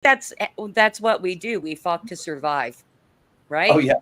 That's what we do. We fought to survive, Oh right? yeah,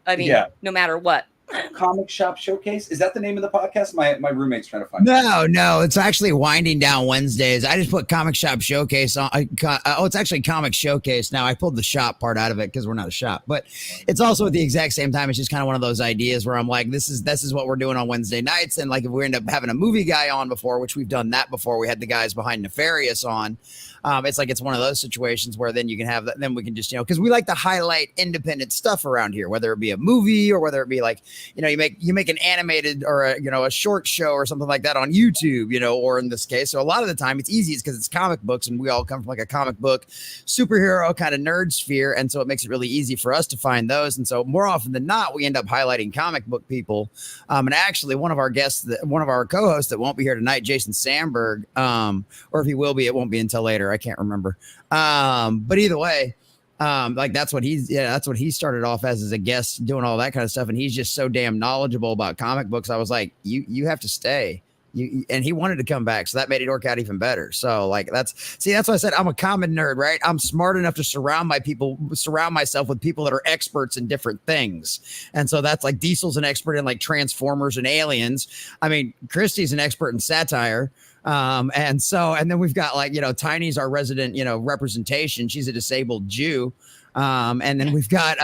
I mean, yeah. no matter what. Comic Shop Showcase. Is that the name of the podcast? My roommate's trying to find it. No, it's actually Winding Down Wednesdays. I just put Comic Shop Showcase on. It's actually Comic Showcase now. I pulled the shop part out of it because we're not a shop, but it's also at the exact same time. It's just kind of one of those ideas where I'm like, this is what we're doing on Wednesday nights, and like if we end up having a movie guy on before, which we've done that before, we had the guys behind Nefarious on. It's like it's one of those situations where then you can have that. Then we can just because we like to highlight independent stuff around here, whether it be a movie or whether it be like you make an animated or a short show or something like that on YouTube, or in this case. So a lot of the time it's easy because it's comic books and we all come from like a comic book superhero kind of nerd sphere, and so it makes it really easy for us to find those. And so more often than not, we end up highlighting comic book people. And actually, one of our guests, one of our co-hosts that won't be here tonight, Jason Sandberg, or if he will be, it won't be until later. I can't remember. But either way, like that's what he started off as a guest doing all that kind of stuff. And he's just so damn knowledgeable about comic books. I was like, you have to stay. And he wanted to come back. So that made it work out even better. So like, that's why I said I'm a common nerd, right? I'm smart enough to surround myself with people that are experts in different things. And so that's like Diesel's an expert in like Transformers and aliens. I mean, Christie's an expert in satire. And then we've got like, Tiny's our resident, representation. She's a disabled Jew. And then we've got,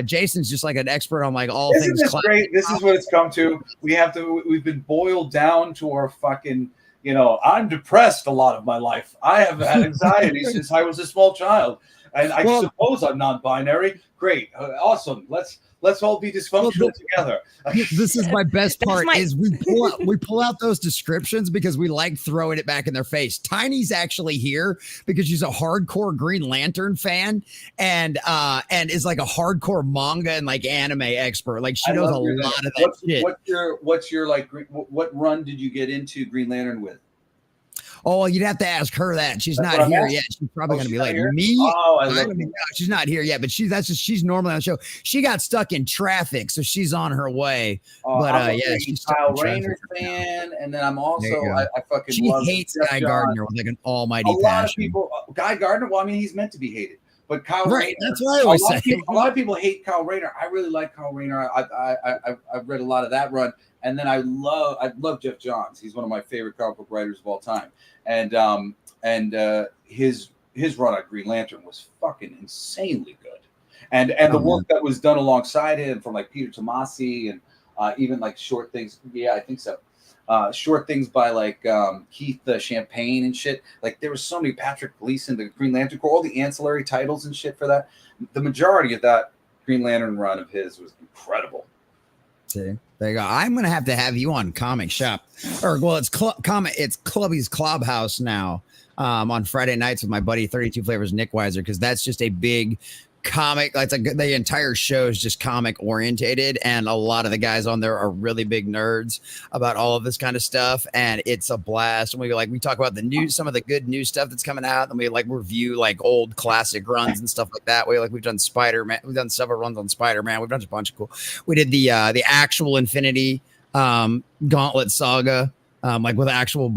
Jason's just like an expert on like all Isn't things. This great? This is what it's come to. We've been boiled down to our fucking, I'm depressed a lot of my life. I have had anxiety since I was a small child. And I suppose I'm non-binary. Great. Awesome. Let's all be dysfunctional together. This is my best part is we pull out those descriptions because we like throwing it back in their face. Tiny's actually here because she's a hardcore Green Lantern fan and is like a hardcore manga and like anime expert. Like she knows a lot of that shit. What's your like what run did you get into Green Lantern with? Oh, you'd have to ask her that. She's not here yet. She's probably going to be like me. Oh, I love it. She's not here yet, but she's normally on the show. She got stuck in traffic, so she's on her way. But she's a Kyle Rayner fan, and then I'm also I fucking love hates Guy Gardner with like an almighty passion. A lot of people, Guy Gardner. Well, I mean, he's meant to be hated, but Kyle Rayner. That's what I always say. A lot of people hate Kyle Rayner. I really like Kyle Rayner. I've read a lot of that run. And then I love Jeff Johns. He's one of my favorite comic book writers of all time. And his run on Green Lantern was fucking insanely good. And the work that was done alongside him from like Peter Tomasi and even like short things. Yeah, I think so. Short things by like Keith Champagne and shit. Like there was so many Patrick Gleason, the Green Lantern Corps, all the ancillary titles and shit for that. The majority of that Green Lantern run of his was incredible. See, there you go. I'm gonna have you on Comic Shop, it's Clubby's Clubhouse now on Friday nights with my buddy 32 Flavors Nick Weiser, because that's just a big comic. The entire show is just comic orientated, and a lot of the guys on there are really big nerds about all of this kind of stuff, and it's a blast. And we talk about the news, some of the good new stuff that's coming out, and we like review like old classic runs and stuff like that. We've done Spider-Man, we've done several runs on Spider-Man, we've done a bunch of cool. We did the actual Infinity Gauntlet saga, with actual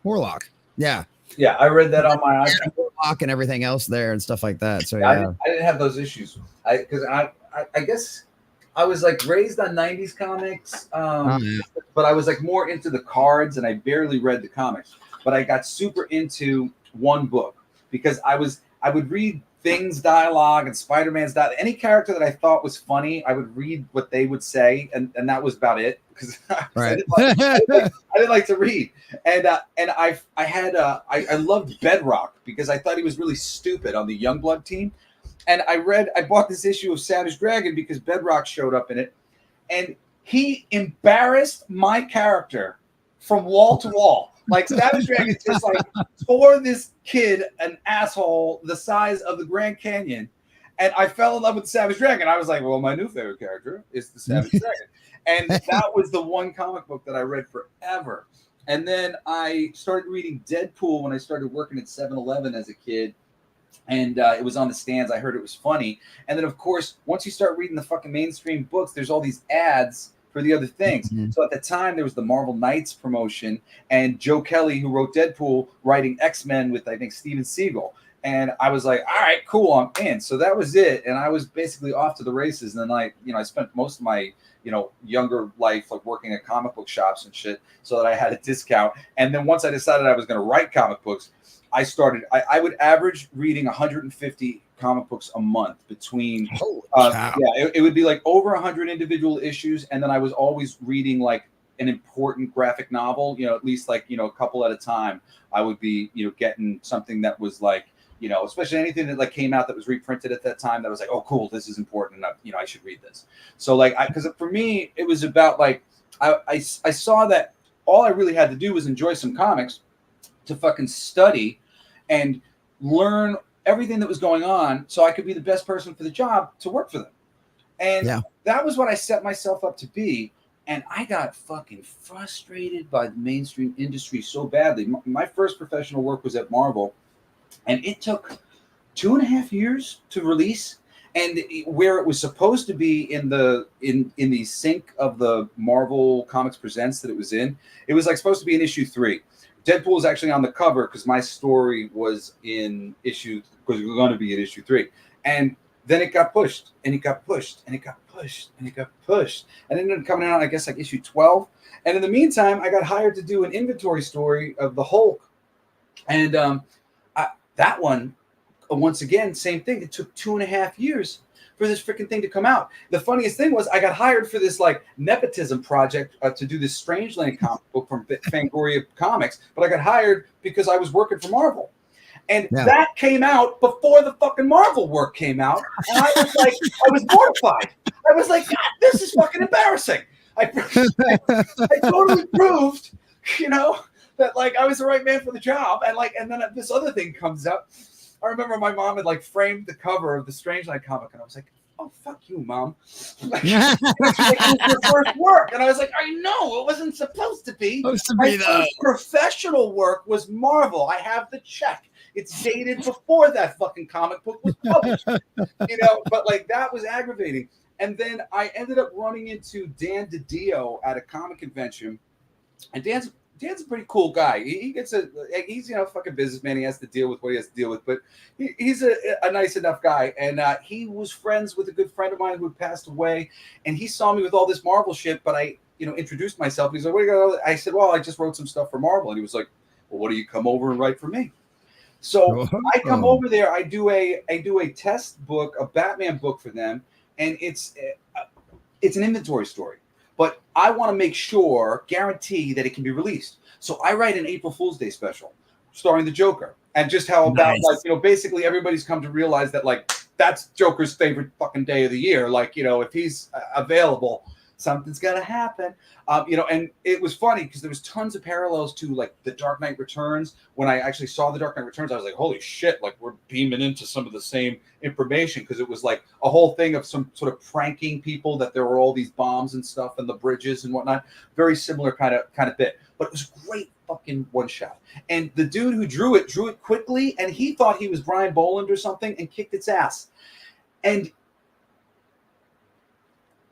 Warlock. Yeah, I read that on my iPad. Warlock and everything else there and stuff like that. So yeah, I didn't have those issues. I guess I was like raised on 90s comics, but I was like more into the cards and I barely read the comics. But I got super into one book because I would read Thing's dialogue and Spider-Man's dialogue. Any character that I thought was funny, I would read what they would say, and that was about it. Because I didn't like to read, and I loved Bedrock because I thought he was really stupid on the Youngblood team, and I bought this issue of Savage Dragon because Bedrock showed up in it, and he embarrassed my character from wall to wall. Like Savage Dragon just like tore this kid an asshole the size of the Grand Canyon, and I fell in love with Savage Dragon. I was like, well, my new favorite character is the Savage Dragon. And that was the one comic book that I read forever. And then I started reading Deadpool when I started working at 7-Eleven as a kid. And it was on the stands. I heard it was funny. And then, of course, once you start reading the fucking mainstream books, there's all these ads for for the other things. Mhm. So at the time, there was the Marvel Knights promotion, and Joe Kelly, who wrote Deadpool, writing X-Men with, I think, Steven Seagal. And I was like, all right, cool, I'm in. So that was it. And I was basically off to the races. And then I spent most of my, younger life like working at comic book shops and shit so that I had a discount. And then once I decided I was going to write comic books, I would average reading 150 comic books a month between, it would be like over 100 individual issues. And then I was always reading like an important graphic novel, at least like, a couple at a time. I would be, getting something that was like, especially anything that like came out that was reprinted at that time that was like, oh, cool, this is important enough. I should read this. So like, because for me, it was about like, I saw that all I really had to do was enjoy some comics to fucking study and learn everything that was going on so I could be the best person for the job to work for them. And that was what I set myself up to be. And I got fucking frustrated by the mainstream industry so badly. My first professional work was at Marvel, and it took 2.5 years to release. And where it was supposed to be in the sync of the Marvel Comics Presents that it was in, it was like supposed to be in issue 3. Deadpool was actually on the cover because my story was in issue, because we were going to be in issue 3. And then it got pushed, and it got pushed, and it got pushed, and it got pushed. And it ended up coming out, I guess, like issue 12. And in the meantime, I got hired to do an inventory story of the Hulk. And that one, once again, same thing. It took 2.5 years for this freaking thing to come out. The funniest thing was I got hired for this like nepotism project to do this Strangeland comic book from Fangoria Comics, but I got hired because I was working for Marvel. And that came out before the fucking Marvel work came out. And I was like, I was mortified. I was like, God, this is fucking embarrassing. I totally proved, that like I was the right man for the job. And then this other thing comes up. I remember my mom had like framed the cover of the Strangeland comic, and I was like, "Oh, fuck you, Mom!" Like, it's your first work, and I was like, "I know it wasn't supposed to be. My first professional work was Marvel. I have the check. It's dated before that fucking comic book was published, But like that was aggravating. And then I ended up running into Dan DiDio at a comic convention, and Dan's a pretty cool guy. He's a fucking businessman. He has to deal with what he has to deal with, but he's a nice enough guy. And he was friends with a good friend of mine who had passed away, and he saw me with all this Marvel shit. But I, introduced myself. He's like, "What do you got?" I said, "Well, I just wrote some stuff for Marvel." And he was like, "Well, what do you come over and write for me?" So I come over there. I do a test book, a Batman book for them, and it's an inventory story. But I want to make sure, guarantee that it can be released. So I write an April Fool's Day special starring the Joker, and just how about basically everybody's come to realize that like that's Joker's favorite fucking day of the year. Like, if he's available, something's gonna happen. And it was funny because there was tons of parallels to like The Dark Knight Returns. When I actually saw The Dark Knight Returns, I was like, holy shit, like we're beaming into some of the same information, because it was like a whole thing of some sort of pranking people, that there were all these bombs and stuff and the bridges and whatnot. Very similar kind of bit. But it was a great fucking one shot. And the dude who drew it quickly, and he thought he was Brian Boland or something, and kicked its ass. And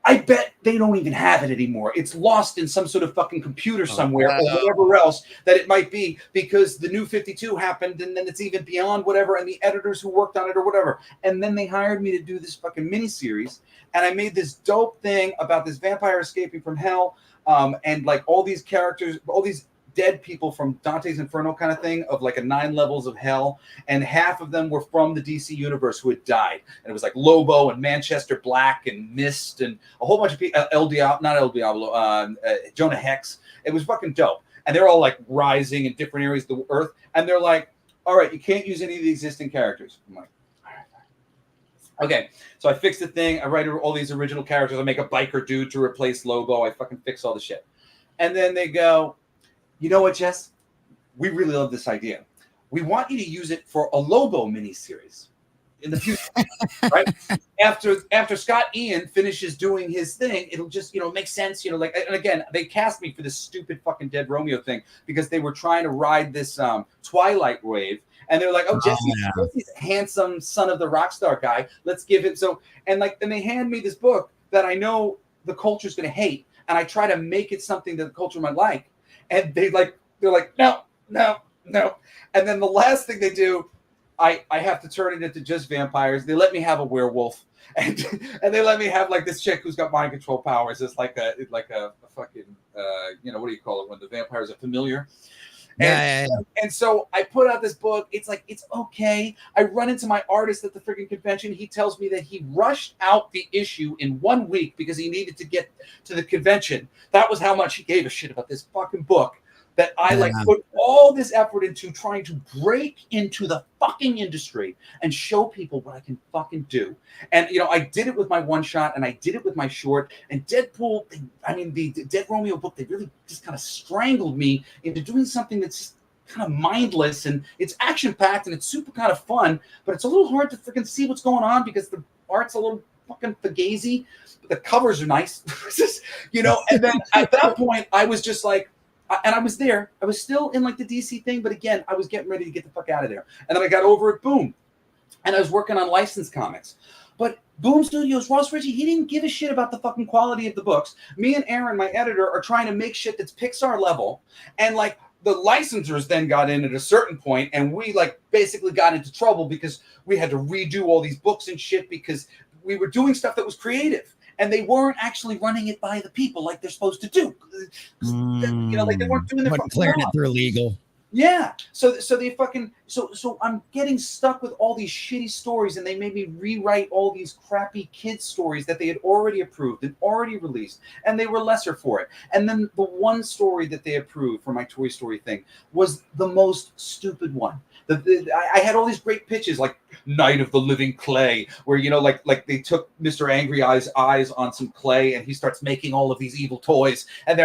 I bet they don't even have it anymore. It's lost in some sort of fucking computer somewhere, or whatever else that it might be, because the New 52 happened, and then it's even beyond whatever, and the editors who worked on it or whatever. And then they hired me to do this fucking miniseries, and I made this dope thing about this vampire escaping from hell, and like all these characters, all these dead people from Dante's Inferno kind of thing, of like a 9 levels of hell, and half of them were from the DC universe who had died, and it was like Lobo and Manchester Black and Mist and a whole bunch of people, Jonah Hex. It was fucking dope, and they're all like rising in different areas of the earth, and they're like, all right, you can't use any of the existing characters. I'm like, all right. Okay, so I fix the thing, I write all these original characters, I make a biker dude to replace Lobo, I fucking fix all the shit, and then they go, you know what, Jess? We really love this idea. We want you to use it for a Lobo miniseries in the future, right? After Scott Ian finishes doing his thing, it'll just, make sense, and again, they cast me for this stupid fucking Dead Romeo thing because they were trying to ride this Twilight wave, and they're like, oh, Jesse's handsome son of the rock star guy. Let's give him and they hand me this book that I know the culture's going to hate. and I try to make it something that the culture might like, and they're like, no. And then the last thing they do, I have to turn it into just vampires. They let me have a werewolf, and they let me have like this chick who's got mind control powers. It's like a fucking what do you call it when the vampires are familiar? And so I put out this book. It's like, it's okay. I run into my artist at the freaking convention. He tells me that he rushed out the issue in 1 week because he needed to get to the convention. That was how much he gave a shit about this fucking book, that I put all this effort into trying to break into the fucking industry and show people what I can fucking do. And, I did it with my one shot, and I did it with my short. And Deadpool, the Dead Romeo book, they really just kind of strangled me into doing something that's just kind of mindless, and it's action-packed, and it's super kind of fun, but it's a little hard to freaking see what's going on because the art's a little fucking fugazi, but the covers are nice. And then at that point, I was just like, and I was there. I was still in like the DC thing, but again, I was getting ready to get the fuck out of there. And then I got over at Boom, and I was working on licensed comics. But Boom Studios, Ross Ritchie, he didn't give a shit about the fucking quality of the books. Me and Aaron, my editor, are trying to make shit that's Pixar level. And like the licensors then got in at a certain point, and we like basically got into trouble because we had to redo all these books and shit because we were doing stuff that was creative. And they weren't actually running it by the people like they're supposed to do. Like they weren't doing it. Clearing it through legal. Yeah. So they fucking so I'm getting stuck with all these shitty stories, and they made me rewrite all these crappy kids stories that they had already approved and already released, and they were lesser for it. And then the one story that they approved for my Toy Story thing was the most stupid one. I had all these great pitches like Night of the Living Clay, where like they took Mr. Angry Eye's eyes on some clay, and he starts making all of these evil toys, and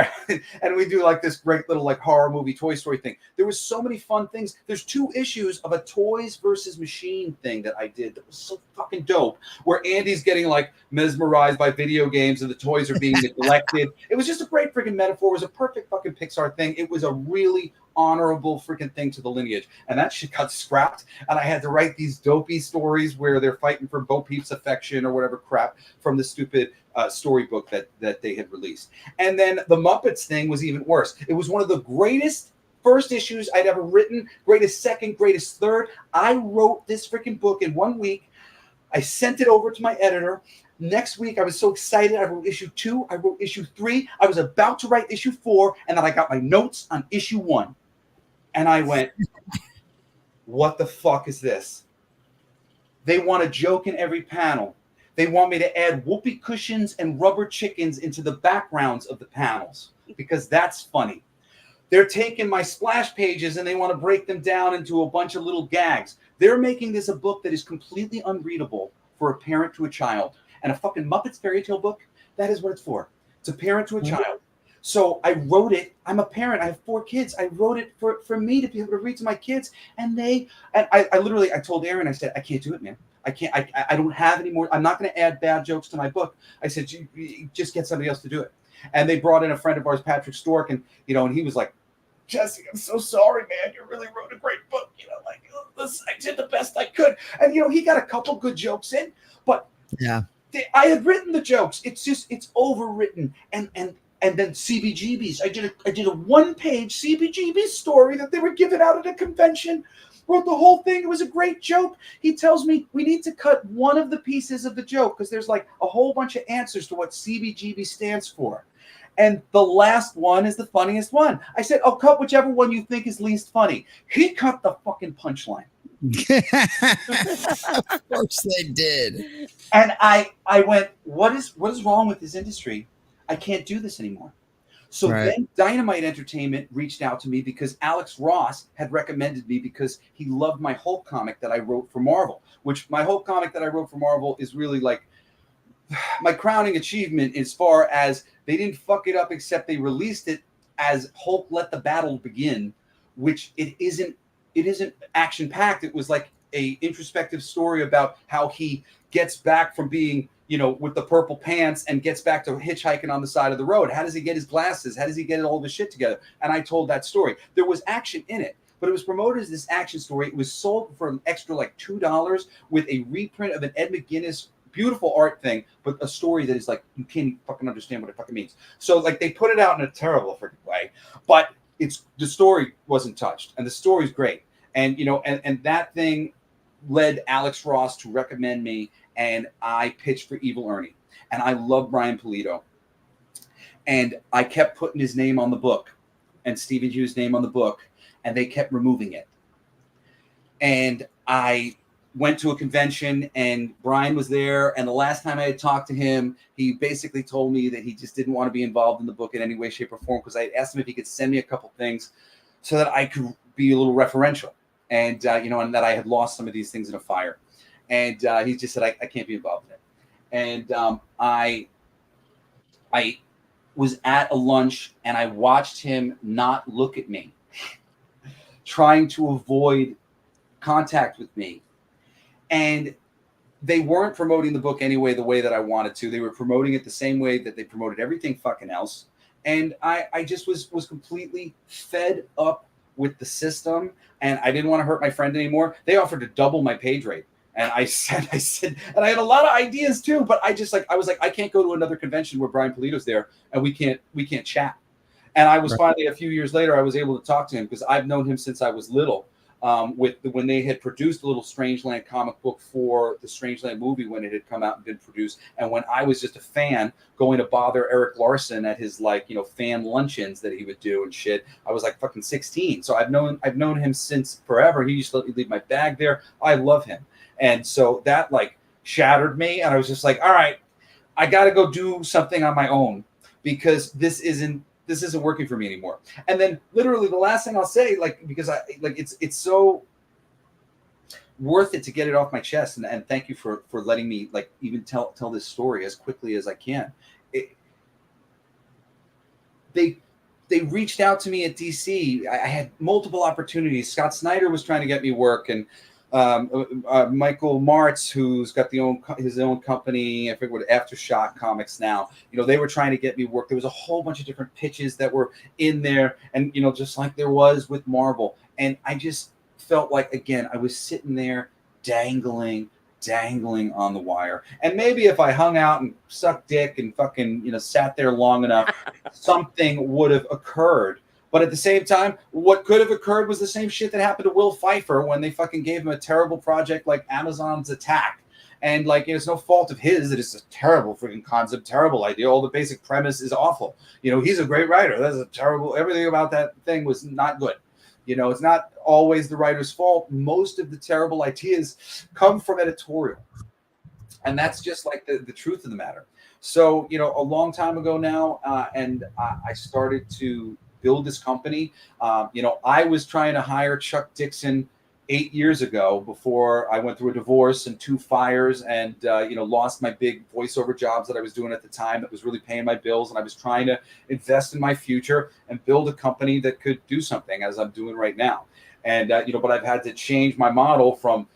and we do like this great little like horror movie Toy Story thing. There was so many fun things. There's 2 issues of a toys versus machine thing that I did that was so fucking dope, where Andy's getting like mesmerized by video games and the toys are being neglected. It was just a great freaking metaphor. It was a perfect fucking Pixar thing. It was a really honorable freaking thing to the lineage, and that shit got scrapped, and I had to write these dopey stories where they're fighting for Bo Peep's affection or whatever crap from the stupid storybook that they had released. And then the Muppets thing was even worse. It was one of the greatest first issues I'd ever written, greatest second, greatest third. I wrote this freaking book in 1 week. I sent it over to my editor. Next week, I was so excited. I wrote issue 2. I wrote issue 3. I was about to write issue 4, and then I got my notes on issue 1. And I went, what the fuck is this? They want a joke in every panel. They want me to add whoopee cushions and rubber chickens into the backgrounds of the panels because that's funny. They're taking my splash pages and they want to break them down into a bunch of little gags. They're making this a book that is completely unreadable for a parent to a child. And a fucking Muppets fairy tale book, that is what it's for. It's a parent to a child. So I wrote it. I'm a parent. I have 4 kids. I wrote it for me to be able to read to my kids. And I literally told Aaron, I said, I can't do it, man. I can't. I don't have any more. I'm not going to add bad jokes to my book. I said, you just get somebody else to do it. And they brought in a friend of ours, Patrick Stork, and and he was like, Jesse, I'm so sorry, man. You really wrote a great book. Listen, I did the best I could. And he got a couple good jokes in, but yeah, I had written the jokes. It's overwritten, and then CBGBs. I did a 1-page CBGB story that they were giving out at a convention. Wrote the whole thing. It was a great joke. He tells me we need to cut one of the pieces of the joke because there's like a whole bunch of answers to what CBGB stands for. And the last one is the funniest one. I said, I'll cut whichever one you think is least funny. He cut the fucking punchline. Of course they did. And I went, what is wrong with this industry? I can't do this anymore. So then Dynamite Entertainment reached out to me because Alex Ross had recommended me because he loved my Hulk comic that I wrote for Marvel, which my Hulk comic that I wrote for Marvel is really like my crowning achievement as far as they didn't fuck it up except they released it as Hulk Let the Battle Begin, which it isn't action packed. It was like a introspective story about how he gets back from being with the purple pants and gets back to hitchhiking on the side of the road. How does he get his glasses? How does he get all the shit together? And I told that story. There was action in it, but it was promoted as this action story. It was sold for an extra like $2 with a reprint of an Ed McGuinness beautiful art thing, but a story that is like, you can't fucking understand what it fucking means. So like they put it out in a terrible freaking way, but the story wasn't touched, and the story's great. And, you know, and that thing led Alex Ross to recommend me, and I pitched for Evil Ernie. And I love Brian Pulido. And I kept putting his name on the book and Stephen Hughes' name on the book, and they kept removing it. And I went to a convention, and Brian was there. And the last time I had talked to him, he basically told me that he just didn't want to be involved in the book in any way, shape, or form, because I asked him if he could send me a couple things so that I could be a little referential. And, you know, and that I had lost some of these things in a fire. And he just said, I can't be involved in it. And I was at a lunch, and I watched him not look at me, trying to avoid contact with me. And they weren't promoting the book anyway the way that I wanted to. They were promoting it the same way that they promoted everything fucking else. And I just was completely fed up with the system, and I didn't want to hurt my friend anymore. They offered to double my page rate. And I said, and I had a lot of ideas too, but I was like, I can't go to another convention where Brian Pulido's there and we can't chat. And I was finally, a few years later, I was able to talk to him, because I've known him since I was little. When they had produced a little Strangeland comic book for the Strangeland movie when it had come out and been produced, and when I was just a fan going to bother Eric Larson at his, like, you know, fan luncheons that he would do and shit. I was like fucking 16, so I've known him since forever. He used to let me leave my bag there. I love him. And so that like shattered me, and I was just like, all right, I got to go do something on my own, because this isn't working for me anymore. And then literally the last thing I'll say, like, because it's so worth it to get it off my chest. And thank you for letting me, like, even tell this story as quickly as I can. They reached out to me at DC. I had multiple opportunities. Scott Snyder was trying to get me work, and Michael Martz, who's got his own company, I forget what, Aftershock Comics now. You know, they were trying to get me work. There was a whole bunch of different pitches that were in there, and, you know, just like there was with Marvel. And I just felt like, again, I was sitting there dangling on the wire. And maybe if I hung out and sucked dick and fucking, you know, sat there long enough, something would have occurred. But at the same time, what could have occurred was the same shit that happened to Will Pfeiffer when they fucking gave him a terrible project like Amazon's Attack. And, like, it's no fault of his that it's a terrible freaking concept, terrible idea. All the basic premise is awful. You know, he's a great writer. That's a terrible, everything about that thing was not good. You know, it's not always the writer's fault. Most of the terrible ideas come from editorial. And that's just like the truth of the matter. So, you know, a long time ago now, and I started to build this company. You know, I was trying to hire Chuck Dixon 8 years ago, before I went through a divorce and 2 fires, and you know, lost my big voiceover jobs that I was doing at the time that was really paying my bills. And I was trying to invest in my future and build a company that could do something, as I'm doing right now. And you know, but I've had to change my model from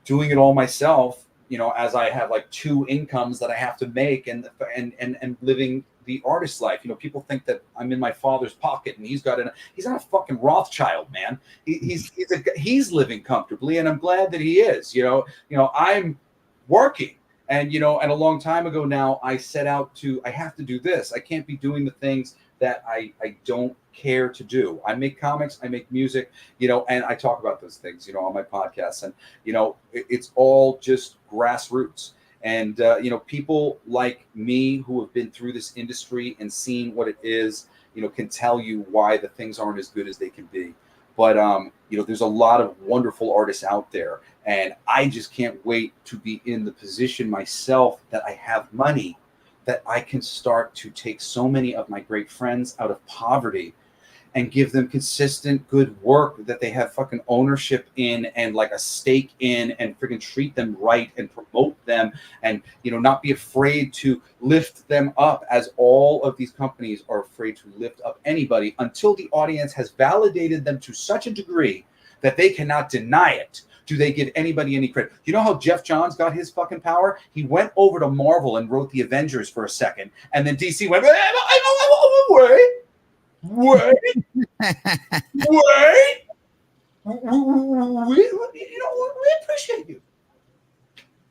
doing it all myself, you know, as I have like 2 incomes that I have to make, and living the artist life. You know, people think that I'm in my father's pocket, and he's not a fucking Rothschild, man. He's living comfortably, and I'm glad that he is. You know, I'm working, and, you know, and a long time ago now, I set out to, I have to do this. I can't be doing the things that I don't care to do. I make comics, I make music, you know, and I talk about those things, you know, on my podcast, and, you know, it's all just grassroots. And, you know, people like me who have been through this industry and seen what it is, you know, can tell you why the things aren't as good as they can be. But, you know, there's a lot of wonderful artists out there, and I just can't wait to be in the position myself that I have money, that I can start to take so many of my great friends out of poverty and give them consistent good work that they have fucking ownership in, and like a stake in, and freaking treat them right and promote them, and, you know, not be afraid to lift them up, as all of these companies are afraid to lift up anybody until the audience has validated them to such a degree that they cannot deny it. Do they give anybody any credit? You know how Jeff Johns got his fucking power? He went over to Marvel and wrote the Avengers for a second, and then DC went, wait. Wait, you know, we appreciate you.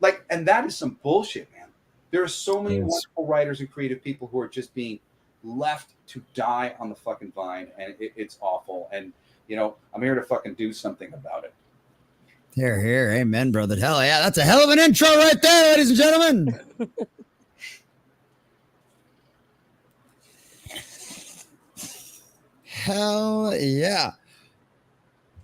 Like, And that is some bullshit, man. There are so many wonderful writers and creative people who are just being left to die on the fucking vine, and it's awful. And I'm here to fucking do something about it. Here, here, amen, brother. Hell yeah, that's a hell of an intro right there, ladies and gentlemen. Hell yeah.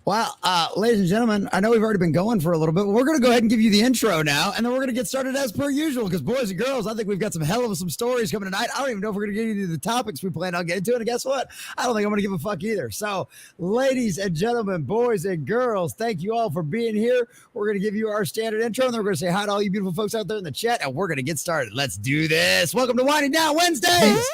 Well, ladies and gentlemen, I know we've already been going for a little bit, but we're going to go ahead and give you the intro now, and then we're going to get started as per usual, because boys and girls, I think we've got some hell of some stories coming tonight. I don't even know if we're going to get into the topics we plan on getting to, and guess what? I don't think I'm going to give a fuck either. So, ladies and gentlemen, boys and girls, thank you all for being here. We're going to give you our standard intro, and then we're going to say hi to all you beautiful folks out there in the chat, and we're going to get started. Let's do this. Welcome to Winding Down Wednesdays.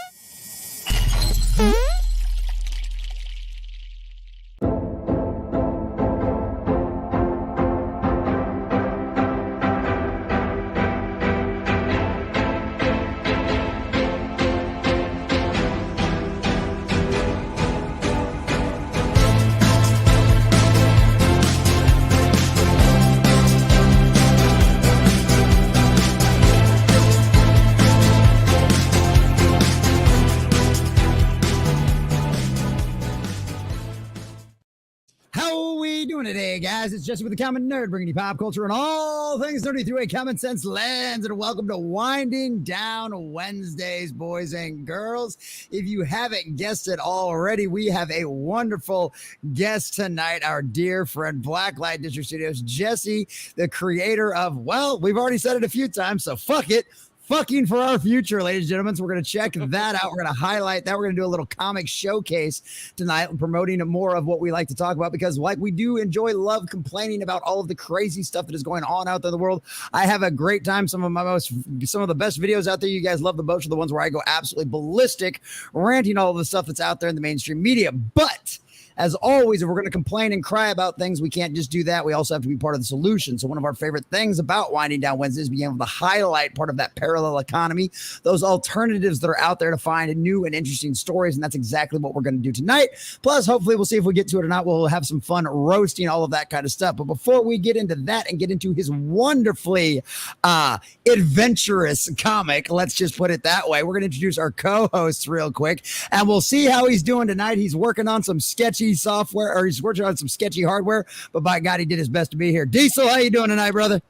Today, guys, it's Jesse with the Common Nerd, bringing you pop culture and all things nerdy through a common sense lens. And welcome to Winding Down Wednesdays, boys and girls. If you haven't guessed it already, we have a wonderful guest tonight, our dear friend, Blacklight District Studios, Jesse, the creator of, well, we've already said it a few times, so fuck it. Fucking for our future, ladies and gentlemen. So we're going to check that out. We're going to highlight that. We're going to do a little comic showcase tonight, promoting more of what we like to talk about, because like we do love complaining about all of the crazy stuff that is going on out there in the world. I have a great time. Some of the best videos out there. You guys love the most of the ones where I go absolutely ballistic, ranting all of the stuff that's out there in the mainstream media. But as always, if we're going to complain and cry about things, we can't just do that. We also have to be part of the solution. So one of our favorite things about Winding Down Wednesdays is being able to highlight part of that parallel economy, those alternatives that are out there to find new and interesting stories. And that's exactly what we're going to do tonight. Plus, hopefully, we'll see if we get to it or not. We'll have some fun roasting all of that kind of stuff. But before we get into that and get into his wonderfully adventurous comic, let's just put it that way, we're going to introduce our co-hosts real quick, and we'll see how he's doing tonight. He's working on some sketchy software, or he's working on some sketchy hardware, but by God, he did his best to be here. Diesel, how you doing tonight, brother?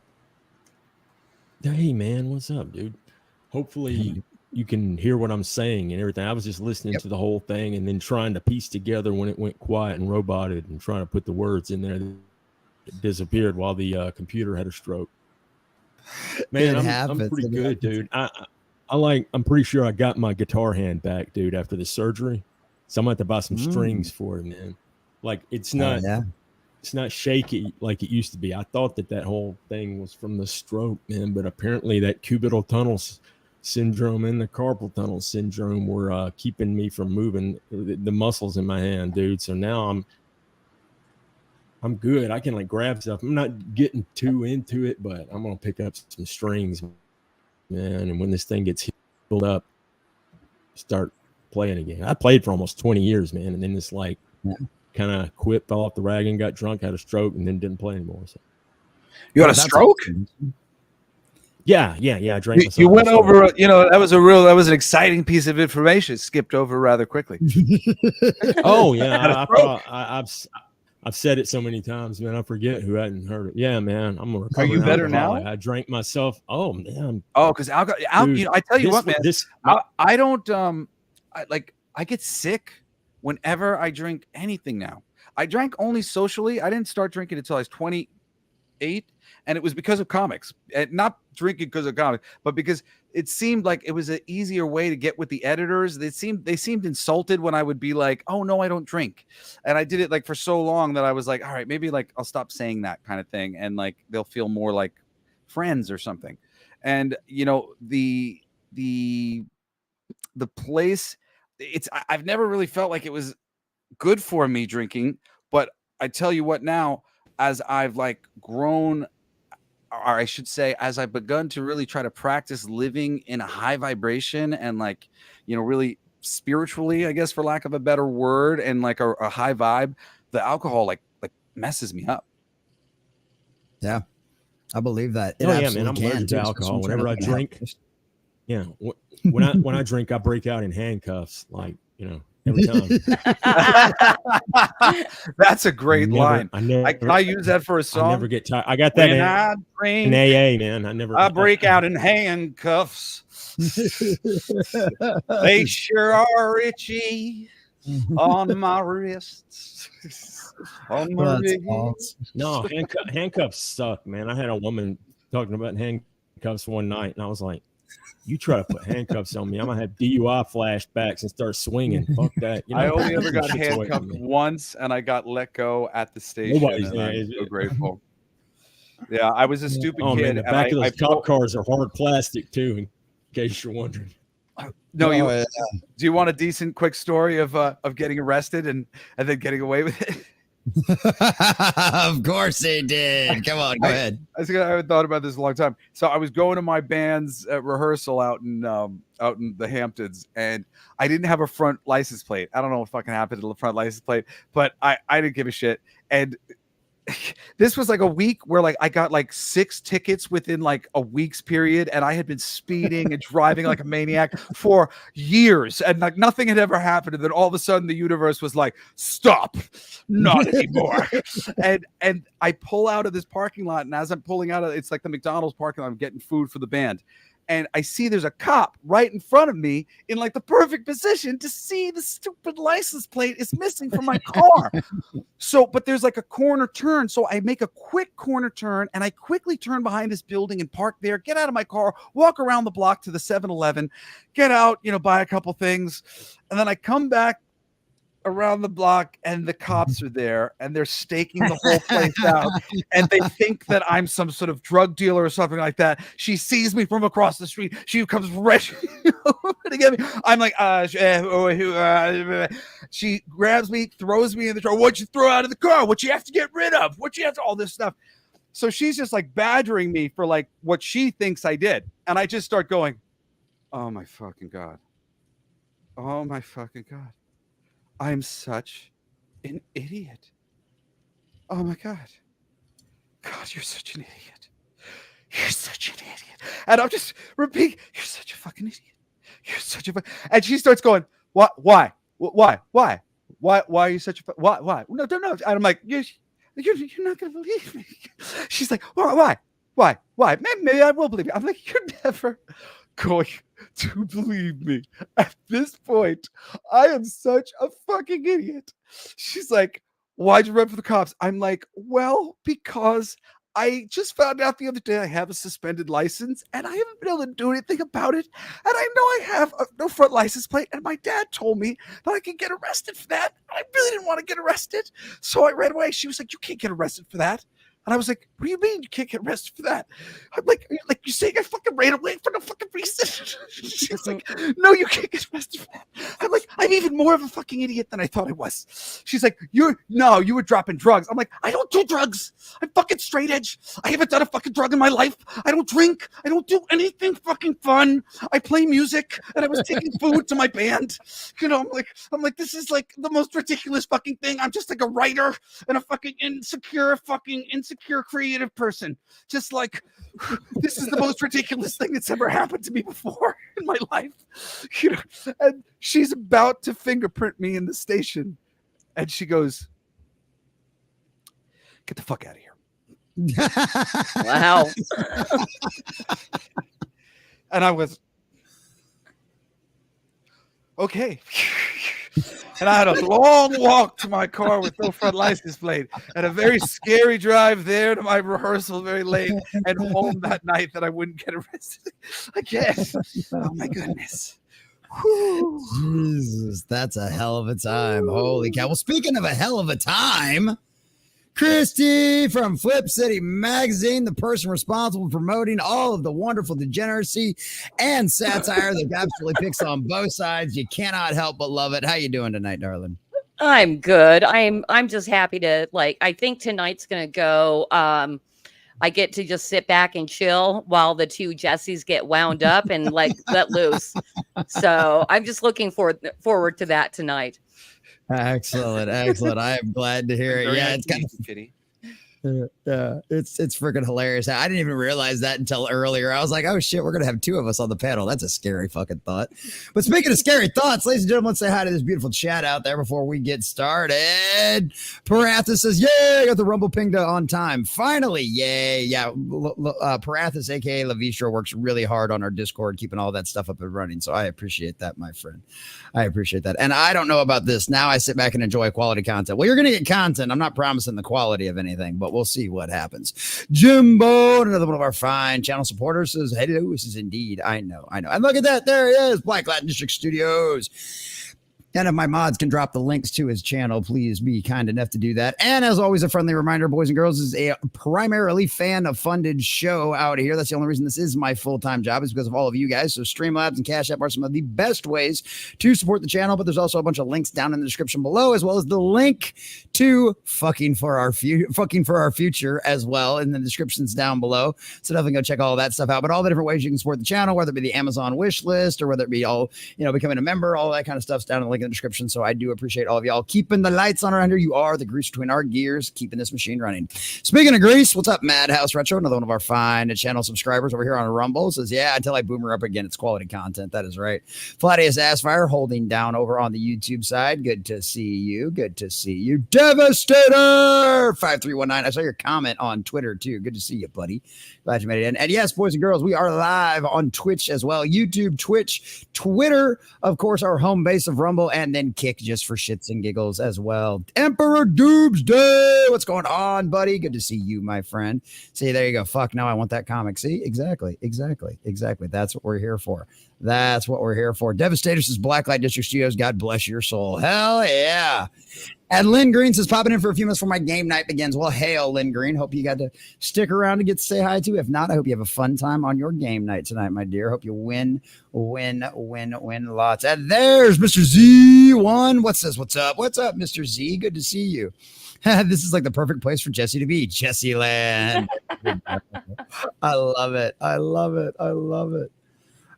Hey, man, what's up, dude? Hopefully you can hear what I'm saying and everything. I was just listening to the whole thing and then trying to piece together when it went quiet and roboted and trying to put the words in there that disappeared while the computer had a stroke. Man, I'm pretty good, dude. I'm pretty sure I got my guitar hand back, dude, after the surgery. So I'm going to have to buy some strings for it, man. Like, it's not shaky like it used to be. I thought that whole thing was from the stroke, man, but apparently that cubital tunnel syndrome and the carpal tunnel syndrome were keeping me from moving the muscles in my hand, dude. So now I'm good. I can like grab stuff. I'm not getting too into it, but I'm going to pick up some strings, man. And when this thing gets healed up, start playing again. I played for almost 20 years, man, and then this like kind of quit, fell off the wagon, got drunk, had a stroke, and then didn't play anymore. So you had a stroke? Yeah. I drank. You went over. That was an exciting piece of information. Skipped over rather quickly. Oh yeah, I've said it so many times, man. I forget who hadn't heard it. Yeah, man. I'm a recovering Are you better alcoholic. now? I drank myself. Oh man. Oh, because alcohol. Dude, I tell you what, man. I don't. I get sick whenever I drink anything now. I drank only socially. I didn't start drinking until I was 28, and it was because of comics. And not drinking because of comics, but because it seemed like it was an easier way to get with the editors. They seemed insulted when I would be like, "Oh no, I don't drink," and I did it like for so long that I was like, "All right, maybe like I'll stop saying that kind of thing," and like they'll feel more like friends or something. And the place. I've never really felt like it was good for me drinking, but I tell you what, now as I've like grown, or I should say, as I've begun to really try to practice living in a high vibration and like, really spiritually, I guess, for lack of a better word, and like a high vibe, the alcohol like messes me up. Yeah. I believe that. It Oh yeah, man, absolutely I'm can, allergic too, to especially alcohol. when Whenever I trying to drink, yeah, when I drink, I break out in handcuffs, like every time. That's a great line. Can I use that for a song. I never get tired. I got that When in I drink, AA, man. I break out in handcuffs. They sure are itchy on my wrists. On my wrists. No, handcuffs suck, man. I had a woman talking about handcuffs one night, and I was like, "You try to put handcuffs on me, I'm gonna have DUI flashbacks and start swinging." Fuck that. I only ever got handcuffed once, and I got let go at the station. And I'm so grateful. Yeah, I was a stupid kid. Man, the back of those cop cars are hard plastic too, in case you're wondering. No, do you want a decent, quick story of getting arrested and then getting away with it? Of course they did. Come on, go ahead. I haven't thought about this a long time. So I was going to my band's rehearsal out in the Hamptons, and I didn't have a front license plate. I don't know what fucking happened to the front license plate, but I didn't give a shit. And this was like a week where like I got like 6 tickets within like a week's period, and I had been speeding and driving like a maniac for years, and like nothing had ever happened. And then all of a sudden the universe was like, stop, not anymore. and I pull out of this parking lot, and as I'm pulling out of it's like the McDonald's parking lot, I'm getting food for the band. And I see there's a cop right in front of me in like the perfect position to see the stupid license plate is missing from my car. But there's like a corner turn. So I make a quick corner turn, and I quickly turn behind this building and park there, get out of my car, walk around the block to the 7-Eleven, get out, buy a couple things. And then I come back around the block, and the cops are there, and they're staking the whole place out, and they think that I'm some sort of drug dealer or something like that. She sees me from across the street. She comes rushing over to get me. I'm like, she grabs me, throws me in the car. What'd you throw out of the car? What you have to get rid of? What you have to all this stuff. So she's just like badgering me for like what she thinks I did. And I just start going, oh my fucking God. Oh my fucking God. I'm such an idiot. Oh my God. God, you're such an idiot. You're such an idiot. And I'm just repeating, you're such a fucking idiot. You're such a and she starts going, what? Why? Why are you such a why? No. And I'm like, you're not gonna believe me. She's like, why? Maybe I will believe you. I'm like, you're never going to believe me. At this point, I am such a fucking idiot. She's like, why'd you run for the cops? I'm like, well, because I just found out the other day I have a suspended license, and I haven't been able to do anything about it. And I know I have no front license plate, and my dad told me that I could get arrested for that. I really didn't want to get arrested, so I ran away. She was like, you can't get arrested for that. And I was like, what do you mean you can't get arrested for that? I'm like, you're saying I fucking ran away for no fucking reason? She's like, no, you can't get arrested for that. I'm like, I'm even more of a fucking idiot than I thought I was. She's like, you were dropping drugs. I'm like, I don't do drugs. I'm fucking straight edge. I haven't done a fucking drug in my life. I don't drink. I don't do anything fucking fun. I play music, and I was taking food to my band. I'm like, this is like the most ridiculous fucking thing. I'm just like a writer and a fucking insecure creative person. Just like, this is the most ridiculous thing that's ever happened to me before in my life. And she's about to fingerprint me in the station, and she goes, get the fuck out of here. Wow. And I was okay. And I had a long walk to my car with no front license plate, and a very scary drive there to my rehearsal very late, and home that night that I wouldn't get arrested again. Oh my goodness. Jesus, that's a hell of a time. Holy cow. Well, speaking of a hell of a time, Christy from Flip City Magazine, the person responsible for promoting all of the wonderful degeneracy and satire that absolutely picks on both sides. You cannot help but love it. How you doing tonight, darling? I'm good. I'm just happy to I think tonight's gonna go. I get to just sit back and chill while the two Jessies get wound up and let loose. So I'm just looking forward to that tonight. Excellent. I am glad to hear it. Yeah, it's kind of pity. Yeah, it's freaking hilarious. I didn't even realize that until earlier. I was like, oh shit, we're gonna have two of us on the panel. That's a scary fucking thought. But speaking of scary thoughts, ladies and gentlemen, let's say hi to this beautiful chat out there before we get started. Parathis says, yay, got the Rumble pinged on time. Finally, yay. Yeah, Parathis, aka Lavistro, works really hard on our Discord, keeping all that stuff up and running. So I appreciate that, my friend. I appreciate that. And I don't know about this. Now I sit back and enjoy quality content. Well, you're gonna get content. I'm not promising the quality of anything, but we'll see what happens. Jimbo, another one of our fine channel supporters, says, hello, this is indeed. I know. And look at that. There he is. Black Latin District Studios. And if my mods can drop the links to his channel, please be kind enough to do that. And as always, a friendly reminder, boys and girls, this is a primarily fan-funded show out here. That's the only reason this is my full-time job, is because of all of you guys. So Streamlabs and Cash App are some of the best ways to support the channel. But there's also a bunch of links down in the description below, as well as the link to fucking for our future as well in the descriptions down below. So definitely go check all that stuff out. But all the different ways you can support the channel, whether it be the Amazon wish list or whether it be all, becoming a member, all that kind of stuff's down in the link in the description. So I do appreciate all of y'all keeping the lights on around here. You are the grease between our gears, keeping this machine running. Speaking of grease, what's up, Madhouse Retro? Another one of our fine channel subscribers over here on Rumble says, yeah, until I boomer up again, it's quality content. That is right. Flatius Assfire holding down over on the YouTube side. Good to see you. Devastator 5319. I saw your comment on Twitter too. Good to see you, buddy. Glad you made it in. And yes, boys and girls, we are live on Twitch as well. YouTube, Twitch, Twitter, of course, our home base of Rumble, and then Kick just for shits and giggles as well. Emperor Doomsday, what's going on, buddy? Good to see you, my friend. See, there you go. Fuck, now I want that comic. See, exactly. That's what we're here for. Devastator says, Blacklight District Studios, God bless your soul. Hell yeah. And Lynn Green says, popping in for a few minutes before my game night begins. Well, hail, Lynn Green. Hope you got to stick around to get to say hi to. If not, I hope you have a fun time on your game night tonight, my dear. Hope you win lots. And there's Mr. Z1. What's this? What's up, Mr. Z? Good to see you. This is like the perfect place for Jesse to be. Jesse Land. I love it.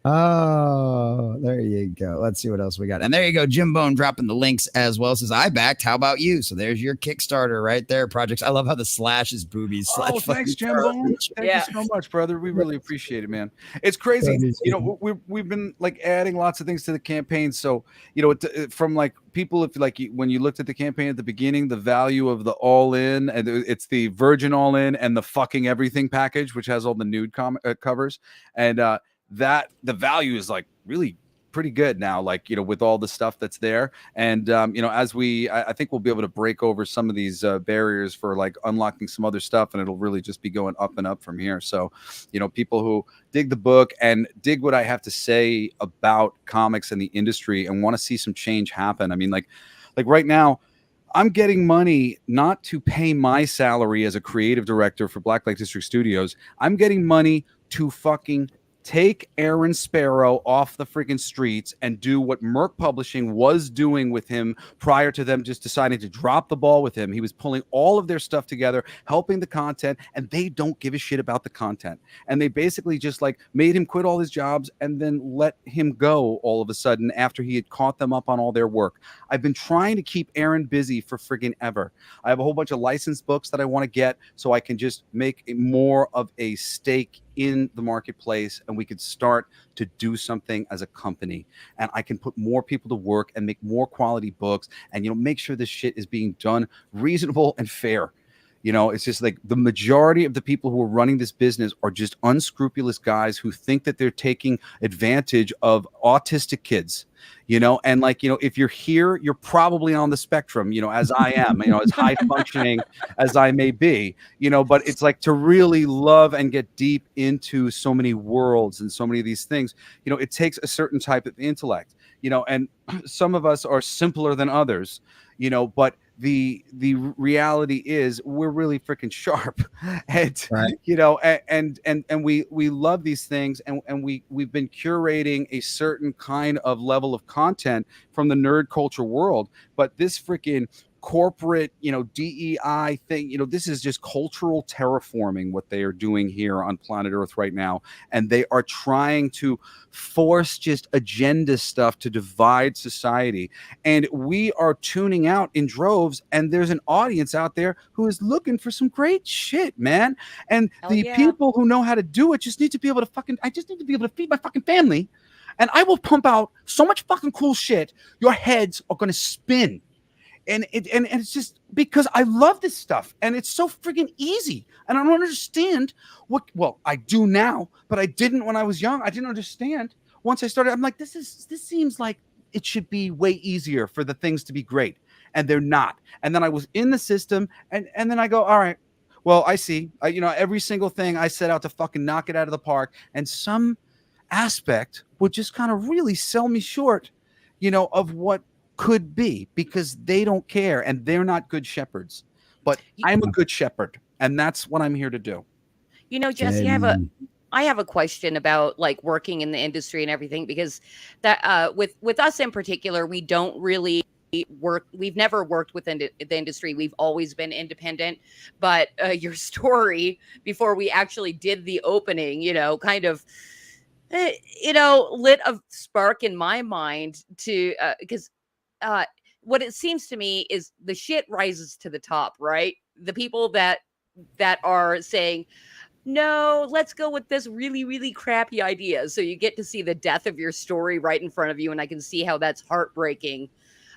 Oh, there you go. Let's see what else we got. And there you go. Jim Bone dropping the links as well. Says, I backed. How about you? So there's your Kickstarter right there. Projects. I love how the slash is boobies. Oh, thanks, Jim Bone. Thank you so much, brother. We really appreciate it, man. It's crazy. We've been like adding lots of things to the campaign. So, from like people, if like when you looked at the campaign at the beginning, the value of the all in, and it's the virgin all in and the fucking everything package, which has all the nude covers. And, that the value is like really pretty good now, like, with all the stuff that's there. And, as I think we'll be able to break over some of these barriers for like unlocking some other stuff, and it'll really just be going up and up from here. So, people who dig the book and dig what I have to say about comics and the industry and want to see some change happen. I mean, like right now, I'm getting money not to pay my salary as a creative director for Blacklight District Studios. I'm getting money to fucking take Aaron Sparrow off the freaking streets and do what Merc Publishing was doing with him prior to them just deciding to drop the ball with him. He was pulling all of their stuff together, helping the content, and they don't give a shit about the content. And they basically just like made him quit all his jobs and then let him go all of a sudden after he had caught them up on all their work. I've been trying to keep Aaron busy for friggin' ever. I have a whole bunch of licensed books that I want to get so I can just make more of a stake in the marketplace, and we could start to do something as a company, and I can put more people to work and make more quality books, and make sure this shit is being done reasonable and fair. It's just like the majority of the people who are running this business are just unscrupulous guys who think that they're taking advantage of autistic kids, and if you're here, you're probably on the spectrum, as I am, as high functioning as I may be, but it's like to really love and get deep into so many worlds and so many of these things, it takes a certain type of intellect, and some of us are simpler than others, but the reality is we're really freaking sharp, and right. And we love these things, and we've been curating a certain kind of level of content from the nerd culture world, but this freaking corporate, DEI thing. This is just cultural terraforming what they are doing here on planet Earth right now. And they are trying to force just agenda stuff to divide society. And we are tuning out in droves. And there's an audience out there who is looking for some great shit, man. And the people who know how to do it just need to be able to I just need to be able to feed my fucking family. And I will pump out so much fucking cool shit. Your heads are going to spin. And it's just because I love this stuff. And it's so freaking easy. And I don't understand well, I do now, but I didn't when I was young. I didn't understand. Once I started, I'm like, this seems like it should be way easier for the things to be great. And they're not. And then I was in the system. And then I go, all right, well, I see. Every single thing I set out to fucking knock it out of the park. And some aspect would just kind of really sell me short, of what could be, because they don't care and they're not good shepherds. But I'm a good shepherd, and that's what I'm here to do. Jesse, I have a question about like working in the industry and everything, because that with us in particular, we don't really work. We've never worked within the industry. We've always been independent. But your story before we actually did the opening, kind of lit a spark in my mind to because what it seems to me is the shit rises to the top, right? The people that are saying, no, let's go with this really, really crappy idea. So you get to see the death of your story right in front of you. And I can see how that's heartbreaking.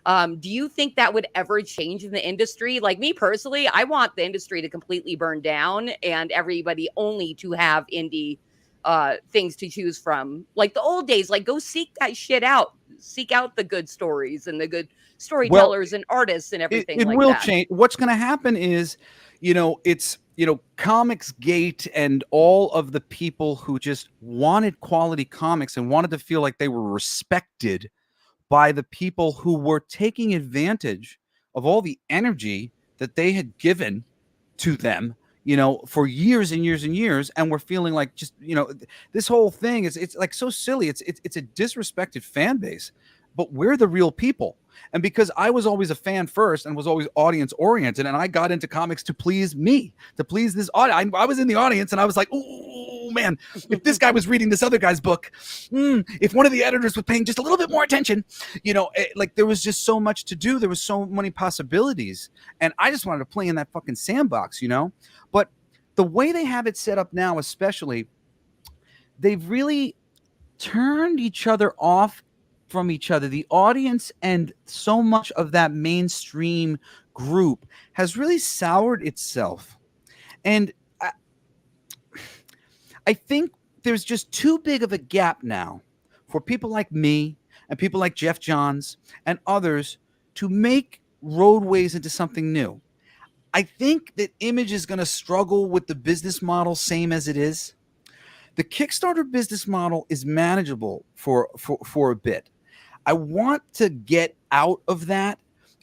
Do you think that would ever change in the industry? Like me personally, I want the industry to completely burn down and everybody only to have indie things to choose from, like the old days. Like go seek that shit out. Seek out the good stories and the good storytellers and artists and everything. It will change. What's going to happen is, it's Comicsgate and all of the people who just wanted quality comics and wanted to feel like they were respected by the people who were taking advantage of all the energy that they had given to them, for years and years and years. And we're feeling like just, this whole thing it's like so silly. It's a disrespected fan base, but we're the real people. And because I was always a fan first and was always audience oriented, and I got into comics to please me, to please this audience. I was in the audience and I was like, oh man, if this guy was reading this other guy's book, if one of the editors was paying just a little bit more attention, like there was just so much to do. There was so many possibilities. And I just wanted to play in that fucking sandbox, But the way they have it set up now, especially, they've really turned each other off from each other. The audience and so much of that mainstream group has really soured itself. And I think there's just too big of a gap now for people like me and people like Jeff Johns and others to make Roadways into something new. I think that Image is going to struggle with the business model, same as it is. The Kickstarter business model is manageable for a bit. I want to get out of that.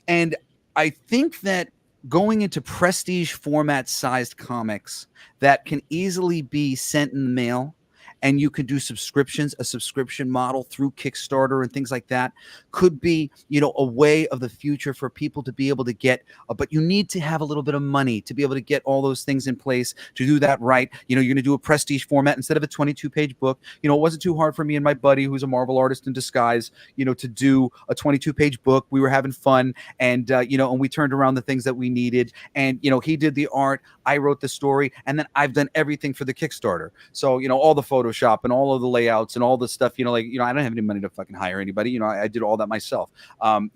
And I think that going into prestige format sized comics that can easily be sent in the mail, and you can do subscriptions, a subscription model through Kickstarter and things like that, could be, a way of the future for people to be able to get, but you need to have a little bit of money to be able to get all those things in place to do that right. You're going to do a prestige format instead of a 22-page book. It wasn't too hard for me and my buddy, who's a Marvel artist in disguise, to do a 22-page book. We were having fun, and, and we turned around the things that we needed. And, he did the art, I wrote the story, and then I've done everything for the Kickstarter. So, all the Photoshop and all of the layouts and all the stuff, I don't have any money to fucking hire anybody. I did all that myself. I'm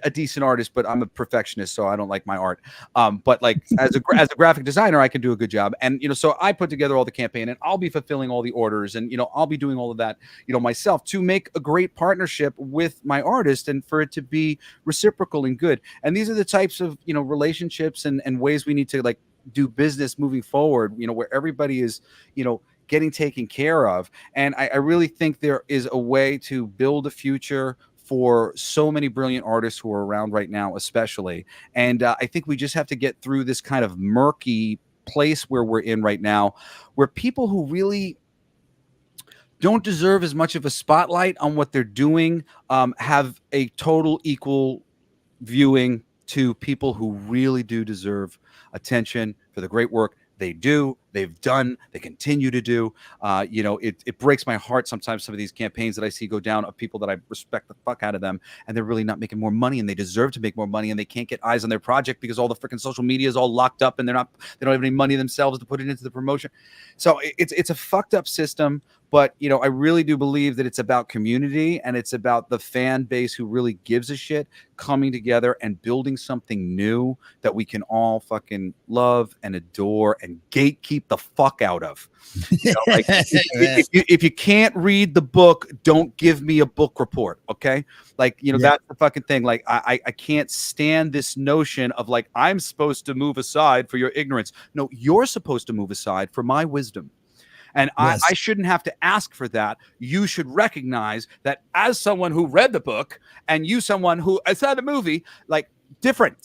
a decent artist, but I'm a perfectionist, so I don't like my art. But like as a graphic designer, I can do a good job. And so I put together all the campaign, and I'll be fulfilling all the orders, and I'll be doing all of that, myself, to make a great partnership with my artist and for it to be reciprocal and good. And these are the types of relationships and ways we need to like do business moving forward, where everybody is, getting taken care of. And I really think there is a way to build a future for so many brilliant artists who are around right now, especially. And I think we just have to get through this kind of murky place where we're in right now, where people who really don't deserve as much of a spotlight on what they're doing have a total equal viewing to people who really do deserve attention for the great work they've done, they continue to do. It breaks my heart sometimes, some of these campaigns that I see go down of people that I respect the fuck out of them, and they're really not making more money, and they deserve to make more money, and they can't get eyes on their project because all the freaking social media is all locked up, and they don't have any money themselves to put it into the promotion. So it's a fucked up system. But, I really do believe that it's about community, and it's about the fan base who really gives a shit coming together and building something new that we can all fucking love and adore and gatekeep the fuck out of. If you can't read the book, don't give me a book report. Okay. That's the fucking thing. Like, I can't stand this notion of like, I'm supposed to move aside for your ignorance. No, you're supposed to move aside for my wisdom. And yes. I shouldn't have to ask for that. You should recognize that as someone who read the book and you someone who saw the movie, like different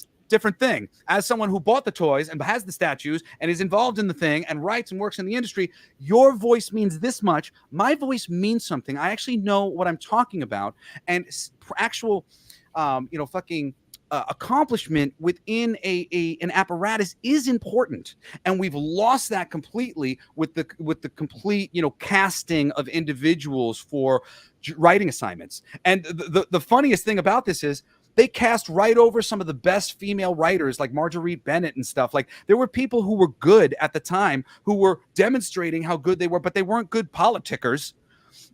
thing. As someone who bought the toys and has the statues and is involved in the thing and writes and works in the industry, your voice means this much. My voice means something. I actually know what I'm talking about. And actual, accomplishment within an apparatus is important, and we've lost that completely with the complete casting of individuals for writing assignments. And the funniest thing about this is they cast right over some of the best female writers like Marjorie Bennett and stuff. Like, there were people who were good at the time who were demonstrating how good they were, but they weren't good politickers.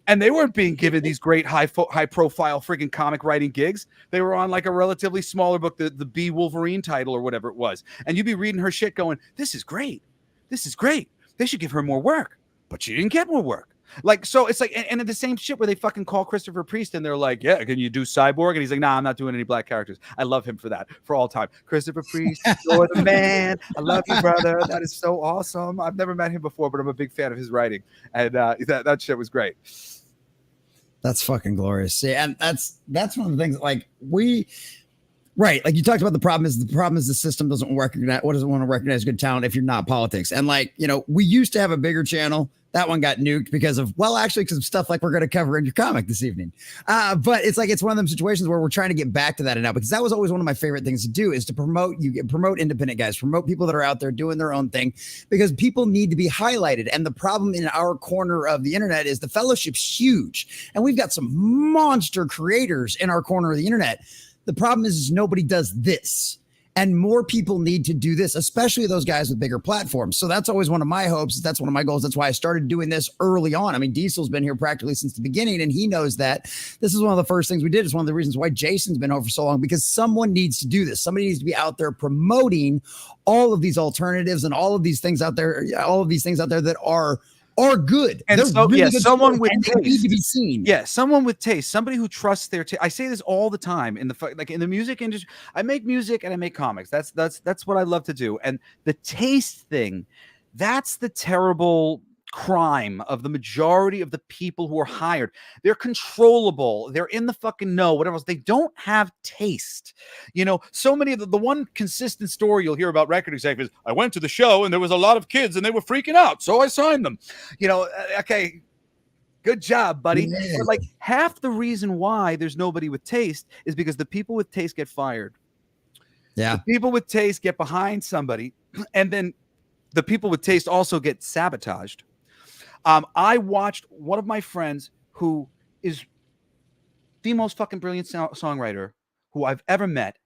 And they weren't being given these great high profile friggin' comic writing gigs. They were on like a relatively smaller book, the B Wolverine title or whatever it was. And you'd be reading her shit going, this is great. This is great. They should give her more work. But she didn't get more work. Like, so it's like, and the same shit where they fucking call Christopher Priest and they're like, yeah, can you do Cyborg? And he's like, nah, I'm not doing any black characters. I love him for that, for all time. Christopher Priest, you're the man. I love you, brother. That is so awesome. I've never met him before, but I'm a big fan of his writing. And that shit was great. That's fucking glorious. See, and that's one of the things, like, right, like you talked about, the problem is the system doesn't want to recognize good talent if you're not politics. And like, we used to have a bigger channel. That one got nuked because of stuff like we're going to cover in your comic this evening. But it's one of them situations where we're trying to get back to that now, because that was always one of my favorite things to do, is to promote independent guys, promote people that are out there doing their own thing, because people need to be highlighted. And the problem in our corner of the internet is the fellowship's huge, and we've got some monster creators in our corner of the internet. The problem is nobody does this. And more people need to do this, especially those guys with bigger platforms. So that's always one of my hopes. That's one of my goals. That's why I started doing this early on. I mean, Diesel's been here practically since the beginning, and he knows that. This is one of the first things we did. It's one of the reasons why Jason's been over for so long, because someone needs to do this. Somebody needs to be out there promoting all of these alternatives and all of these things out there that are good. And so, really good, someone with taste need to be seen. Yeah, someone with taste, somebody who trusts their taste. I say this all the time in the music industry. I make music and I make comics. That's what I love to do. And the taste thing, that's the terrible crime of the majority of the people who are hired. They're controllable. They're in the fucking know, whatever else. They don't have taste. So many of the one consistent story you'll hear about record executives, I went to the show and there was a lot of kids and they were freaking out, so I signed them. Okay, good job, buddy. Yeah. But like, half the reason why there's nobody with taste is because the people with taste get fired. Yeah. The people with taste get behind somebody, and then the people with taste also get sabotaged. I watched one of my friends, who is the most fucking brilliant songwriter who I've ever met.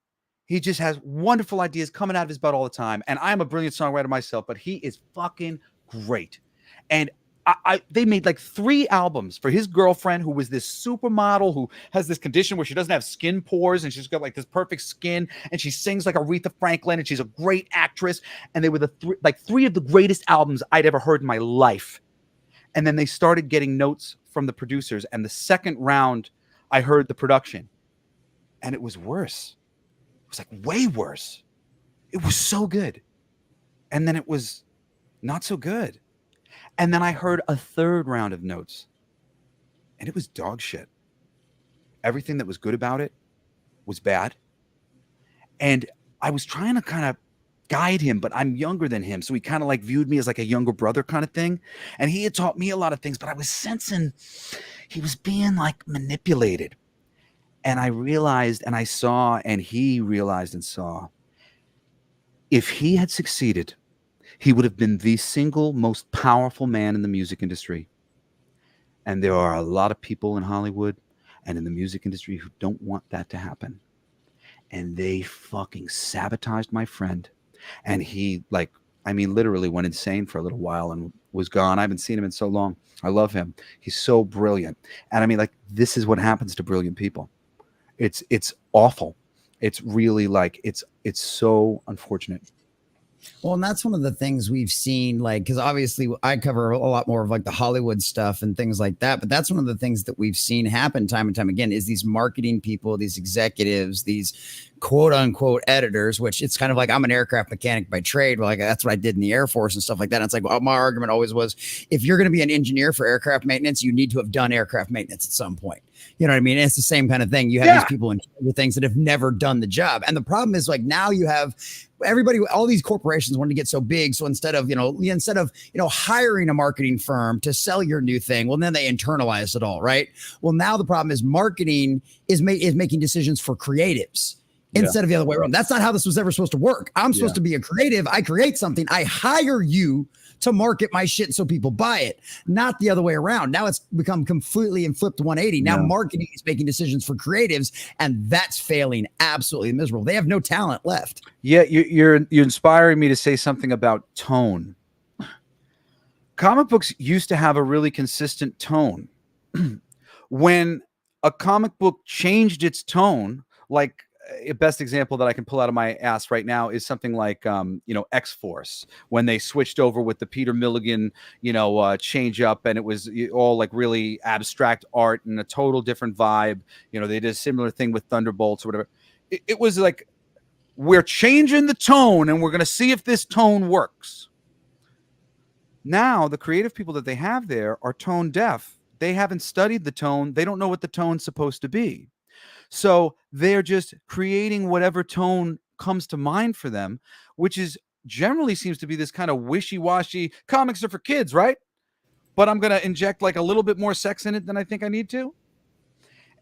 He just has wonderful ideas coming out of his butt all the time. And I'm a brilliant songwriter myself, but he is fucking great. And they made like 3 albums for his girlfriend, who was this supermodel who has this condition where she doesn't have skin pores, and she's got like this perfect skin, and she sings like Aretha Franklin, and she's a great actress. And they were the 3 of the greatest albums I'd ever heard in my life. And then they started getting notes from the producers. And the second round, I heard the production, and it was worse. It was like way worse. It was so good. And then it was not so good. And then I heard a third round of notes, and it was dog shit. Everything that was good about it was bad. And I was trying to kind of guide him, but I'm younger than him, so he kind of like viewed me as like a younger brother kind of thing. And he had taught me a lot of things, but I was sensing he was being like manipulated. And I realized, and I saw, and he realized and saw, if he had succeeded, he would have been the single most powerful man in the music industry. And there are a lot of people in Hollywood and in the music industry who don't want that to happen. And they fucking sabotaged my friend. And he, like, I mean, literally went insane for a little while and was gone. I haven't seen him in so long. I love him. He's so brilliant. And I mean, like, this is what happens to brilliant people. It's awful. It's really like, it's so unfortunate. Well, and that's one of the things we've seen, like, because obviously I cover a lot more of like the Hollywood stuff and things like that. But that's one of the things that we've seen happen time and time again is these marketing people, these executives, these quote unquote editors, which it's kind of like I'm an aircraft mechanic by trade. Well, like that's what I did in the Air Force and stuff like that. And it's like, well, my argument always was if you're going to be an engineer for aircraft maintenance, you need to have done aircraft maintenance at some point. You know what I mean? It's the same kind of thing. You have these people in things that have never done the job. And the problem is like now you have everybody, all these corporations want to get so big. So instead of hiring a marketing firm to sell your new thing, well, then they internalize it all, right? Well, now the problem is marketing is making decisions for creatives. Instead of the other way around. That's not how this was ever supposed to work. I'm supposed to be a creative. I create something. I hire you to market my shit so people buy it, not the other way around. Now it's become completely and flipped 180. Now marketing is making decisions for creatives, and that's failing absolutely miserable. They have no talent left. Yeah, you're inspiring me to say something about tone. Comic books used to have a really consistent tone. When a comic book changed its tone, like a best example that I can pull out of my ass right now is something like, X-Force, when they switched over with the Peter Milligan, change up, and it was all like really abstract art and a total different vibe. They did a similar thing with Thunderbolts or whatever. It was like, we're changing the tone and we're going to see if this tone works. Now, the creative people that they have there are tone deaf. They haven't studied the tone. They don't know what the tone's supposed to be. So they're just creating whatever tone comes to mind for them, which is generally seems to be this kind of wishy-washy, comics are for kids, right? But I'm going to inject like a little bit more sex in it than I think I need to.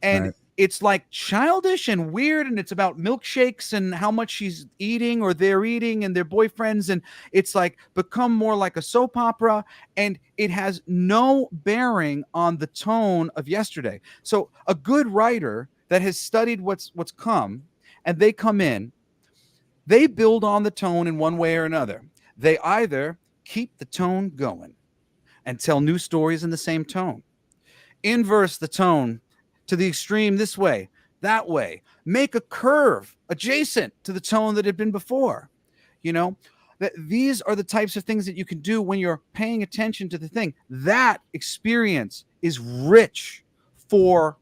And it's like childish and weird, and it's about milkshakes and how much she's eating or they're eating and their boyfriends. And it's like become more like a soap opera, and it has no bearing on the tone of yesterday. So a good writer that has studied what's come, and they come in, they build on the tone in one way or another. They either keep the tone going and tell new stories in the same tone, inverse the tone to the extreme this way, that way, make a curve adjacent to the tone that had been before. That these are the types of things that you can do when you're paying attention to the thing. That experience is rich for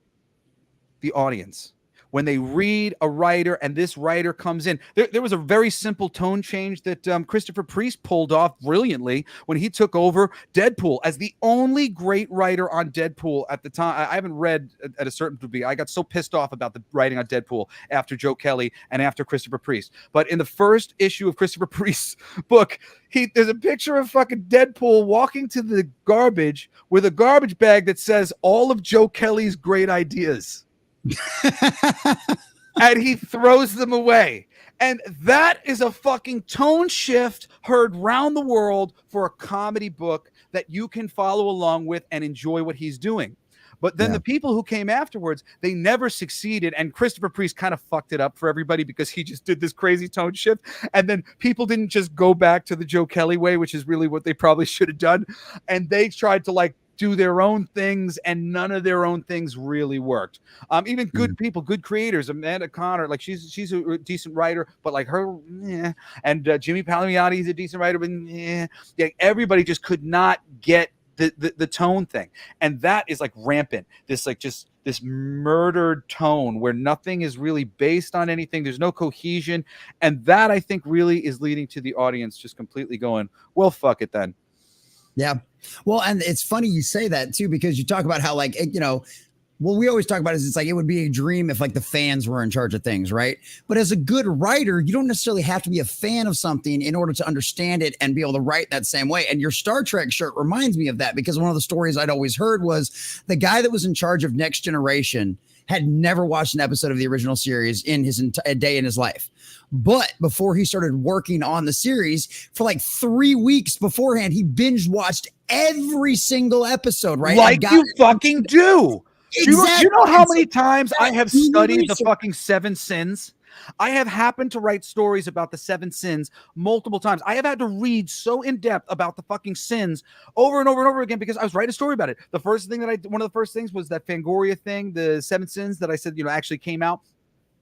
the audience. When they read a writer and this writer comes in, there was a very simple tone change that Christopher Priest pulled off brilliantly when he took over Deadpool as the only great writer on Deadpool at the time. I haven't read at a certain degree. I got so pissed off about the writing on Deadpool after Joe Kelly and after Christopher Priest. But in the first issue of Christopher Priest's book, there's a picture of fucking Deadpool walking to the garbage with a garbage bag that says all of Joe Kelly's great ideas. And he throws them away. And that is a fucking tone shift heard round the world for a comedy book that you can follow along with and enjoy what he's doing. But then the people who came afterwards, they never succeeded. And Christopher Priest kind of fucked it up for everybody because he just did this crazy tone shift. And then people didn't just go back to the Joe Kelly way, which is really what they probably should have done. And they tried to do their own things, and none of their own things really worked. Even good people, good creators, Amanda Connor, like she's a decent writer, but like her, and Jimmy Palmiotti is a decent writer, but everybody just could not get the tone thing, and that is like rampant. This murdered tone where nothing is really based on anything. There's no cohesion, and that I think really is leading to the audience just completely going, well, fuck it then. Yeah. Well, and it's funny you say that too, because you talk about how we always talk about is it's like it would be a dream if like the fans were in charge of things, right? But as a good writer, you don't necessarily have to be a fan of something in order to understand it and be able to write that same way. And your Star Trek shirt reminds me of that, because one of the stories I'd always heard was the guy that was in charge of Next Generation had never watched an episode of the original series in his entire day in his life. But before he started working on the series, for like 3 weeks beforehand, he binge watched every single episode, right? Like you fucking do. Exactly. You know how many times I have You studied the research. fucking 7 sins? I have happened to write stories about the 7 sins multiple times. I have had to read so in depth about the fucking sins over and over and over again because I was writing a story about it. The first thing that one of the first things was that Fangoria thing, the 7 sins that I said, actually came out.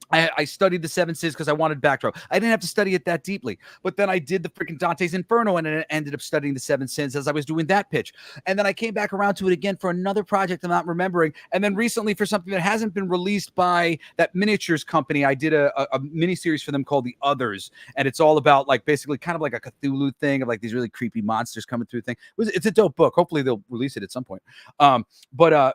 I studied the 7 sins because I wanted backdrop. I didn't have to study it that deeply. But then I did the freaking Dante's Inferno and I ended up studying the 7 sins as I was doing that pitch. And then I came back around to it again for another project I'm not remembering. And then recently for something that hasn't been released by that miniatures company, I did a mini series for them called The Others. And it's all about like basically kind of like a Cthulhu thing of like these really creepy monsters coming through thing. It's a dope book. Hopefully they'll release it at some point. But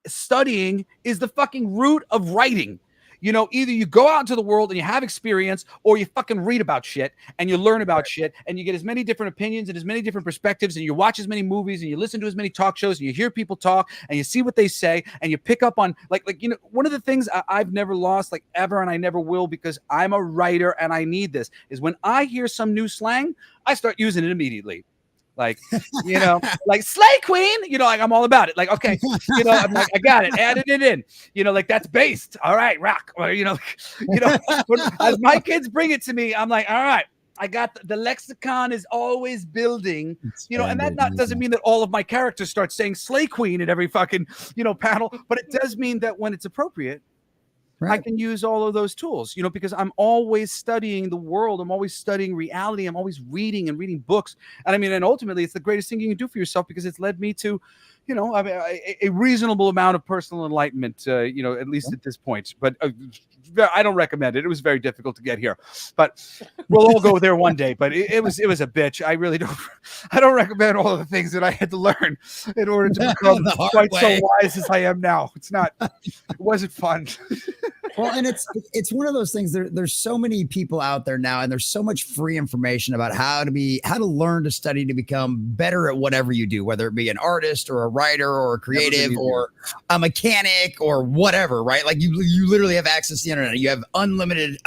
studying is the fucking root of writing. Either you go out into the world and you have experience, or you fucking read about shit and you learn about shit and you get as many different opinions and as many different perspectives and you watch as many movies and you listen to as many talk shows and you hear people talk and you see what they say and you pick up on one of the things I've never lost like ever and I never will because I'm a writer and I need this is when I hear some new slang, I start using it immediately. Like, like Slay Queen, like I'm all about it. Like, okay, I'm like, I got it, added it in, like that's based. All right, rock. Or, as my kids bring it to me, I'm like, all right, I got the lexicon is always building, and that doesn't mean that all of my characters start saying Slay Queen at every fucking, panel, but it does mean that when it's appropriate, right. I can use all of those tools, because I'm always studying the world. I'm always studying reality. I'm always reading books. And ultimately it's the greatest thing you can do for yourself because it's led me to, a reasonable amount of personal enlightenment, at least at this point. But I don't recommend it. It was very difficult to get here, but we'll all go there one day. But it was a bitch. I really don't recommend all of the things that I had to learn in order to become quite so wise as I am now. It wasn't fun. Well, and it's one of those things. There's so many people out there now, and there's so much free information about how to learn to study to become better at whatever you do, whether it be an artist or a writer or a creative or a mechanic or whatever, right? Like you literally have access to the internet. You have unlimited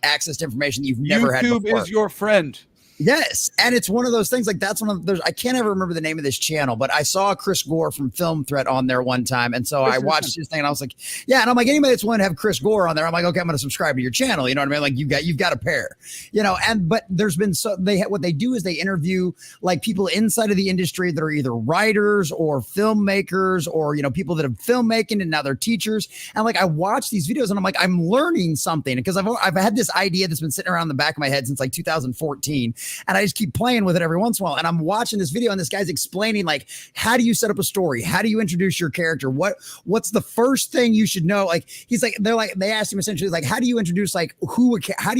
access to information that you've never had before. YouTube is your friend. Yes. And it's one of those things like that's one of those. I can't ever remember the name of this channel, but I saw Chris Gore from Film Threat on there one time. And so I watched his thing and I was like, yeah. And I'm like, anybody that's willing to have Chris Gore on there, I'm like, okay, I'm going to subscribe to your channel. You know what I mean? Like you've got a pair, but there's been what they do is they interview like people inside of the industry that are either writers or filmmakers or, people that have filmmaking and now they're teachers. And like, I watch these videos and I'm like, I'm learning something because I've had this idea that's been sitting around in the back of my head since like 2014. And I just keep playing with it every once in a while. And I'm watching this video and this guy's explaining like, how do you set up a story? How do you introduce your character? What's the first thing you should know? Like, he's like, they asked him essentially like, how do you introduce like how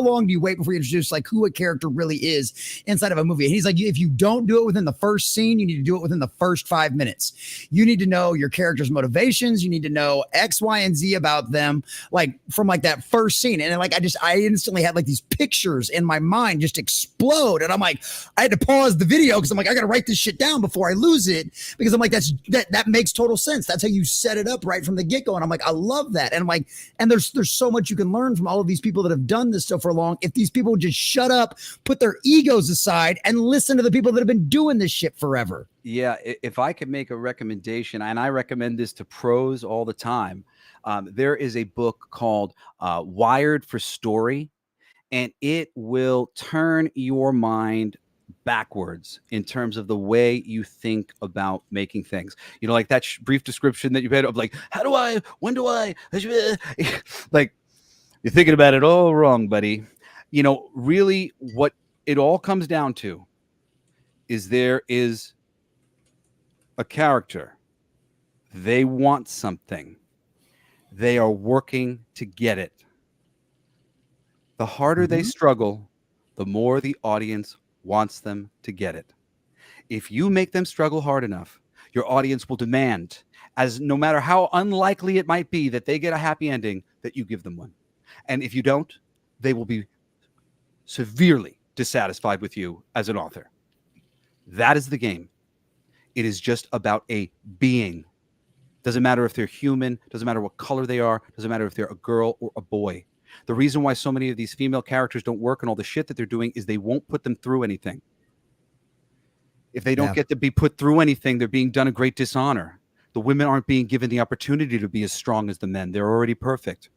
long do you wait before you introduce like who a character really is inside of a movie? And he's like, if you don't do it within the first scene, you need to do it within the first 5 minutes. You need to know your character's motivations. You need to know X, Y, and Z about them, like from like that first scene. And like, I instantly had like these pictures in my mind just explode. And I'm like, I had to pause the video because I'm like, I got to write this shit down before I lose it because I'm like, that makes total sense. That's how you set it up right from the get-go. And I'm like, I love that. And I'm like, and there's so much you can learn from all of these people that have done this stuff for long. If these people would just shut up, put their egos aside and listen to the people that have been doing this shit forever. Yeah. If I could make a recommendation, and I recommend this to pros all the time, there is a book called Wired for Story. And it will turn your mind backwards in terms of the way you think about making things. Like that brief description that you had of like, when do I, like you're thinking about it all wrong, buddy. Really what it all comes down to is there is a character. They want something. They are working to get it. The harder they struggle, the more the audience wants them to get it. If you make them struggle hard enough, your audience will demand, as no matter how unlikely it might be that they get a happy ending, that you give them one. And if you don't, they will be severely dissatisfied with you as an author. That is the game. It is just about a being. Doesn't matter if they're human, doesn't matter what color they are, doesn't matter if they're a girl or a boy. The reason why so many of these female characters don't work and all the shit that they're doing is they won't put them through anything. If they don't get to be put through anything, they're being done a great dishonor. The women aren't being given the opportunity to be as strong as the men. They're already perfect.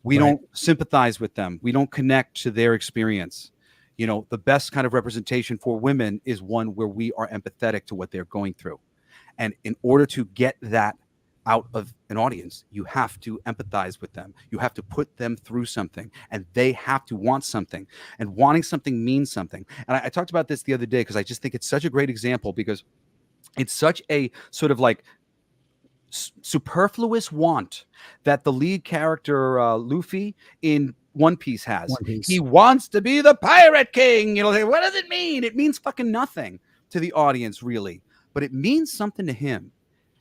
We don't sympathize with them. We don't connect to their experience. You know, the best kind of representation for women is one where we are empathetic to what they're going through. And in order to get that out of an audience, you have to empathize with them. You have to put them through something, and they have to want something, and wanting something means something. And I talked about this the other day because I just think it's such a great example, because it's such a sort of like superfluous want that the lead character Luffy in One Piece has. He wants to be the pirate king. You know, what does it mean? It means fucking nothing to the audience, really, but it means something to him.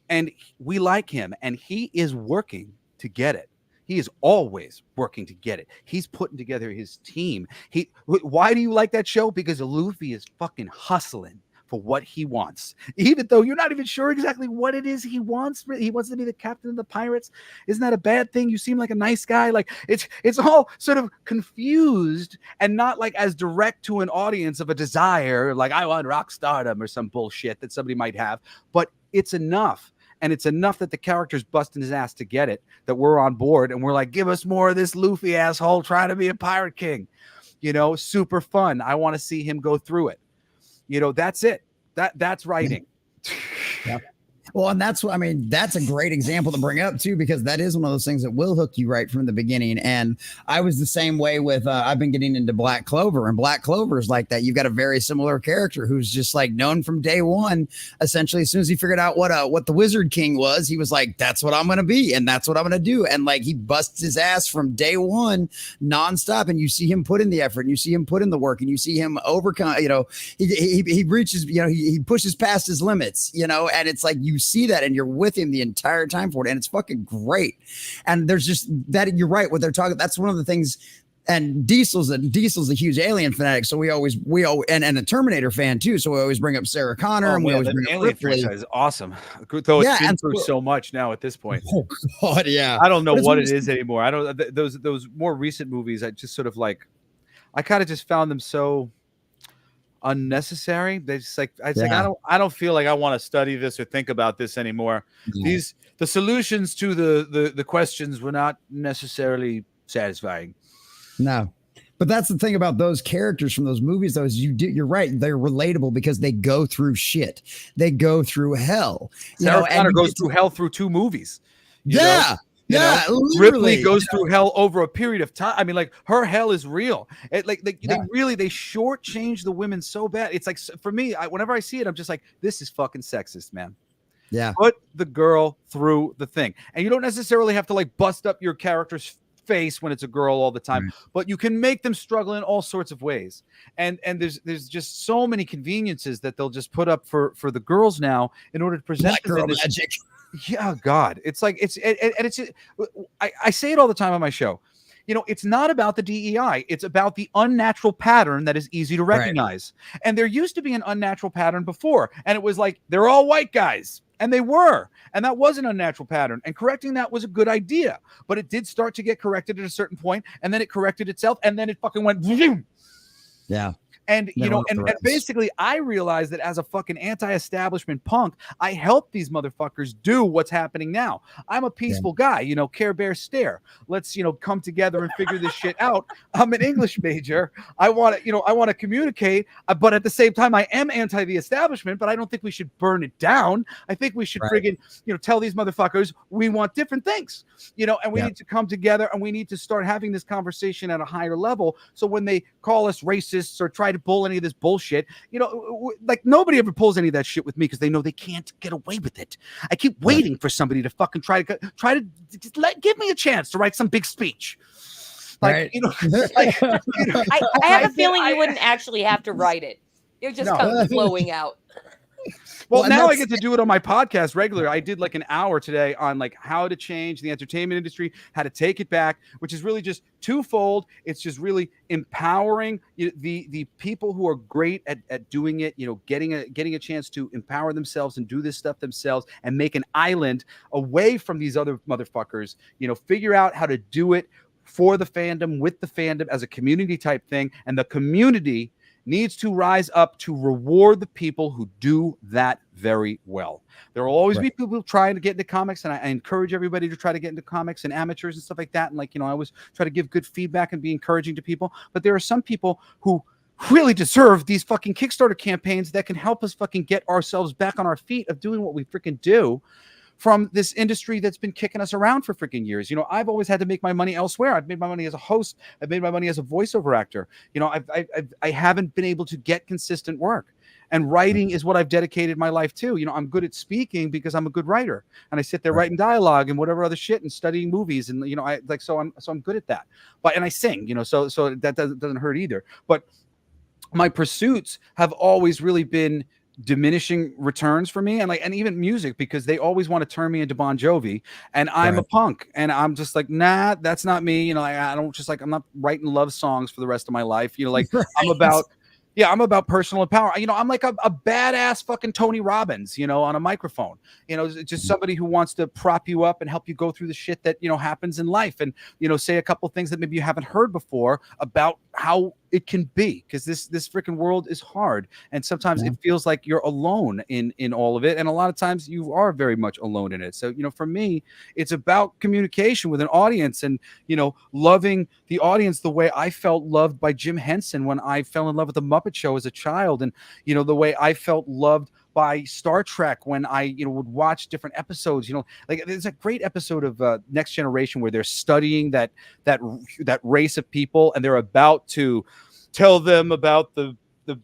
And we like him, and he is working to get it. He is always working to get it. He's putting together his team. Why do you like that show? Because Luffy is fucking hustling for what he wants, even though you're not even sure exactly what it is he wants. He wants to be the captain of the pirates. Isn't that a bad thing? You seem like a nice guy. Like it's all sort of confused and not like as direct to an audience of a desire, like I want rock stardom or some bullshit that somebody might have. But it's enough. And it's enough that the character's busting his ass to get it, that we're on board and we're like, give us more of this Luffy asshole trying to be a pirate king. You know, super fun. I want to see him go through it. You know, that's it. That's writing. Yeah. Well, and that's what I mean. That's a great example to bring up too, because that is one of those things that will hook you right from the beginning. And I was the same way with I've been getting into Black Clover, and Black Clover is like that. You've got a very similar character who's just like known from day one. Essentially, as soon as he figured out what the Wizard King was, he was like, "That's what I'm going to be, and that's what I'm going to do." And like he busts his ass from day one, nonstop. And you see him put in the effort, and you see him put in the work, and you see him overcome. You know, he reaches. You know, he pushes past his limits. You know, and it's like you see that and you're with him the entire time for it, and it's fucking great. And there's just that, you're right, what they're talking, that's one of the things. And Diesel's a huge Alien fanatic, so we always and a Terminator fan too, so we always bring up Sarah Connor. And we always bring Alien franchise is awesome, though it's been through so much now at this point. Oh god, yeah, I don't know what it is anymore. I don't, those more recent movies, I just sort of like, I kind of just found them so unnecessary. They just like, I don't feel like I want to study this or think about this anymore. Yeah. The solutions to the questions were not necessarily satisfying. No, but that's the thing about those characters from those movies, though, is you're right, they're relatable because they go through shit. They go through hell. Sarah Connor goes through hell through 2 movies. Yeah. Yeah, Ripley goes through hell over a period of time. I mean, like, her hell is real. They shortchange the women so bad. It's like, for me, whenever I see it, I'm just like, this is fucking sexist, man. Yeah. Put the girl through the thing. And you don't necessarily have to like bust up your character's face when it's a girl all the time, but you can make them struggle in all sorts of ways. And there's just so many conveniences that they'll just put up for the girls now in order to present Black girl magic. Yeah, God, it's like I say it all the time on my show. You know, it's not about the DEI. It's about the unnatural pattern that is easy to recognize. Right. And there used to be an unnatural pattern before, and it was like they're all white guys, and they were, and that was an unnatural pattern. And correcting that was a good idea, but it did start to get corrected at a certain point, and then it corrected itself, and then it fucking went. Yeah. And, you know, and basically I realized that as a fucking anti-establishment punk, I help these motherfuckers do what's happening now. I'm a peaceful guy, you know, Care Bear Stare. Let's, you know, come together and figure this shit out. I'm an English major. I want to communicate, but at the same time, I am anti the establishment, but I don't think we should burn it down. I think we should friggin', you know, tell these motherfuckers we want different things, you know, and we need to come together and we need to start having this conversation at a higher level. So when they call us racists or try to pull any of this bullshit, you know, like nobody ever pulls any of that shit with me because they know they can't get away with it. I keep waiting for somebody to fucking try to just give me a chance to write some big speech. Like, you know, like, you know, I have a feeling you wouldn't actually have to write it. It just comes flowing out. Well, now I get to do it on my podcast regularly. I did like an hour today on like how to change the entertainment industry, how to take it back, which is really just twofold. It's just really empowering the people who are great at doing it, getting a chance to empower themselves and do this stuff themselves and make an island away from these other motherfuckers, figure out how to do it for the fandom, with the fandom as a community type thing. And the community needs to rise up to reward the people who do that very well. There will always be people trying to get into comics, and I encourage everybody to try to get into comics, and amateurs and stuff like that. And I always try to give good feedback and be encouraging to people. But there are some people who really deserve these fucking Kickstarter campaigns that can help us fucking get ourselves back on our feet of doing what we freaking do from this industry that's been kicking us around for freaking years. I've always had to make my money elsewhere. I've made my money as a host. I've made my money as a voiceover actor. I haven't been able to get consistent work. And writing is what I've dedicated my life to. I'm good at speaking because I'm a good writer, and I sit there writing dialogue and whatever other shit and studying movies, and I'm good at that. And I sing, so that doesn't hurt either. But my pursuits have always really been diminishing returns for me, and even music, because they always want to turn me into Bon Jovi, and I'm a punk, and I'm just like, nah, that's not me. I don't I'm not writing love songs for the rest of my life. I'm about personal empowerment. I'm like a badass fucking Tony Robbins, on a microphone. Just somebody who wants to prop you up and help you go through the shit that happens in life, and say a couple things that maybe you haven't heard before about how it can be, because this freaking world is hard, and sometimes it feels like you're alone in all of it, and a lot of times you are very much alone in it. So for me, it's about communication with an audience, and loving the audience the way I felt loved by Jim Henson when I fell in love with the Muppet Show as a child, and the way I felt loved by Star Trek when I would watch different episodes. There's a great episode of Next Generation where they're studying that race of people, and they're about to tell them about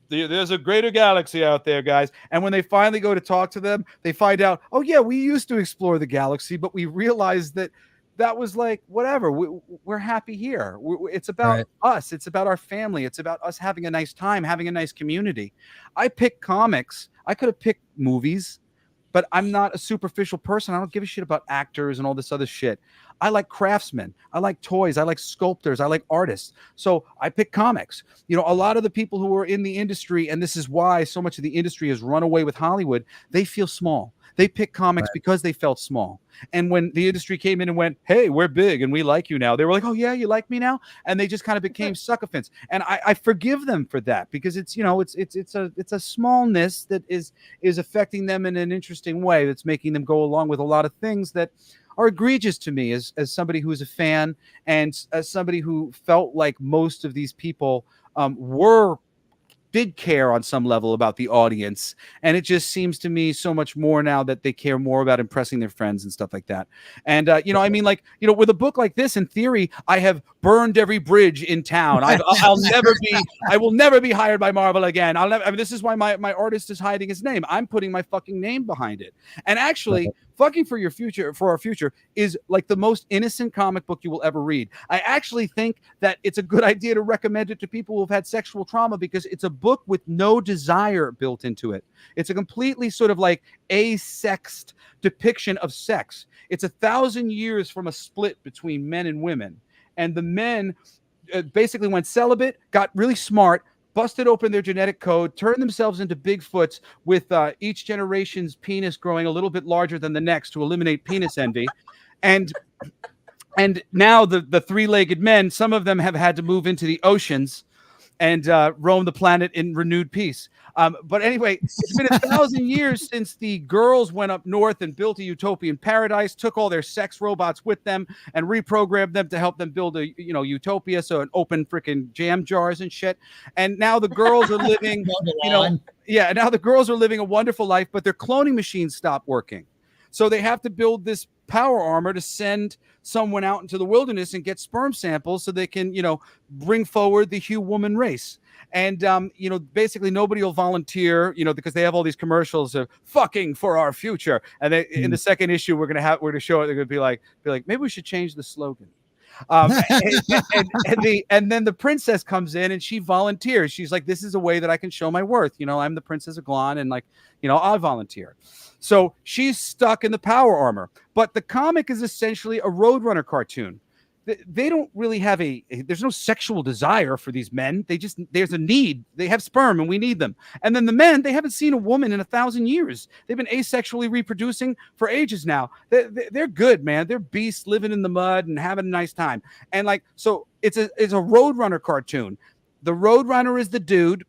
there's a greater galaxy out there, guys. And when they finally go to talk to them, they find out, oh yeah, we used to explore the galaxy, but we realized that was like, whatever, we're happy here. It's about us. It's about our family. It's about us having a nice time, having a nice community. I pick comics. I could have picked movies, but I'm not a superficial person. I don't give a shit about actors and all this other shit. I like craftsmen. I like toys. I like sculptors. I like artists. So I pick comics. A lot of the people who are in the industry, and this is why so much of the industry has run away with Hollywood, they feel small. They pick comics because they felt small. And when the industry came in and went, hey, we're big and we like you now, they were like, oh yeah, you like me now? And they just kind of became succophants. And I forgive them for that, because it's a smallness that is affecting them in an interesting way, that's making them go along with a lot of things that are egregious to me as somebody who is a fan, and as somebody who felt like most of these people did care on some level about the audience. And it just seems to me so much more now that they care more about impressing their friends and stuff like that. And, with a book like this, in theory, I have burned every bridge in town. I will never be hired by Marvel again. This is why my artist is hiding his name. I'm putting my fucking name behind it. And actually, Fucking for Our Future is like the most innocent comic book you will ever read. I actually think that it's a good idea to recommend it to people who have had sexual trauma, because it's a book with no desire built into it. It's a completely sort of like asexed depiction of sex. It's 1,000 years from a split between men and women. And the men basically went celibate, got really smart, busted open their genetic code, turned themselves into Bigfoots, with each generation's penis growing a little bit larger than the next to eliminate penis envy. And now the three-legged men, some of them have had to move into the oceans and roam the planet in renewed peace. But anyway, it's been 1,000 years since the girls went up north and built a utopian paradise, took all their sex robots with them, and reprogrammed them to help them build a utopia, so an open freaking jam jars and shit. And now the girls are living, now the girls are living a wonderful life, but their cloning machines stopped working. So they have to build this power armor to send someone out into the wilderness and get sperm samples so they can, bring forward the human race. And, basically nobody will volunteer, because they have all these commercials of fucking for our future. And in the second issue, we're going to show it. They're going to be like, maybe we should change the slogan. And then the princess comes in and she volunteers. She's like, this is a way that I can show my worth. You know, I'm the Princess of Glon, and like, you know, I'll volunteer. So she's stuck in the power armor. But the comic is essentially a Roadrunner cartoon. They don't really have there's no sexual desire for these men. There's a need. They have sperm and we need them. And then the men, they haven't seen a woman in 1,000 years. They've been asexually reproducing for ages now. They're good, man. They're beasts living in the mud and having a nice time. And like, so it's a Roadrunner cartoon. The Roadrunner is the dude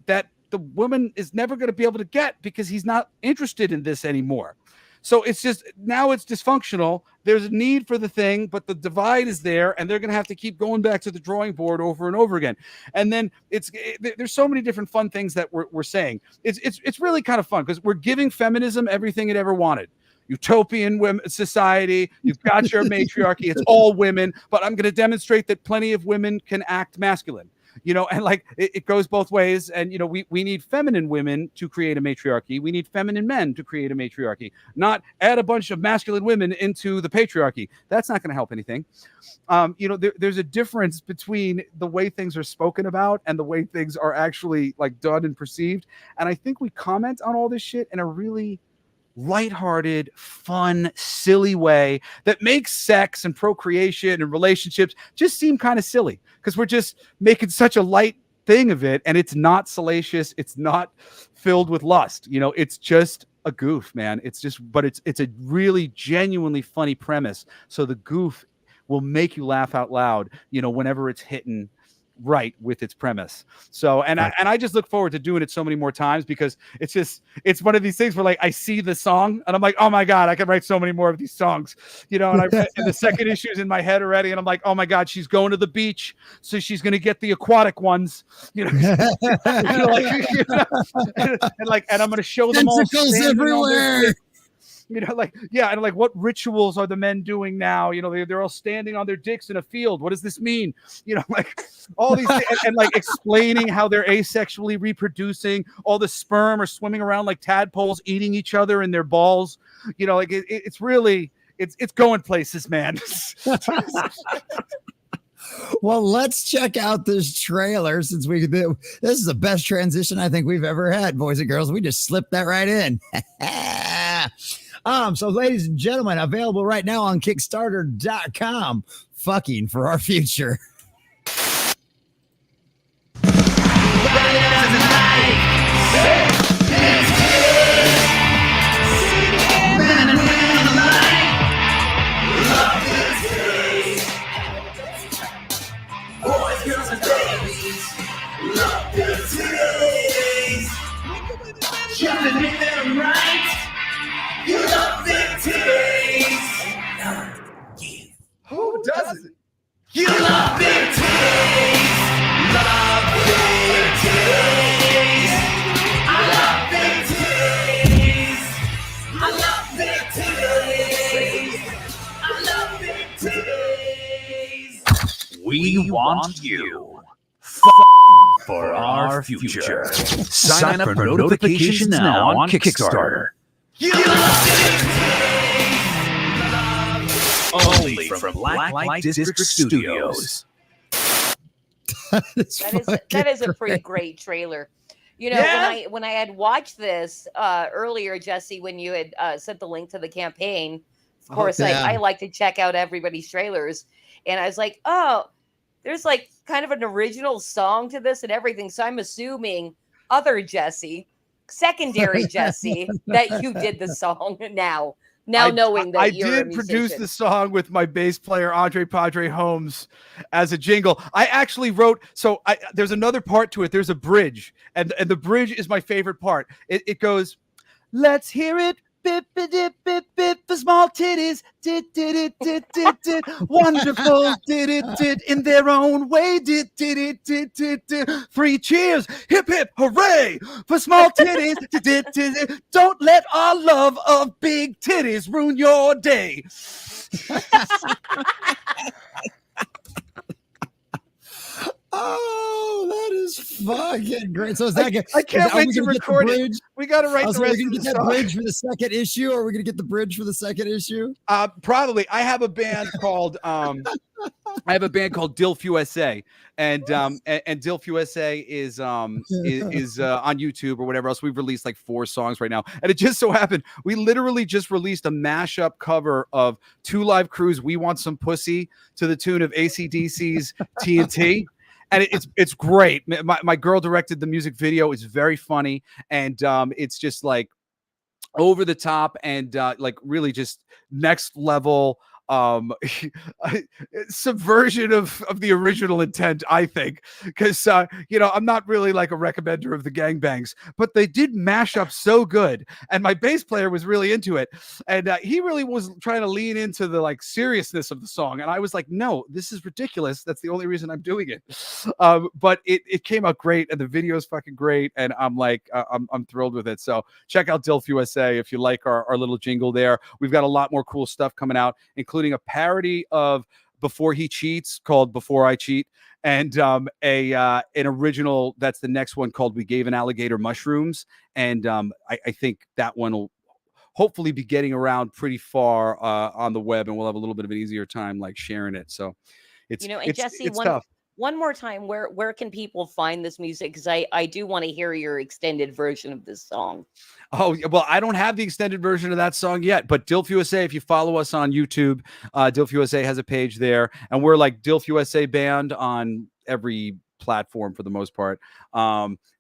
that the woman is never going to be able to get because he's not interested in this anymore. So it's just, now it's dysfunctional. There's a need for the thing, but the divide is there, and they're going to have to keep going back to the drawing board over and over again. And then there's so many different fun things that we're saying. It's really kind of fun because we're giving feminism everything it ever wanted. Utopian women society, you've got your matriarchy, it's all women, but I'm going to demonstrate that plenty of women can act masculine. You know, and like it goes both ways. And, you know, we need feminine women to create a matriarchy. We need feminine men to create a matriarchy, not add a bunch of masculine women into the patriarchy. That's not going to help anything. You know, there's a difference between the way things are spoken about and the way things are actually like done and perceived. And I think we comment on all this shit in a really lighthearted, fun, silly way that makes sex and procreation and relationships just seem kind of silly because we're just making such a light thing of it, and it's not salacious, it's not filled with lust. You know, it's just a goof, man. It's a really genuinely funny premise. So the goof will make you laugh out loud, you know, whenever it's hitting right with its premise. So I just look forward to doing it so many more times because it's one of these things where like I see the song and I'm like, oh my God, I could write so many more of these songs, you know. And and the second issue is in my head already, and I'm like, oh my God, she's going to the beach, so she's going to get the aquatic ones, you know, and I'm going to show them all everywhere. You know, like, yeah, and like, what rituals are the men doing now? You know, they're all standing on their dicks in a field. What does this mean? You know, like all these things, and like explaining how they're asexually reproducing. All the sperm are swimming around like tadpoles, eating each other in their balls. You know, like it's really going places, man. Well, let's check out this trailer since this is the best transition I think we've ever had, boys and girls. We just slipped that right in. So ladies and gentlemen, available right now on Kickstarter.com, Fucking for Our Future. Boys, girls, and babies, love the titties. Jumping in them right. You love the titties. Who doesn't? You love the titties. Love the titties. I love the titties. I love the titties. I love the titties. We want you. For our future. Sign up for notifications now on Kickstarter. You love it. Only from Blacklight District Studios. That is a pretty great trailer. You know, when I had watched this earlier, Jesse, when you had sent the link to the campaign, of course, I like to check out everybody's trailers, and I was like, oh, there's like kind of an original song to this and everything. So I'm assuming other Jesse, secondary Jesse, that you did the song now. Knowing that I you're did produce the song with my bass player Andre Padre Holmes as a jingle. I actually wrote, so there's another part to it. There's a bridge, and the bridge is my favorite part. It goes, let's hear it. Bip, bip, bip, bip, bip, for small titties, did, wonderful, did, in their own way, did, 3 cheers, hip, hip, hooray, for small titties, did, don't let our love of big titties ruin your day. Oh, that is fucking great. So is that good? I can't wait to record it. We got to write the We're rest gonna of get the that song. bridge for the second issue, or we're gonna get the bridge for the second issue. Probably. I have a band called Dilf USA, and Dilf USA is on YouTube or whatever else. We've released like 4 songs right now, and it just so happened we literally just released a mashup cover of Two Live Crew's "We Want Some Pussy" to the tune of AC/DC's TNT. And it's great. My girl directed the music video. It's very funny, and it's just like over the top and like really just next level subversion of the original intent, I think, because I'm not really like a recommender of the gangbangs, but they did mash up so good, and my bass player was really into it, and he really was trying to lean into the like seriousness of the song, and I was like, no, this is ridiculous. That's the only reason I'm doing it. But it came out great, and the video is fucking great, and I'm like I'm thrilled with it. So check out Dilf USA if you like our little jingle there. We've got a lot more cool stuff coming out, including a parody of Before He Cheats called Before I Cheat, and an original that's the next one called We Gave an Alligator Mushrooms, and I think that one will hopefully be getting around pretty far on the web, and we'll have a little bit of an easier time like sharing it. So it's Jesse, it's tough. One more time, where can people find this music? Because I do want to hear your extended version of this song. Oh, well, I don't have the extended version of that song yet, but Dilf USA, if you follow us on YouTube, Dilf USA has a page there, and we're like Dilf USA Band on every platform for the most part.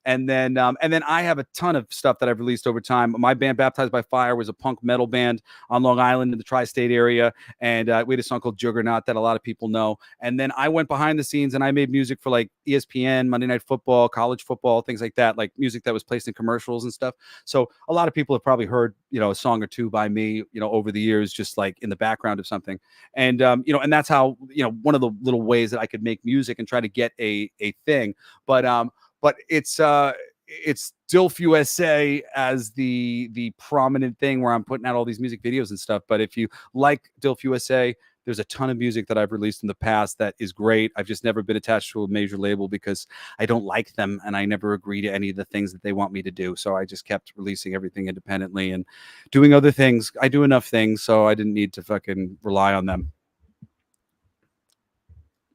And then I have a ton of stuff that I've released over time. My band Baptized by Fire was a punk metal band on Long Island in the tri-state area, and we had a song called Juggernaut that a lot of people know. And then I went behind the scenes and I made music for like ESPN, Monday Night Football, college football, things like that, like music that was placed in commercials and stuff. So a lot of people have probably heard, a song or two by me, over the years, just like in the background of something. And and that's how, one of the little ways that I could make music and try to get a thing. But it's Dilf USA as the prominent thing where I'm putting out all these music videos and stuff. But if you like Dilf USA, there's a ton of music that I've released in the past that is great. I've just never been attached to a major label because I don't like them, and I never agree to any of the things that they want me to do. So I just kept releasing everything independently and doing other things. I do enough things, so I didn't need to fucking rely on them.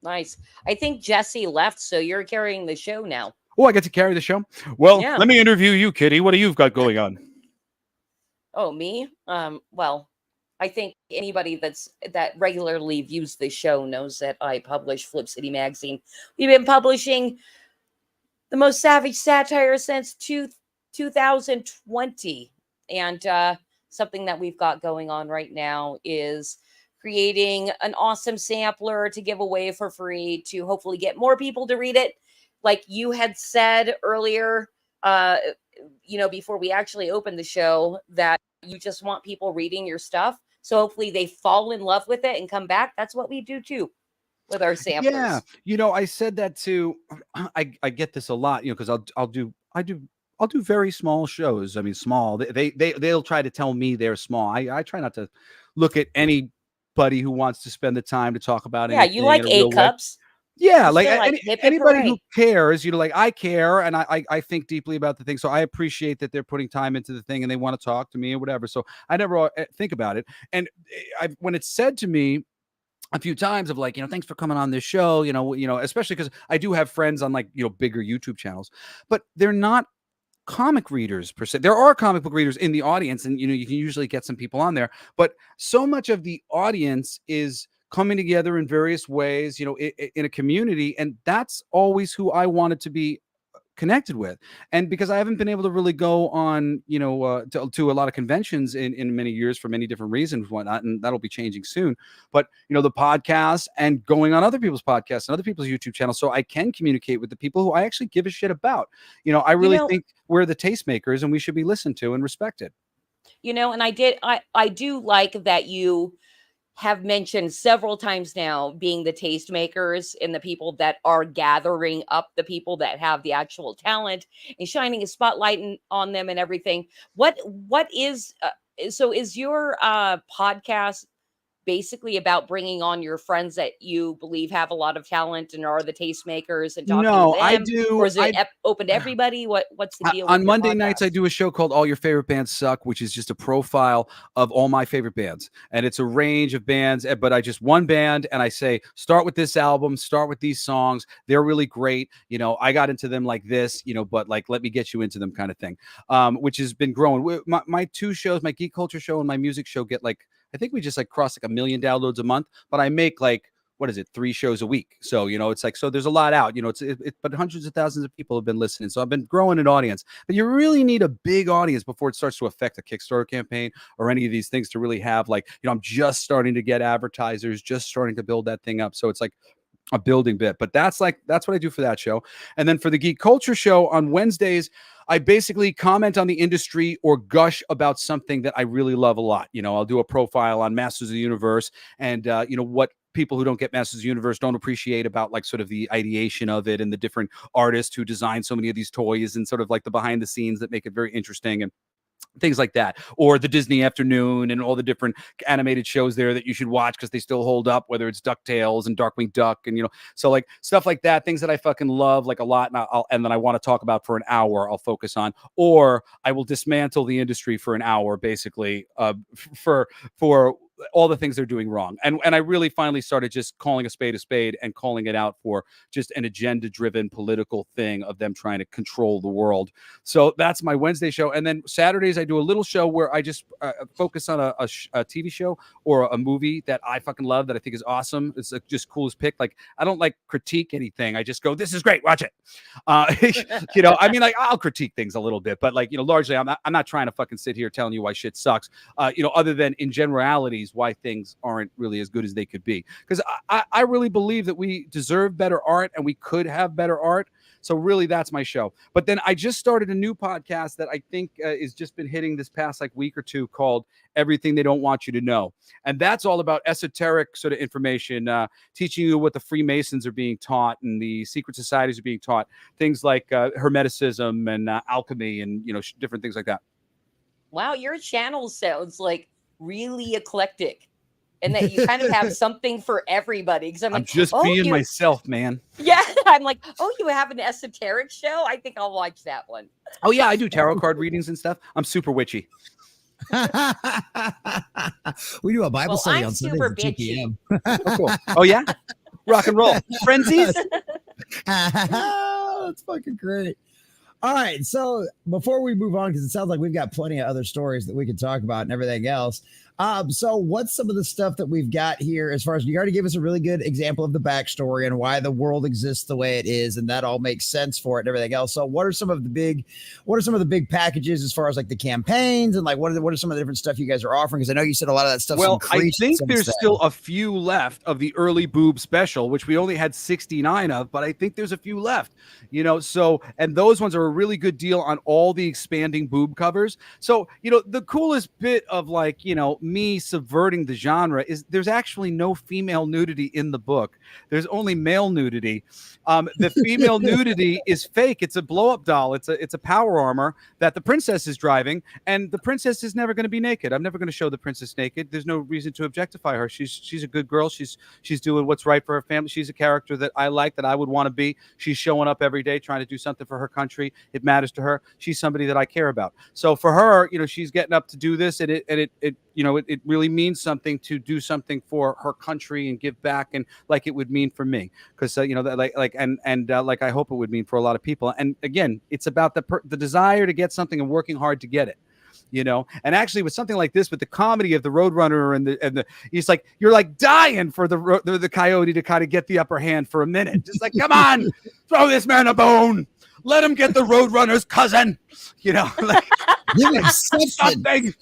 Nice. I think Jesse left, so you're carrying the show now. Oh, I get to carry the show? Well, Yeah. Let me interview you, Kitty. What do you've got going on? Oh, me? Well, I think anybody that regularly views the show knows that I publish Flip City Magazine. We've been publishing the most savage satire since 2020. And something that we've got going on right now is creating an awesome sampler to give away for free to hopefully get more people to read it. Like you had said earlier, before we actually opened the show, that you just want people reading your stuff. So hopefully they fall in love with it and come back. That's what we do too with our samplers. Yeah. I said that too. I get this a lot, because I'll do very small shows. I mean, small, they'll try to tell me they're small. I try not to look at anybody who wants to spend the time to talk about it. Yeah. You like A cups. Yeah, like anybody hooray. who cares, like I care, and I think deeply about the thing. So I appreciate that they're putting time into the thing and they want to talk to me or whatever. So I never think about it. And when it's said to me a few times of like, thanks for coming on this show, especially because I do have friends on like, bigger YouTube channels, but they're not comic readers per se. There are comic book readers in the audience, and you can usually get some people on there, but so much of the audience is coming together in various ways, in a community. And that's always who I wanted to be connected with. And because I haven't been able to really go on, to a lot of conventions in many years for many different reasons, whatnot, and that'll be changing soon. But, the podcast and going on other people's podcasts and other people's YouTube channels, so I can communicate with the people who I actually give a shit about. I really think we're the tastemakers and we should be listened to and respected. And I do like that you have mentioned several times now being the tastemakers and the people that are gathering up the people that have the actual talent and shining a spotlight on them and everything. What is so is your podcast basically about bringing on your friends that you believe have a lot of talent and are the tastemakers and talking No, to them? I do. Or is it open to everybody? What's the deal? On with your Monday nights, I podcast? do a show called All Your Favorite Bands Suck, which is just a profile of all my favorite bands. And it's a range of bands, but I just one band and I say, start with this album, start with these songs. They're really great. You know, I got into them like this, you know, but like, let me get you into them kind of thing, which has been growing. My two shows, my Geek Culture show and my music show get like, I think we just like cross like 1 million downloads a month, but I make like, what is it, 3 shows a week. So, you know, it's like, so there's a lot out, you know, but hundreds of thousands of people have been listening. So I've been growing an audience, but you really need a big audience before it starts to affect a Kickstarter campaign or any of these things to really have like, you know, I'm just starting to get advertisers, just starting to build that thing up. So it's like a building bit, but that's what I do for that show. And then for the Geek Culture show on Wednesdays, I basically comment on the industry or gush about something that I really love a lot. You know, I'll do a profile on Masters of the Universe and, you know, what people who don't get Masters of the Universe don't appreciate about like sort of the ideation of it and the different artists who design so many of these toys and sort of like the behind the scenes that make it very interesting and things like that, or the Disney Afternoon and all the different animated shows there that you should watch because they still hold up, whether it's DuckTales and Darkwing Duck and, you know, so like stuff like that, things that I fucking love like a lot and then I want to talk about for an hour, I'll focus on, or I will dismantle the industry for an hour basically for all the things they're doing wrong. And I really finally started just calling a spade and calling it out for just an agenda-driven political thing of them trying to control the world. So that's my Wednesday show. And then Saturdays, I do a little show where I just focus on a TV show or a movie that I fucking love that I think is awesome. It's just coolest pick. Like, I don't like critique anything. I just go, this is great. Watch it. You know, I mean, like I'll critique things a little bit, but like, you know, largely I'm not trying to fucking sit here telling you why shit sucks. You know, other than in generalities, why things aren't really as good as they could be. Because I really believe that we deserve better art and we could have better art. So really, that's my show. But then I just started a new podcast that I think is just been hitting this past like week or two called Everything They Don't Want You to Know. And that's all about esoteric sort of information, teaching you what the Freemasons are being taught and the secret societies are being taught, things like Hermeticism and alchemy and, you know, different things like that. Wow, your channel sounds like really eclectic and that you kind of have something for everybody. Because I'm like, just being myself, man. Yeah, I'm like, oh, you have an esoteric show? I think I'll watch that one. Oh, yeah, I do tarot card readings and stuff. I'm super witchy. We do a Bible study I'm on super Sundays at 2 p.m. Oh, cool. Oh, yeah? Rock and roll. Frenzies? That's fucking great. All right. So before we move on, because it sounds like we've got plenty of other stories that we could talk about and everything else. So what's some of the stuff that we've got here as far as you already gave us a really good example of the backstory and why the world exists the way it is, and that all makes sense for it and everything else. So what are some of the big packages as far as like the campaigns and like what are some of the different stuff you guys are offering? Because I know you said a lot of that stuff. Well, I think there's still a few left of the early boob special, which we only had 69 of, but I think there's a few left, you know, so, and those ones are a really good deal on all the expanding boob covers. So, you know, the coolest bit of like, you know, me subverting the genre is there's actually no female nudity in the book. There's only male nudity. The female nudity is fake. It's a blow-up doll. It's a power armor that the princess is driving, and the princess is never going to be naked. I'm never going to show the princess naked. There's no reason to objectify her. She's a good girl. She's doing what's right for her family. She's a character that I like, that I would want to be. She's showing up every day trying to do something for her country. It matters to her. She's somebody that I care about. So for her, you know, she's getting up to do this, and it you know, it really means something to do something for her country and give back, and like it would mean for me, because you know, that like I hope it would mean for a lot of people. And again, it's about the desire to get something and working hard to get it, you know. And actually, with something like this, with the comedy of the Roadrunner and the he's like, you're like dying for the coyote to kind of get the upper hand for a minute, just like, come on, throw this man a bone. Let him get the Roadrunner's cousin, you know, like something.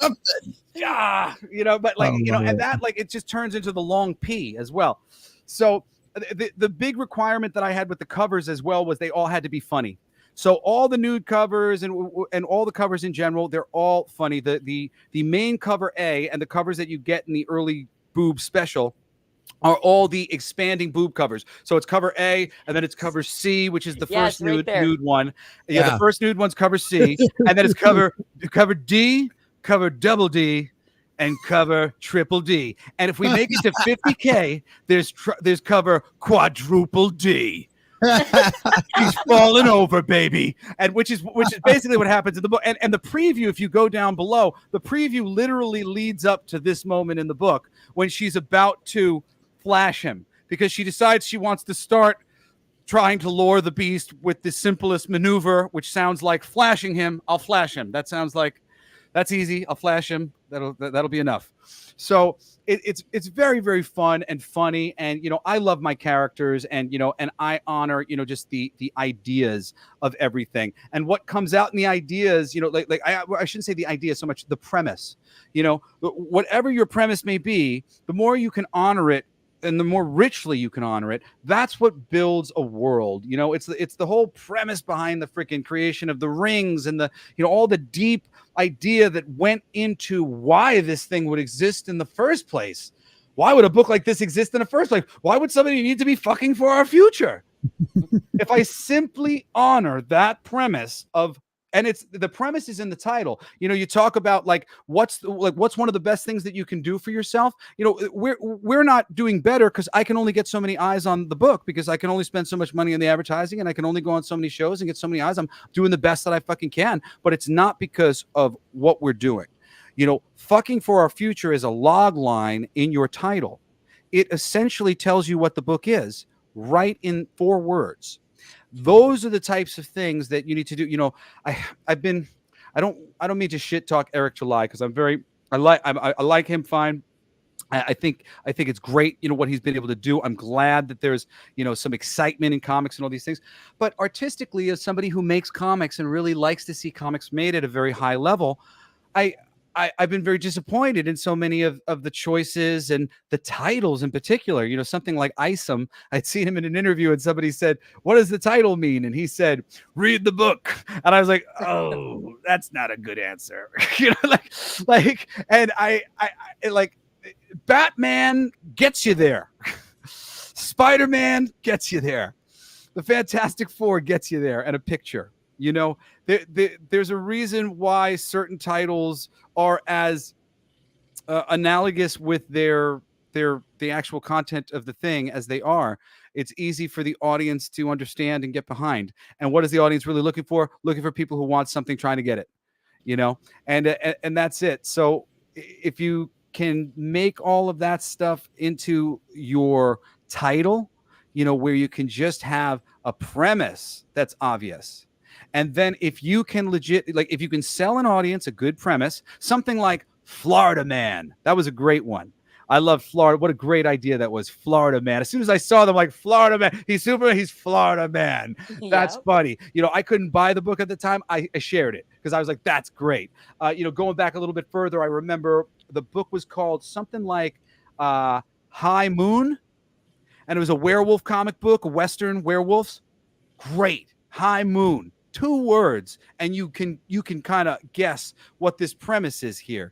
Yeah, you know, but like, you know, and that, like, it just turns into the long P as well. So the big requirement that I had with the covers as well was they all had to be funny. So all the nude covers and all the covers in general, they're all funny. The main cover A and the covers that you get in the early boob special are all the expanding boob covers. So it's cover A, and then it's cover C, which is the first nude one. Yeah, the first nude one's cover C, and then it's cover D, cover double D, and cover triple D. And if we make it to 50K, there's cover quadruple D. She's falling over, baby. And which is basically what happens in the book. And the preview, if you go down below, the preview literally leads up to this moment in the book when she's about to flash him, because she decides she wants to start trying to lure the beast with the simplest maneuver, which sounds like flashing him. I'll flash him. That sounds like that's easy. I'll flash him. That'll be enough. So it's very, very fun and funny. And, I love my characters, and, and I honor, just the ideas of everything and what comes out in the ideas, I shouldn't say the idea so much, the premise, whatever your premise may be, the more you can honor it and the more richly you can honor it, that's what builds a world. It's the whole premise behind the freaking creation of the rings and the, all the deep idea that went into why this thing would exist in the first place. Why would a book like this exist in the first place? Why would somebody need to be fucking for our future? If I simply honor that premise of, and the premise is in the title. You talk about what's one of the best things that you can do for yourself. We're not doing better because I can only get so many eyes on the book, because I can only spend so much money on the advertising, and I can only go on so many shows and get so many eyes. I'm doing the best that I fucking can, but it's not because of what we're doing. Fucking for our future is a log line in your title. It essentially tells you what the book is, right in 4 words. Those are the types of things that you need to do. I don't mean to shit talk Eric July, because I like him fine. I think it's great, what he's been able to do. I'm glad that there's, some excitement in comics and all these things. But artistically, as somebody who makes comics and really likes to see comics made at a very high level, I've been very disappointed in so many of the choices and the titles in particular. Something like Isom. I'd seen him in an interview and somebody said, "What does the title mean?" And he said, "Read the book." And I was like, "Oh, that's not a good answer." And I Batman gets you there. Spider-Man gets you there. The Fantastic Four gets you there, and a picture. There's a reason why certain titles are as analogous with the actual content of the thing as they are. It's easy for the audience to understand and get behind. And what is the audience really looking for? Looking for people who want something, trying to get it, and that's it. So if you can make all of that stuff into your title, where you can just have a premise that's obvious. And then if you can if you can sell an audience a good premise, something like Florida Man, that was a great one. I love Florida. What a great idea that was, Florida Man. As soon as I saw them, Florida Man, he's Florida Man. That's funny. I couldn't buy the book at the time. I shared it because I was like, that's great. Going back a little bit further, I remember the book was called something like High Moon, and it was a werewolf comic book, Western werewolves. Great. High Moon. 2 words, and you can kind of guess what this premise is here.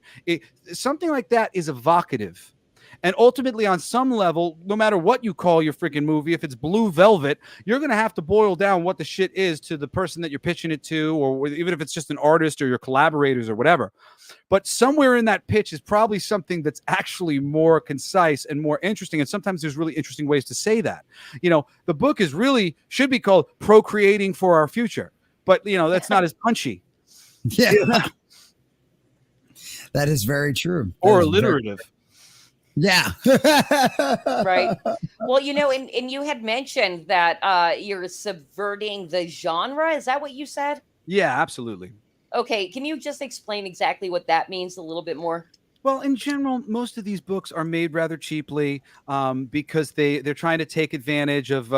Something like that is evocative. And ultimately, on some level, no matter what you call your freaking movie, if it's Blue Velvet, you're going to have to boil down what the shit is to the person that you're pitching it to, or even if it's just an artist or your collaborators or whatever. But somewhere in that pitch is probably something that's actually more concise and more interesting. And sometimes there's really interesting ways to say that. The book should be called Procreating for Our Future. But, that's not as punchy. Yeah. That is very true. Or alliterative. Yeah. Right. Well, and you had mentioned that you're subverting the genre. Is that what you said? Yeah, absolutely. Okay. Can you just explain exactly what that means a little bit more? Well, in general, most of these books are made rather cheaply because they're trying to take advantage of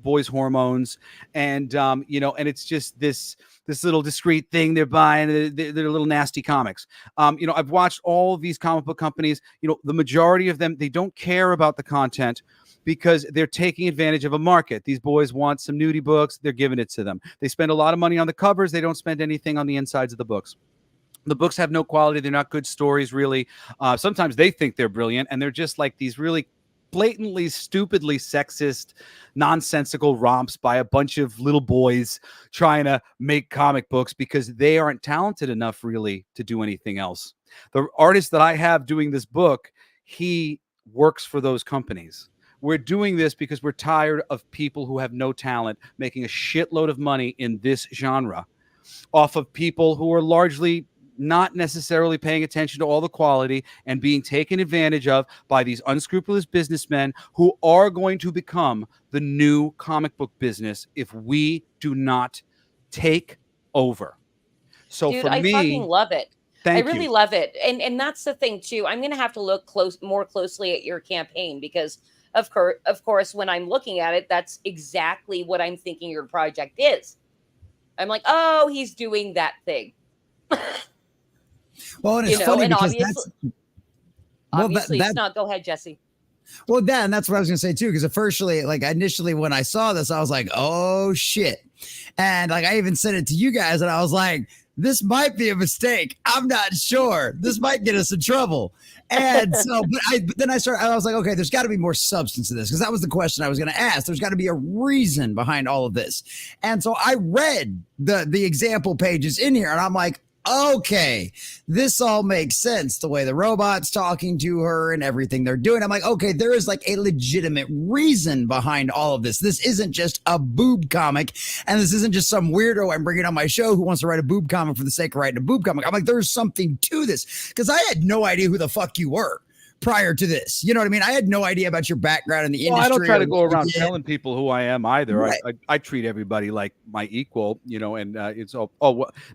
boys' hormones, and and it's just this little discreet thing they're buying. They're little nasty comics. I've watched all of these comic book companies. The majority of them, they don't care about the content because they're taking advantage of a market. These boys want some nudie books. They're giving it to them. They spend a lot of money on the covers. They don't spend anything on the insides of the books. The books have no quality. They're not good stories, really. Sometimes they think they're brilliant, and they're just like these really blatantly, stupidly sexist, nonsensical romps by a bunch of little boys trying to make comic books because they aren't talented enough really to do anything else. The artist that I have doing this book, he works for those companies. We're doing this because we're tired of people who have no talent making a shitload of money in this genre off of people who are largely not necessarily paying attention to all the quality and being taken advantage of by these unscrupulous businessmen who are going to become the new comic book business if we do not take over. So Dude, for I me, fucking love it. thank I really you. love it. And that's the thing too. I'm going to have to look more closely at your campaign because of course, when I'm looking at it, that's exactly what I'm thinking your project is. I'm like, oh, he's doing that thing. Well, and it's funny and because obviously it's not. Go ahead, Jesse. Well, Dan, that's what I was gonna say too. Because initially when I saw this, I was like, "Oh shit!" And like I even said it to you guys, and I was like, "This might be a mistake. I'm not sure. This might get us in trouble." And so, but then I was like, "Okay, there's got to be more substance to this," because that was the question I was gonna ask. There's got to be a reason behind all of this. And so I read the example pages in here, and I'm like, okay, this all makes sense. The way the robot's talking to her and everything they're doing. I'm like, okay, there is like a legitimate reason behind all of this. This isn't just a boob comic. And this isn't just some weirdo I'm bringing on my show who wants to write a boob comic for the sake of writing a boob comic. I'm like, there's something to this because I had no idea who the fuck you were prior to this. You know what I mean? I had no idea about your background in the industry. I don't try to go around telling people who I am either. Right. I treat everybody like my equal, and it's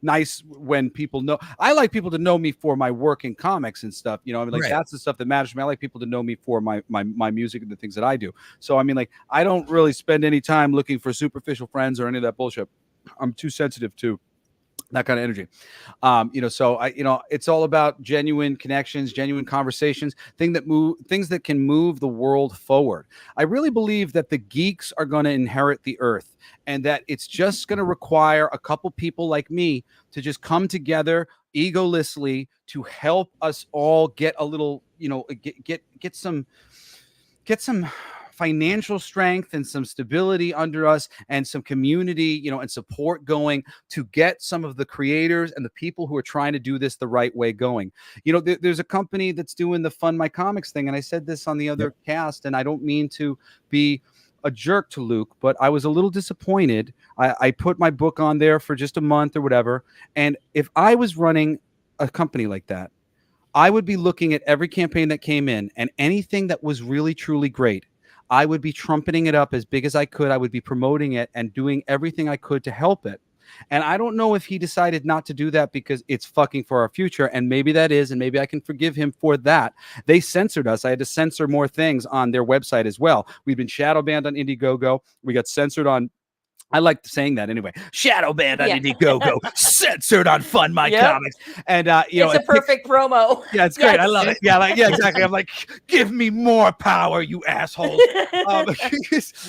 nice when people know. I like people to know me for my work in comics and stuff. Right. That's the stuff that matters to me. I like people to know me for my music and the things that I do. So I don't really spend any time looking for superficial friends or any of that bullshit. I'm too sensitive to that kind of energy. So it's all about genuine connections, genuine conversations, things that can move the world forward. I really believe that the geeks are going to inherit the earth and that it's just going to require a couple people like me to just come together egolessly to help us all get a little, get some financial strength and some stability under us and some community, and support going to get some of the creators and the people who are trying to do this the right way going. There's a company that's doing the Fund My Comics thing. And I said this on the other cast, and I don't mean to be a jerk to Luke, but I was a little disappointed. I put my book on there for just a month or whatever. And if I was running a company like that, I would be looking at every campaign that came in and anything that was really, truly great. I would be trumpeting it up as big as I could. I would be promoting it and doing everything I could to help it. And I don't know if he decided not to do that because it's fucking for our future. And maybe that is, and maybe I can forgive him for that. They censored us. I had to censor more things on their website as well. We've been shadow banned on Indiegogo. We got censored on, I like saying that anyway. Shadow banned on Indiegogo, censored on Fund My Comics, and it's a perfect promo. Yeah, it's great. I love it. Yeah, exactly. I'm like, give me more power, you assholes.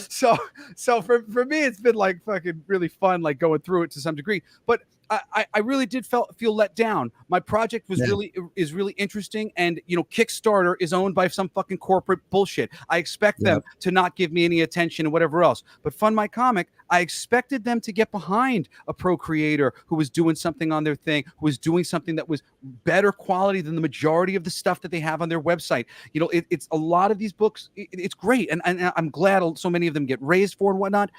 So for me, it's been like fucking really fun, like going through it to some degree. But I really did feel let down. My project was really interesting, and Kickstarter is owned by some fucking corporate bullshit. I expect them to not give me any attention and whatever else. But Fund My Comic, I expected them to get behind a pro creator who was doing something on their thing, who was doing something that was better quality than the majority of the stuff that they have on their website. It's a lot of these books. It's great, and I'm glad so many of them get raised for and whatnot.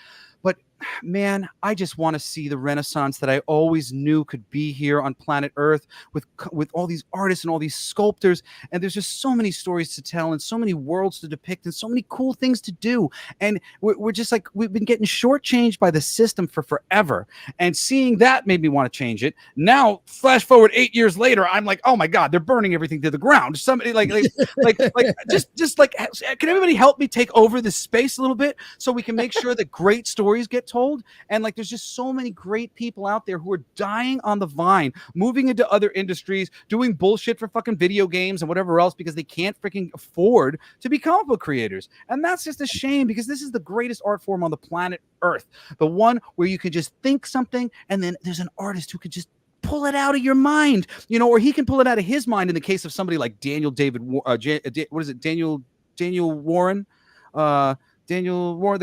But man, I just want to see the renaissance that I always knew could be here on planet Earth with all these artists and all these sculptors. And there's just so many stories to tell and so many worlds to depict and so many cool things to do. And we're just like, we've been getting shortchanged by the system for forever. And seeing that made me want to change it. Now, flash forward 8 years later, I'm like, oh my God, they're burning everything to the ground. Somebody just can everybody help me take over this space a little bit so we can make sure that great stories get told? And there's just so many great people out there who are dying on the vine, moving into other industries, doing bullshit for fucking video games and whatever else because they can't freaking afford to be comic book creators. And that's just a shame because this is the greatest art form on the planet Earth. The one where you can just think something and then there's an artist who could just pull it out of your mind, or he can pull it out of his mind in the case of somebody like Daniel David, Daniel Daniel Warren, the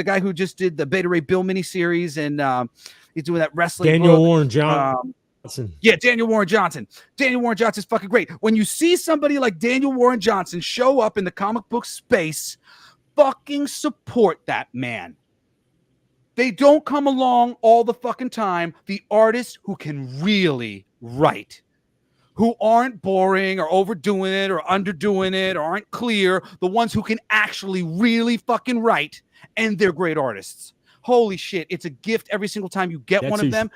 guy who just did the Beta Ray Bill miniseries, and he's doing that wrestling. Daniel book. Warren Johnson. Yeah, Daniel Warren Johnson. Daniel Warren Johnson's fucking great. When you see somebody like Daniel Warren Johnson show up in the comic book space, fucking support that man. They don't come along all the fucking time. The artists who can really write, who aren't boring or overdoing it or underdoing it or aren't clear, the ones who can actually really fucking write, and they're great artists. Holy shit, it's a gift every single time you get one of them.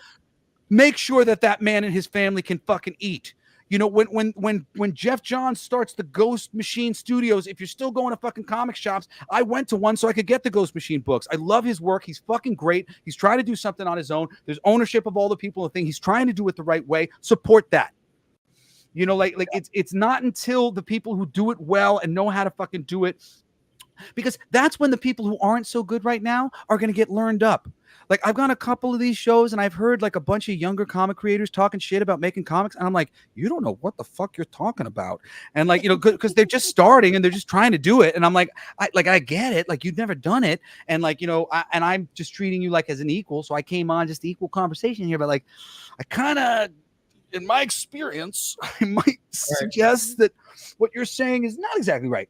Make sure that man and his family can fucking eat. You know, when Jeff Johns starts the Ghost Machine Studios, if you're still going to fucking comic shops, I went to one so I could get the Ghost Machine books. I love his work. He's fucking great. He's trying to do something on his own. There's ownership of all the people and thing. He's trying to do it the right way. Support that. You know, like it's not until the people who do it well and know how to fucking do it, because that's when the people who aren't so good right now are going to get learned up. Like, I've gone a couple of these shows and I've heard like a bunch of younger comic creators talking shit about making comics. And I'm like, you don't know what the fuck you're talking about. And like, you know, because they're just starting and they're just trying to do it. And I'm like, I get it. Like, you've never done it. And like, you know, I'm just treating you like as an equal. So I came on just equal conversation here, but like, I kind of, in my experience, I might suggest that what you're saying is not exactly right.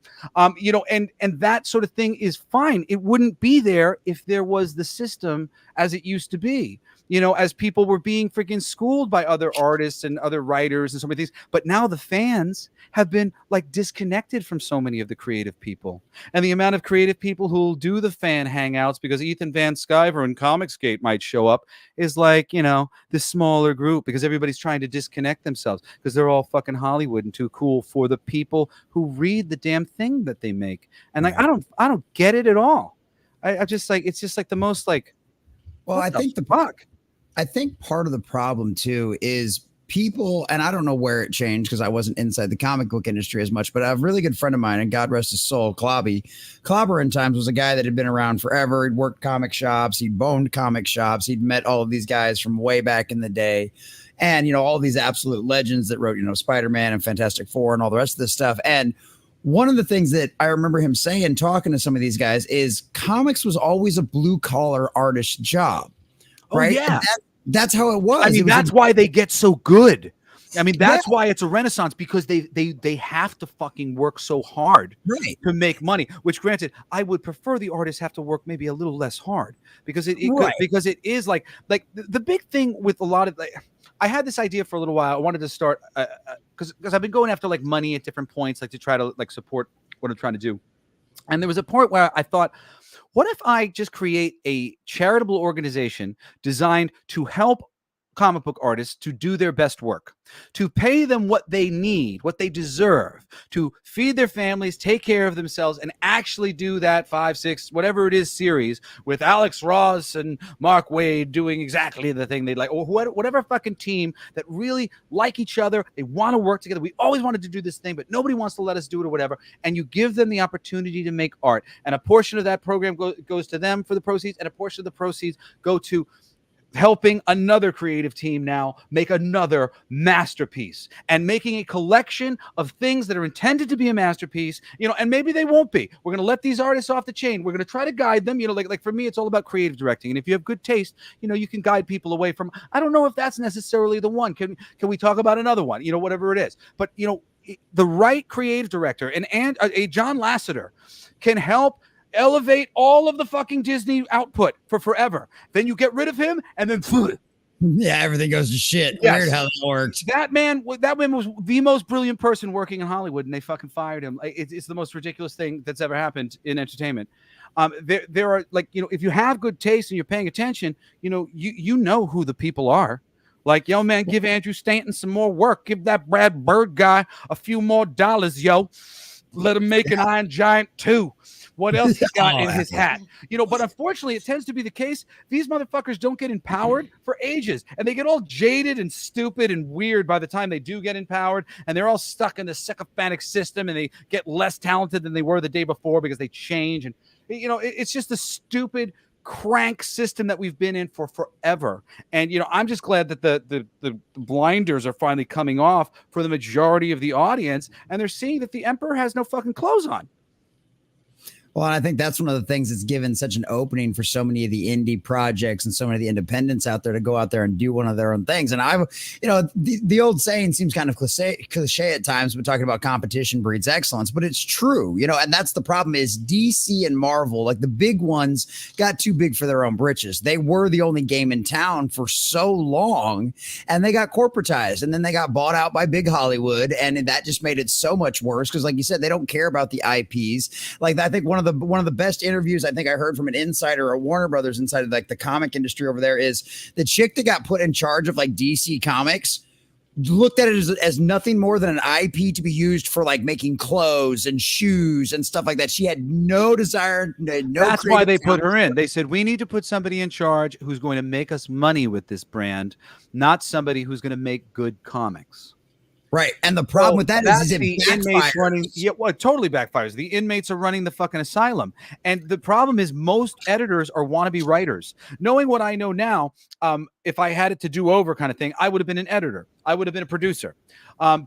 You know, and that sort of thing is fine. It wouldn't be there if there was the system as it used to be, you know, as people were being freaking schooled by other artists and other writers and so many things. But now the fans have been like disconnected from so many of the creative people, and the amount of creative people who'll do the fan hangouts because Ethan Van Sciver and Comicsgate might show up is like, you know, this smaller group, because everybody's trying to disconnect themselves because they're all fucking Hollywood and too cool for the people who read the damn thing that they make. And like, I don't get it at all. I just like, it's just like the most like, well, I think I think part of the problem too is people, and I don't know where it changed because I wasn't inside the comic book industry as much, but I have a really good friend of mine, and God rest his soul, Clobber in times was a guy that had been around forever. He'd worked comic shops, he'd boned comic shops, he'd met all of these guys from way back in the day. And, you know, all these absolute legends that wrote, you know, Spider-Man and Fantastic Four and all the rest of this stuff. And one of the things that I remember him saying, talking to some of these guys, is comics was always a blue collar artist job. Right. Oh, yeah. That's how it was. I mean, that's why they get so good. I mean, that's why it's a renaissance, because they have to fucking work so hard to make money, which, granted, I would prefer the artists have to work maybe a little less hard, because it is like the big thing with a lot of, like, I had this idea for a little while. I wanted to start because I've been going after like money at different points, like to try to like support what I'm trying to do. And there was a point where I thought, what if I just create a charitable organization designed to help comic book artists to do their best work, to pay them what they need, what they deserve, to feed their families, take care of themselves, and actually do that 5, 6, whatever it is series with Alex Ross and Mark Waid doing exactly the thing they like, or whatever fucking team that really like each other. They want to work together. We always wanted to do this thing, but nobody wants to let us do it or whatever. And you give them the opportunity to make art. And a portion of that program goes to them for the proceeds, and a portion of the proceeds go to helping another creative team now make another masterpiece, and making a collection of things that are intended to be a masterpiece, you know, and maybe they won't be. We're going to let these artists off the chain. We're going to try to guide them, you know, like for me, it's all about creative directing. And if you have good taste, you know, you can guide people away from, I don't know if that's necessarily the one. Can we talk about another one? You know, whatever it is. But, you know, the right creative director and a John Lasseter can help elevate all of the fucking Disney output for forever. Then you get rid of him, and then yeah, everything goes to shit. Yes. Weird how that works. That man was the most brilliant person working in Hollywood, and they fucking fired him. It's the most ridiculous thing that's ever happened in entertainment. There are, like, you know, if you have good taste and you're paying attention, you know, you know who the people are. Like, yo, man, give Andrew Stanton some more work. Give that Brad Bird guy a few more dollars, yo. Let him make an Iron Giant 2. What else he got in his hat? You know, but unfortunately, it tends to be the case. These motherfuckers don't get empowered for ages, and they get all jaded and stupid and weird by the time they do get empowered, and they're all stuck in the sycophantic system, and they get less talented than they were the day before because they change. And, you know, it's just a stupid crank system that we've been in for forever. And, you know, I'm just glad that the blinders are finally coming off for the majority of the audience, and they're seeing that the emperor has no fucking clothes on. Well, and I think that's one of the things that's given such an opening for so many of the indie projects and so many of the independents out there to go out there and do one of their own things. And the old saying seems kind of cliche at times, but talking about competition breeds excellence, but it's true, and that's the problem is DC and Marvel, like the big ones, got too big for their own britches. They were the only game in town for so long, and they got corporatized, and then they got bought out by big Hollywood, and that just made it so much worse because, like you said, they don't care about the IPs. Like I think one of the best interviews I think I heard from an insider, a Warner Brothers insider, like the comic industry over there, is the chick that got put in charge of like DC Comics looked at it as nothing more than an IP to be used for like making clothes and shoes and stuff like that. She had no desire. That's why they put her in. They said, we need to put somebody in charge who's going to make us money with this brand, not somebody who's going to make good comics. Right. And the problem with that is the inmates running. Yeah, well, it totally backfires. The inmates are running the fucking asylum. And the problem is most editors are wannabe writers. Knowing what I know now, if I had it to do over kind of thing, I would have been an editor. I would have been a producer.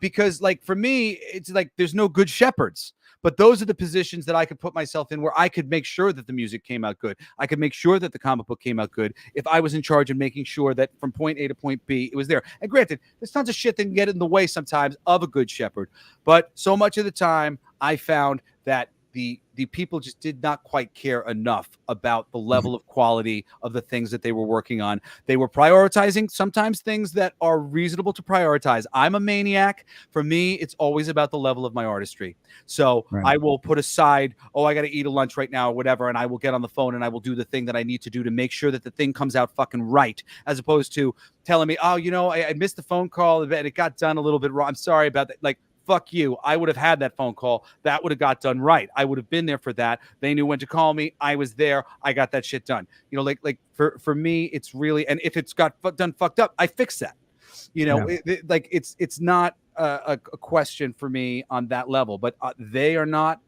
Because like for me, it's like there's no good shepherds. But those are the positions that I could put myself in where I could make sure that the music came out good. I could make sure that the comic book came out good if I was in charge of making sure that from point A to point B, it was there. And granted, there's tons of shit that can get in the way sometimes of a good shepherd. But so much of the time, I found that the people just did not quite care enough about the level of quality of the things that they were working on. They were prioritizing sometimes things that are reasonable to prioritize. I'm a maniac. For me, it's always about the level of my artistry. So I will put aside, I got to eat a lunch right now or whatever, and I will get on the phone and I will do the thing that I need to do to make sure that the thing comes out fucking right, as opposed to telling me, I missed the phone call and it got done a little bit wrong. I'm sorry about that. Like, fuck you. I would have had that phone call. That would have got done right. I would have been there for that. They knew when to call me. I was there. I got that shit done. Like for me, it's really, and if it's got done fucked up, I fix that. It's not a question for me on that level, but they are not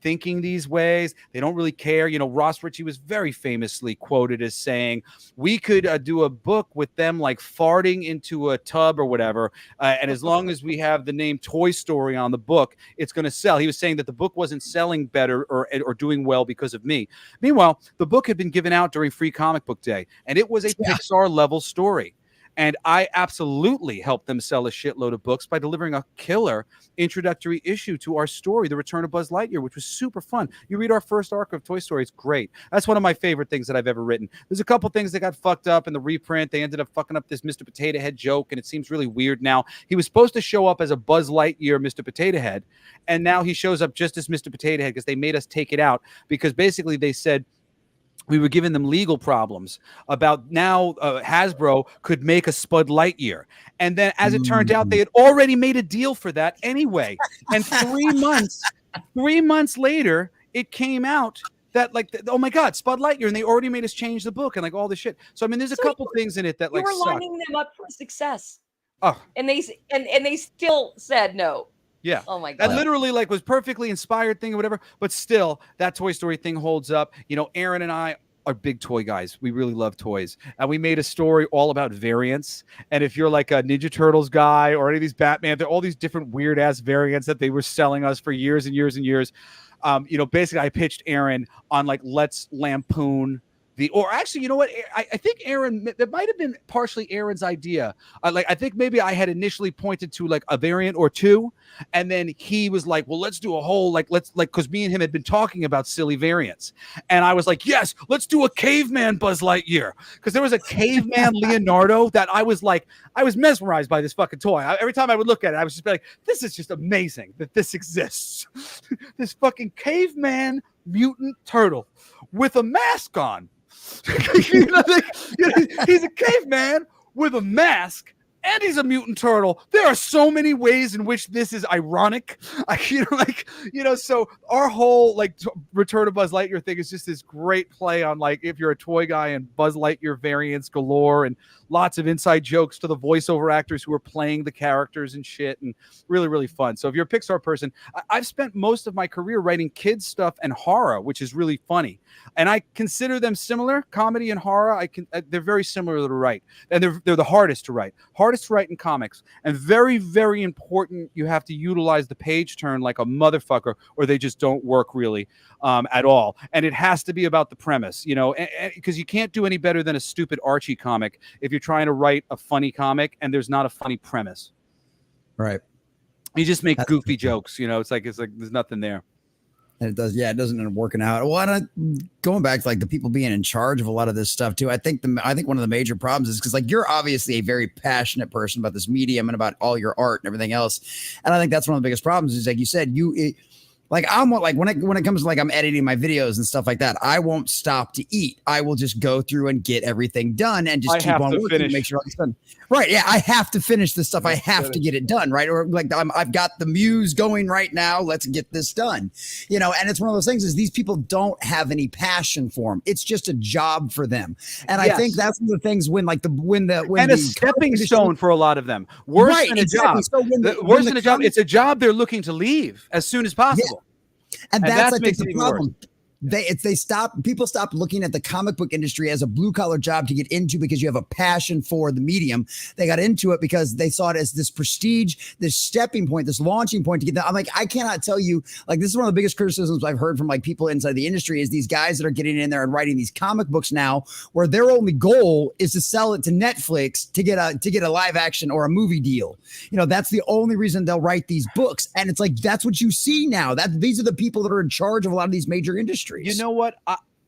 thinking these ways. They don't really care. Ross Ritchie was very famously quoted as saying, we could do a book with them like farting into a tub or whatever. And as long as we have the name Toy Story on the book, it's going to sell. He was saying that the book wasn't selling better or doing well because of me. Meanwhile, the book had been given out during Free Comic Book Day, and it was a Pixar level story. And I absolutely helped them sell a shitload of books by delivering a killer introductory issue to our story, The Return of Buzz Lightyear, which was super fun. You read our first arc of Toy Story, it's great. That's one of my favorite things that I've ever written. There's a couple things that got fucked up in the reprint. They ended up fucking up this Mr. Potato Head joke, and it seems really weird now. He was supposed to show up as a Buzz Lightyear Mr. Potato Head, and now he shows up just as Mr. Potato Head because they made us take it out because basically they said, we were giving them legal problems about now Hasbro could make a Spud Lightyear. And then as it turned out, they had already made a deal for that anyway. And 3 months later, it came out that oh my God, Spud Lightyear. And they already made us change the book and like all this shit. So, I mean, there's a couple things in it that like you were suck. lining them up for success. Oh, and they still said no. Yeah. Oh my God. That literally like was perfectly inspired thing or whatever, but still that Toy Story thing holds up. Aaron and I are big toy guys. We really love toys. And we made a story all about variants. And if you're like a Ninja Turtles guy or any of these Batman, there are all these different weird ass variants that they were selling us for years and years and years. Basically I pitched Aaron on like, let's lampoon or actually, you know what? I think Aaron, that might have been partially Aaron's idea. I think maybe I had initially pointed to like a variant or two. And then he was like, well, let's do a whole, because me and him had been talking about silly variants. And I was like, yes, let's do a caveman Buzz Lightyear. Because there was a caveman Leonardo that I was mesmerized by this fucking toy. Every time I would look at it, I was just like, this is just amazing that this exists. This fucking caveman mutant turtle with a mask on. He's a caveman with a mask and he's a mutant turtle. There are so many ways in which this is ironic. So our whole Return of Buzz Lightyear thing is just this great play on if you're a toy guy and Buzz Lightyear variants galore and lots of inside jokes to the voiceover actors who are playing the characters and shit, and really, really fun. So if you're a Pixar person, I've spent most of my career writing kids stuff and horror, which is really funny. And I consider them similar, comedy and horror. They're very similar to write, and they're the hardest to write. Hard artists writing comics, and very, very important, you have to utilize the page turn like a motherfucker, or they just don't work really at all. And it has to be about the premise, you know, because you can't do any better than a stupid Archie comic if you're trying to write a funny comic and there's not a funny premise. Right. You just make goofy jokes, you know. It's like there's nothing there. And it does, it doesn't end up working out. Well, going back to like the people being in charge of a lot of this stuff too. I think one of the major problems is because like you're obviously a very passionate person about this medium and about all your art and everything else. And I think that's one of the biggest problems is like you said, like when it comes to like I'm editing my videos and stuff like that, I won't stop to eat. I will just go through and get everything done and just keep on working to make sure it's done. Right. Yeah. I have to finish this stuff. I have to get it done. Right. Or like I've got the muse going right now. Let's get this done. You know, and it's one of those things is these people don't have any passion for them. It's just a job for them. And I think that's one of the things when a stepping stone for a lot of them. Worse than a job. So worse than a job. It's a job they're looking to leave as soon as possible. Yeah. And that's I think the problem. People stop looking at the comic book industry as a blue collar job to get into because you have a passion for the medium. They got into it because they saw it as this prestige, this stepping point, this launching point to get that. I'm like, I cannot tell you, like, this is one of the biggest criticisms I've heard from like people inside the industry is these guys that are getting in there and writing these comic books now where their only goal is to sell it to Netflix to get a live action or a movie deal. You know, that's the only reason they'll write these books. And it's like, that's what you see now. These are the people that are in charge of a lot of these major industries. You know what?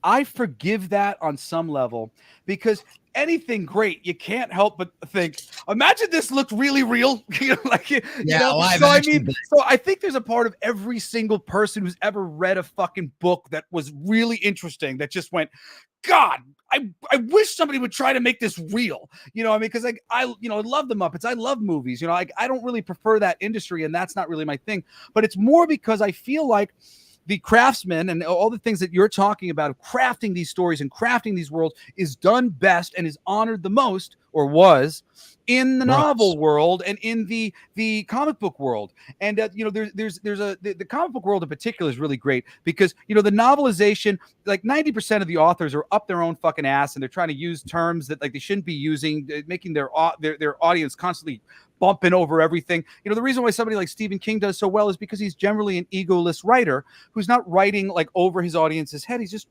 I forgive that on some level because anything great, you can't help but think, imagine this looked really real. You know, like, you know? So I think there's a part of every single person who's ever read a fucking book that was really interesting that just went, God, I wish somebody would try to make this real. You know, I mean, because like I love the Muppets. I love movies. You know, like I don't really prefer that industry, and that's not really my thing. But it's more because I feel like the craftsmen and all the things that you're talking about of crafting these stories and crafting these worlds is done best and is honored the most, or was, in the novel world and in the comic book world. And you know, the comic book world in particular is really great because, you know, the novelization, like 90% of the authors are up their own fucking ass and they're trying to use terms that like they shouldn't be using, making their audience constantly bumping over everything. You know, the reason why somebody like Stephen King does so well is because he's generally an egoless writer who's not writing like over his audience's head. He's just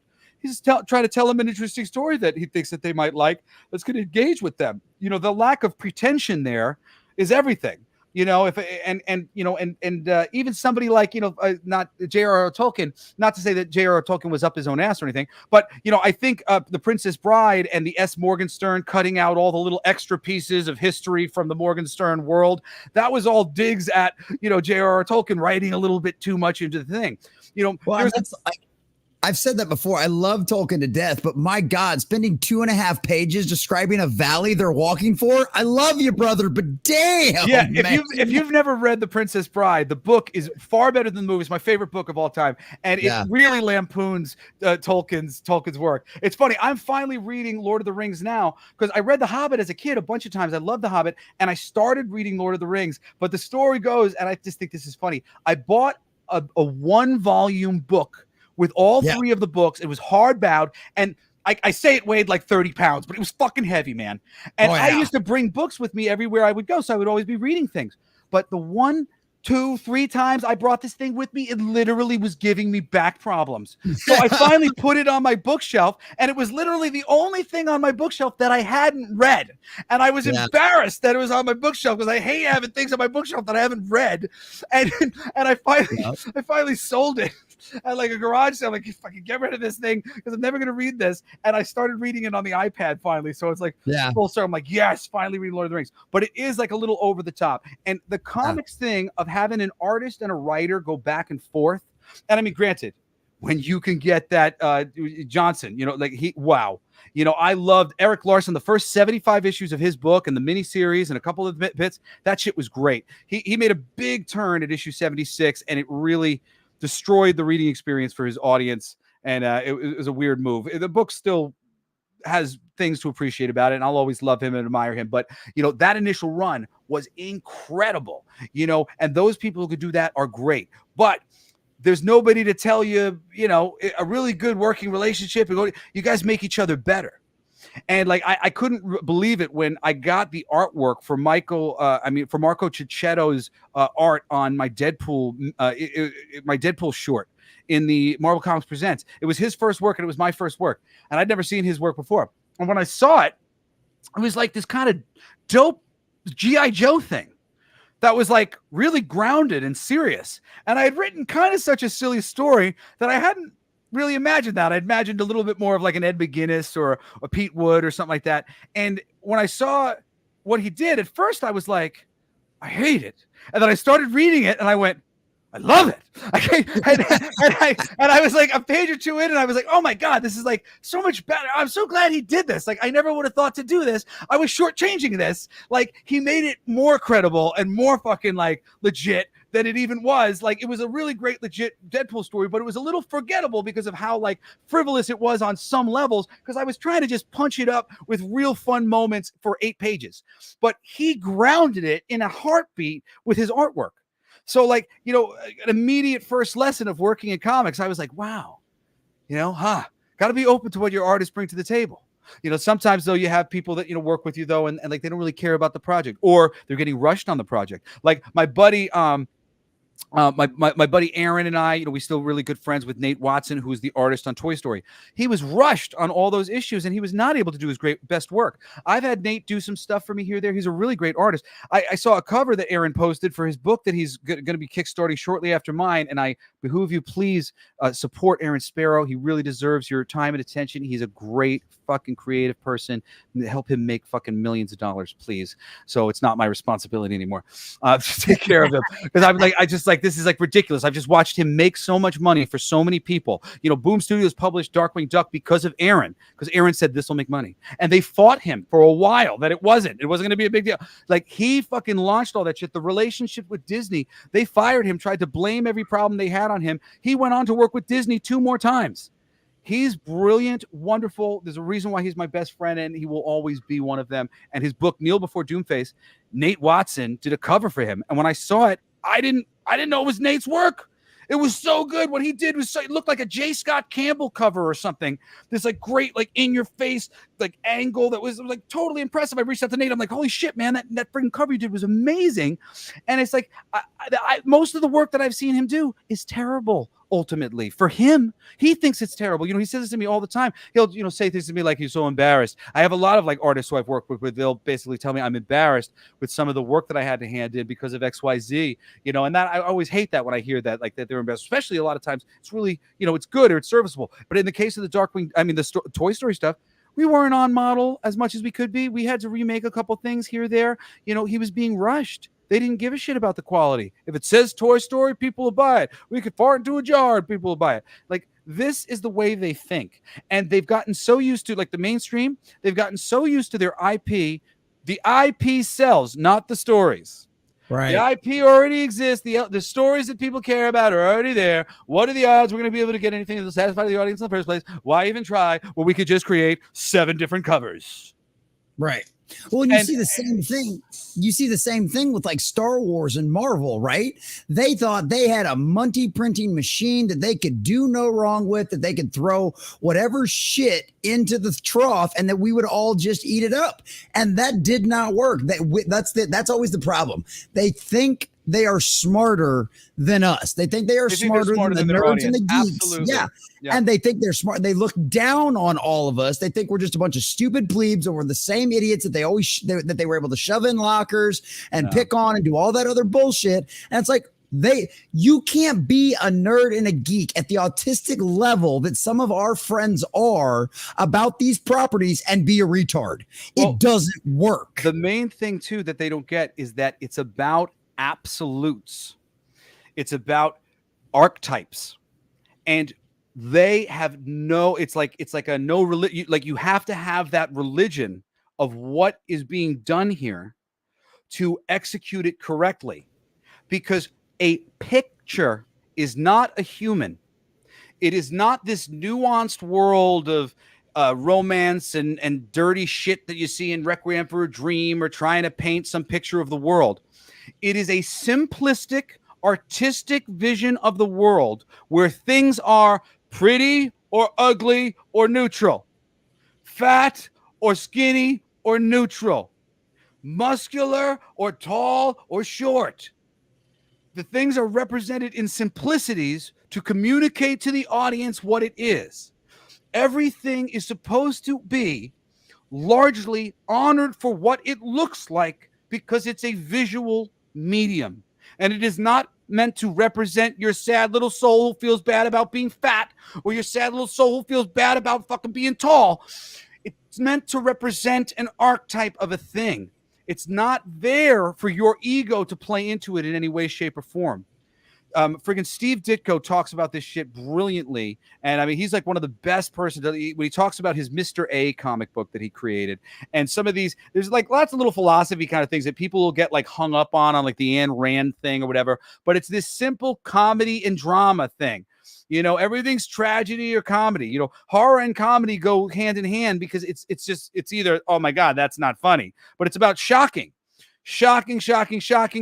trying to tell them an interesting story that he thinks that they might like that's going to engage with them. You know, the lack of pretension there is everything. You know, even somebody like, you know, not J.R.R. Tolkien, not to say that J.R.R. Tolkien was up his own ass or anything, but, you know, I think The Princess Bride and the S. Morgenstern cutting out all the little extra pieces of history from the Morgenstern world, that was all digs at, you know, J.R.R. Tolkien writing a little bit too much into the thing. You know, well, I've said that before. I love Tolkien to death, but my God, spending 2.5 pages describing a valley they're walking for. I love you, brother, but damn. Yeah, if you've never read The Princess Bride, the book is far better than the movie. It's my favorite book of all time, and it really lampoons Tolkien's work. It's funny. I'm finally reading Lord of the Rings now because I read The Hobbit as a kid a bunch of times. I love The Hobbit, and I started reading Lord of the Rings. But the story goes, and I just think this is funny. I bought a 1-volume book with all 3 of the books. It was hardbound, and I say it weighed like 30 pounds, but it was fucking heavy, man. And I used to bring books with me everywhere I would go, so I would always be reading things. But the 1, 2, 3 times I brought this thing with me, it literally was giving me back problems. So I finally put it on my bookshelf, and it was literally the only thing on my bookshelf that I hadn't read. And I was embarrassed that it was on my bookshelf because I hate having things on my bookshelf that I haven't read. And I finally sold it at like a garage sale. Like, fucking get rid of this thing because I'm never going to read this. And I started reading it on the iPad finally. So it's like full circle. I'm like, yes, finally read Lord of the Rings. But it is like a little over the top. And the comics thing of having an artist and a writer go back and forth. And I mean, granted, when you can get that Johnson, you know, like you know, I loved Eric Larson, the first 75 issues of his book and the miniseries and a couple of bits. That shit was great. He made a big turn at issue 76, and it really destroyed the reading experience for his audience. And it was a weird move. The book still has things to appreciate about it, and I'll always love him and admire him. But, you know, that initial run was incredible, you know, and those people who could do that are great. But there's nobody to tell you, you know, a really good working relationship. You guys make each other better. And like I couldn't believe it when I got the artwork for Marco Cicchetto's art on my Deadpool my Deadpool short in the Marvel Comics Presents. It was his first work and it was my first work, and I'd never seen his work before. And when I saw it, it was like this kind of dope G.I. Joe thing that was like really grounded and serious. And I had written kind of such a silly story that I hadn't really imagined that. I imagined a little bit more of like an Ed McGuinness or a Pete Wood or something like that. And when I saw what he did, at first I was like, I hate it. And then I started reading it and I went, I love it. And I was like a page or two in and I was like, oh my God, this is like so much better. I'm so glad he did this. Like I never would have thought to do this. I was shortchanging this. Like he made it more credible and more fucking like legit than it even was. Like it was a really great legit Deadpool story, but it was a little forgettable because of how like frivolous it was on some levels, because I was trying to just punch it up with real fun moments for 8 pages. But he grounded it in a heartbeat with his artwork. So like, you know, an immediate first lesson of working in comics, I was like, wow, you know, got to be open to what your artists bring to the table. You know, sometimes though you have people that, you know, work with you though, and like they don't really care about the project, or they're getting rushed on the project. Like my buddy, my buddy Aaron and I, you know, we still really good friends with Nate Watson, who is the artist on Toy Story. He was rushed on all those issues and he was not able to do his best work. I've had Nate do some stuff for me here or there. He's a really great artist. I saw a cover that Aaron posted for his book that he's going to be kickstarting shortly after mine. And I behoove you, please support Aaron Sparrow. He really deserves your time and attention. He's a great fucking creative person. Help him make fucking millions of dollars, please. So it's not my responsibility anymore to take care of him, because I'm like, this is like ridiculous. I've just watched him make so much money for so many people. You know, Boom Studios published Darkwing Duck because of Aaron, because Aaron said this will make money, and they fought him for a while that it wasn't going to be a big deal. Like he fucking launched all that shit. The relationship with Disney, they fired him, tried to blame every problem they had on him. He went on to work with Disney 2 more times. He's brilliant, wonderful. There's a reason why he's my best friend, and he will always be one of them. And his book, Kneel Before Doomface, Nate Watson did a cover for him. And when I saw it, I didn't know it was Nate's work. It was so good. What he did was it looked like a J. Scott Campbell cover or something. This like great, like in your face, like angle that was like totally impressive. I reached out to Nate. I'm like, holy shit, man, that freaking cover you did was amazing. And it's like, most of the work that I've seen him do is terrible. Ultimately, for him, he thinks it's terrible. You know, he says this to me all the time. He'll, you know, say things to me like he's so embarrassed. I have a lot of like artists who I've worked with where they'll basically tell me I'm embarrassed with some of the work that I had to hand in because of XYZ, you know, and that I always hate that when I hear that, like that they're embarrassed, especially a lot of times it's really, you know, it's good or it's serviceable. But in the case of the Toy Story stuff, we weren't on model as much as we could be. We had to remake a couple things here or there. You know, he was being rushed. They didn't give a shit about the quality. If it says Toy Story, people will buy it. We could fart into a jar and people will buy it. Like, this is the way they think. And they've gotten so used to, like the mainstream, they've gotten so used to their IP. The IP sells, not the stories. Right. The IP already exists. The stories that people care about are already there. What are the odds we're going to be able to get anything that will satisfy the audience in the first place? Why even try? Well, we could just create 7 different covers. Right. Well, and you see the same thing. You see the same thing with like Star Wars and Marvel, right? They thought they had a multi printing machine that they could do no wrong with, that they could throw whatever shit into the trough and that we would all just eat it up. And that did not work. That's always the problem. They think they are smarter than us. They think they are smarter than the nerds and the geeks. Absolutely. Yeah. And they think they're smart. They look down on all of us. They think we're just a bunch of stupid plebes, or we're the same idiots that they were able to shove in lockers and pick on and do all that other bullshit. And it's like, you can't be a nerd and a geek at the autistic level that some of our friends are about these properties and be a retard. It doesn't work. The main thing too that they don't get is that it's about absolutes. It's about archetypes, and they have it's like a no religion. Like, you have to have that religion of what is being done here to execute it correctly, because a picture is not a human. It is not this nuanced world of romance and dirty shit that you see in Requiem for a Dream or trying to paint some picture of the world. It is a simplistic, artistic vision of the world where things are pretty or ugly or neutral, fat or skinny or neutral, muscular or tall or short. The things are represented in simplicities to communicate to the audience what it is. Everything is supposed to be largely honored for what it looks like because it's a visual medium. And it is not meant to represent your sad little soul who feels bad about being fat, or your sad little soul who feels bad about fucking being tall. It's meant to represent an archetype of a thing. It's not there for your ego to play into it in any way, shape, or form. Friggin' Steve Ditko talks about this shit brilliantly. And I mean, he's like one of the best persons when he talks about his Mr. A comic book that he created. And some of these, there's like lots of little philosophy kind of things that people will get like hung up on like the Ayn Rand thing or whatever. But it's this simple comedy and drama thing. You know, everything's tragedy or comedy. You know, horror and comedy go hand in hand because it's either, oh my God, that's not funny, but it's about shocking,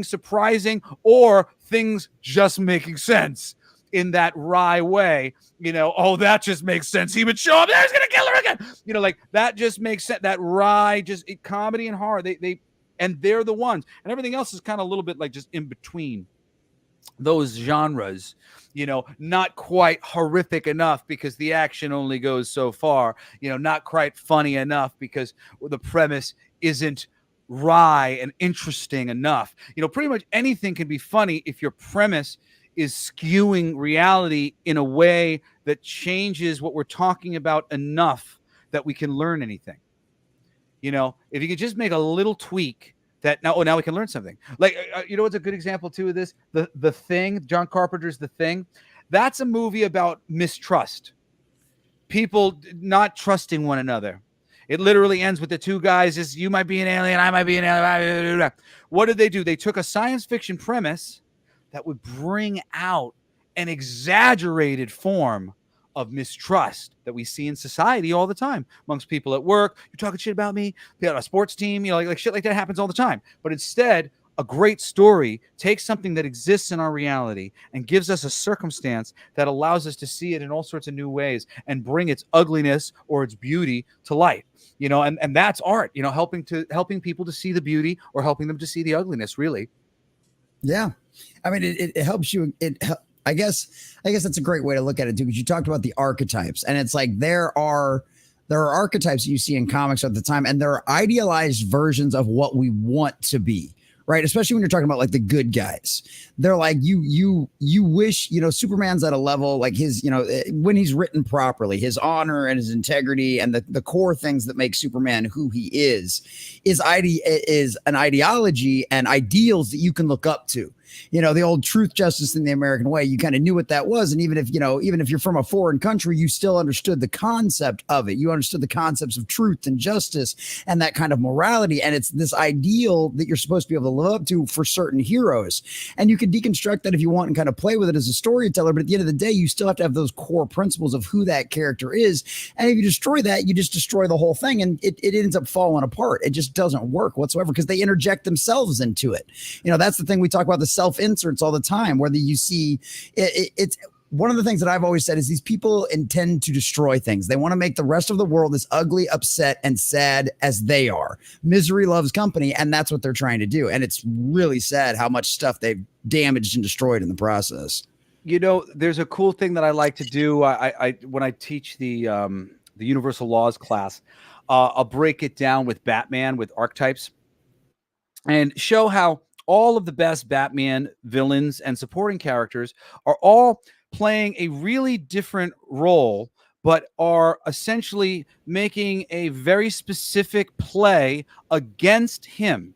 surprising, or things just making sense in that wry way. You know, oh, that just makes sense. He would show up there, he's gonna kill her again. You know, like that just makes sense. That wry, comedy and horror, they're the ones, and everything else is kind of a little bit like just in between those genres. You know, not quite horrific enough because the action only goes so far. You know, not quite funny enough because the premise isn't wry and interesting enough. You know, pretty much anything can be funny if your premise is skewing reality in a way that changes what we're talking about enough that we can learn anything. You know, if you could just make a little tweak that now we can learn something. Like, you know what's a good example too of this? The Thing, John Carpenter's The Thing. That's a movie about mistrust. People not trusting one another. It literally ends with the two guys, just you might be an alien, I might be an alien. What did they do? They took a science fiction premise that would bring out an exaggerated form of mistrust that we see in society all the time amongst people at work. You're talking shit about me. We got a sports team, you know, like shit like that happens all the time. But instead, a great story takes something that exists in our reality and gives us a circumstance that allows us to see it in all sorts of new ways and bring its ugliness or its beauty to light. You know, and that's art, you know, helping people to see the beauty or helping them to see the ugliness, really. Yeah. I mean, it helps you. I guess that's a great way to look at it too, because you talked about the archetypes, and it's like there are archetypes you see in comics at the time, and there are idealized versions of what we want to be, right? Especially when you're talking about like the good guys. They're like you wish, you know, Superman's at a level like his, you know, when he's written properly, his honor and his integrity and the core things that make Superman who he is an ideology and ideals that you can look up to. You know, the old truth, justice, and the American way, you kind of knew what that was. And even if you're from a foreign country, you still understood the concept of it. You understood the concepts of truth and justice and that kind of morality. And it's this ideal that you're supposed to be able to live up to for certain heroes. And you can deconstruct that if you want and kind of play with it as a storyteller. But at the end of the day, you still have to have those core principles of who that character is. And if you destroy that, you just destroy the whole thing. And it ends up falling apart. It just doesn't work whatsoever because they interject themselves into it. You know, that's the thing we talk about, the self-inserts all the time, whether you see it's one of the things that I've always said is these people intend to destroy things. They want to make the rest of the world as ugly, upset, and sad as they are. Misery loves company, and that's what they're trying to do. And it's really sad how much stuff they've damaged and destroyed in the process. You know, there's a cool thing that I like to do. I when I teach the Universal Laws class, I'll break it down with Batman, with archetypes, and show how all of the best Batman villains and supporting characters are all playing a really different role, but are essentially making a very specific play against him.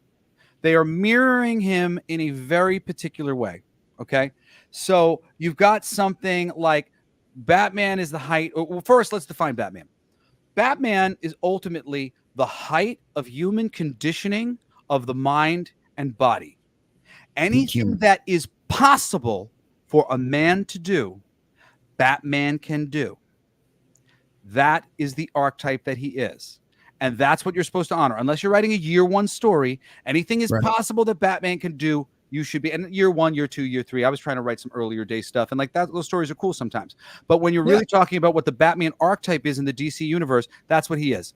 They are mirroring him in a very particular way. Okay. So you've got something like Batman is the height. Well, first, let's define Batman. Batman is ultimately the height of human conditioning of the mind and body. Anything that is possible for a man to do, Batman can do. That is the archetype that he is. And that's what you're supposed to honor. Unless you're writing a year one story, anything is possible that Batman can do, you should be. And year one, year two, year three, I was trying to write some earlier day stuff. And like that, those stories are cool sometimes. But when you're really talking about what the Batman archetype is in the DC universe, that's what he is.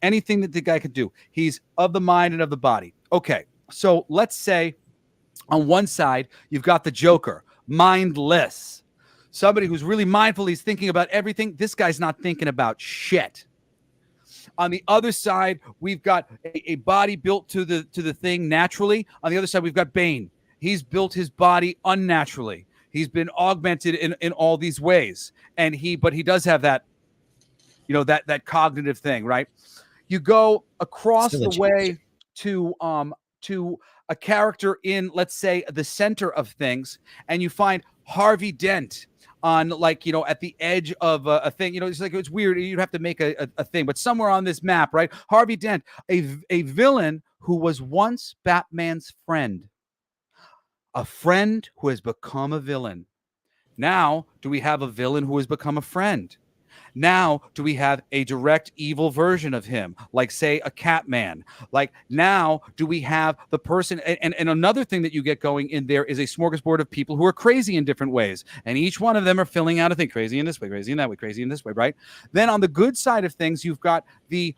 anything that the guy could do. He's of the mind and of the body. Okay, so let's say on one side, you've got the Joker, mindless. Somebody who's really mindful. He's thinking about everything. This guy's not thinking about shit. On the other side, we've got a body built to the thing naturally. On the other side, we've got Bane. He's built his body unnaturally. He's been augmented in all these ways. But he does have that, that cognitive thing, right? You go across the way to a character in, let's say, the center of things, and you find Harvey Dent on, at the edge of a thing. It's weird. You'd have to make a thing, but somewhere on this map, right? Harvey Dent, a villain who was once Batman's friend, a friend who has become a villain. Now, do we have a villain who has become a friend? Now, do we have a direct evil version of him, like, say, a Catman? Now, do we have the person? And another thing that you get going in there is a smorgasbord of people who are crazy in different ways. And each one of them are filling out a thing, crazy in this way, crazy in that way, crazy in this way, right? Then on the good side of things, you've got the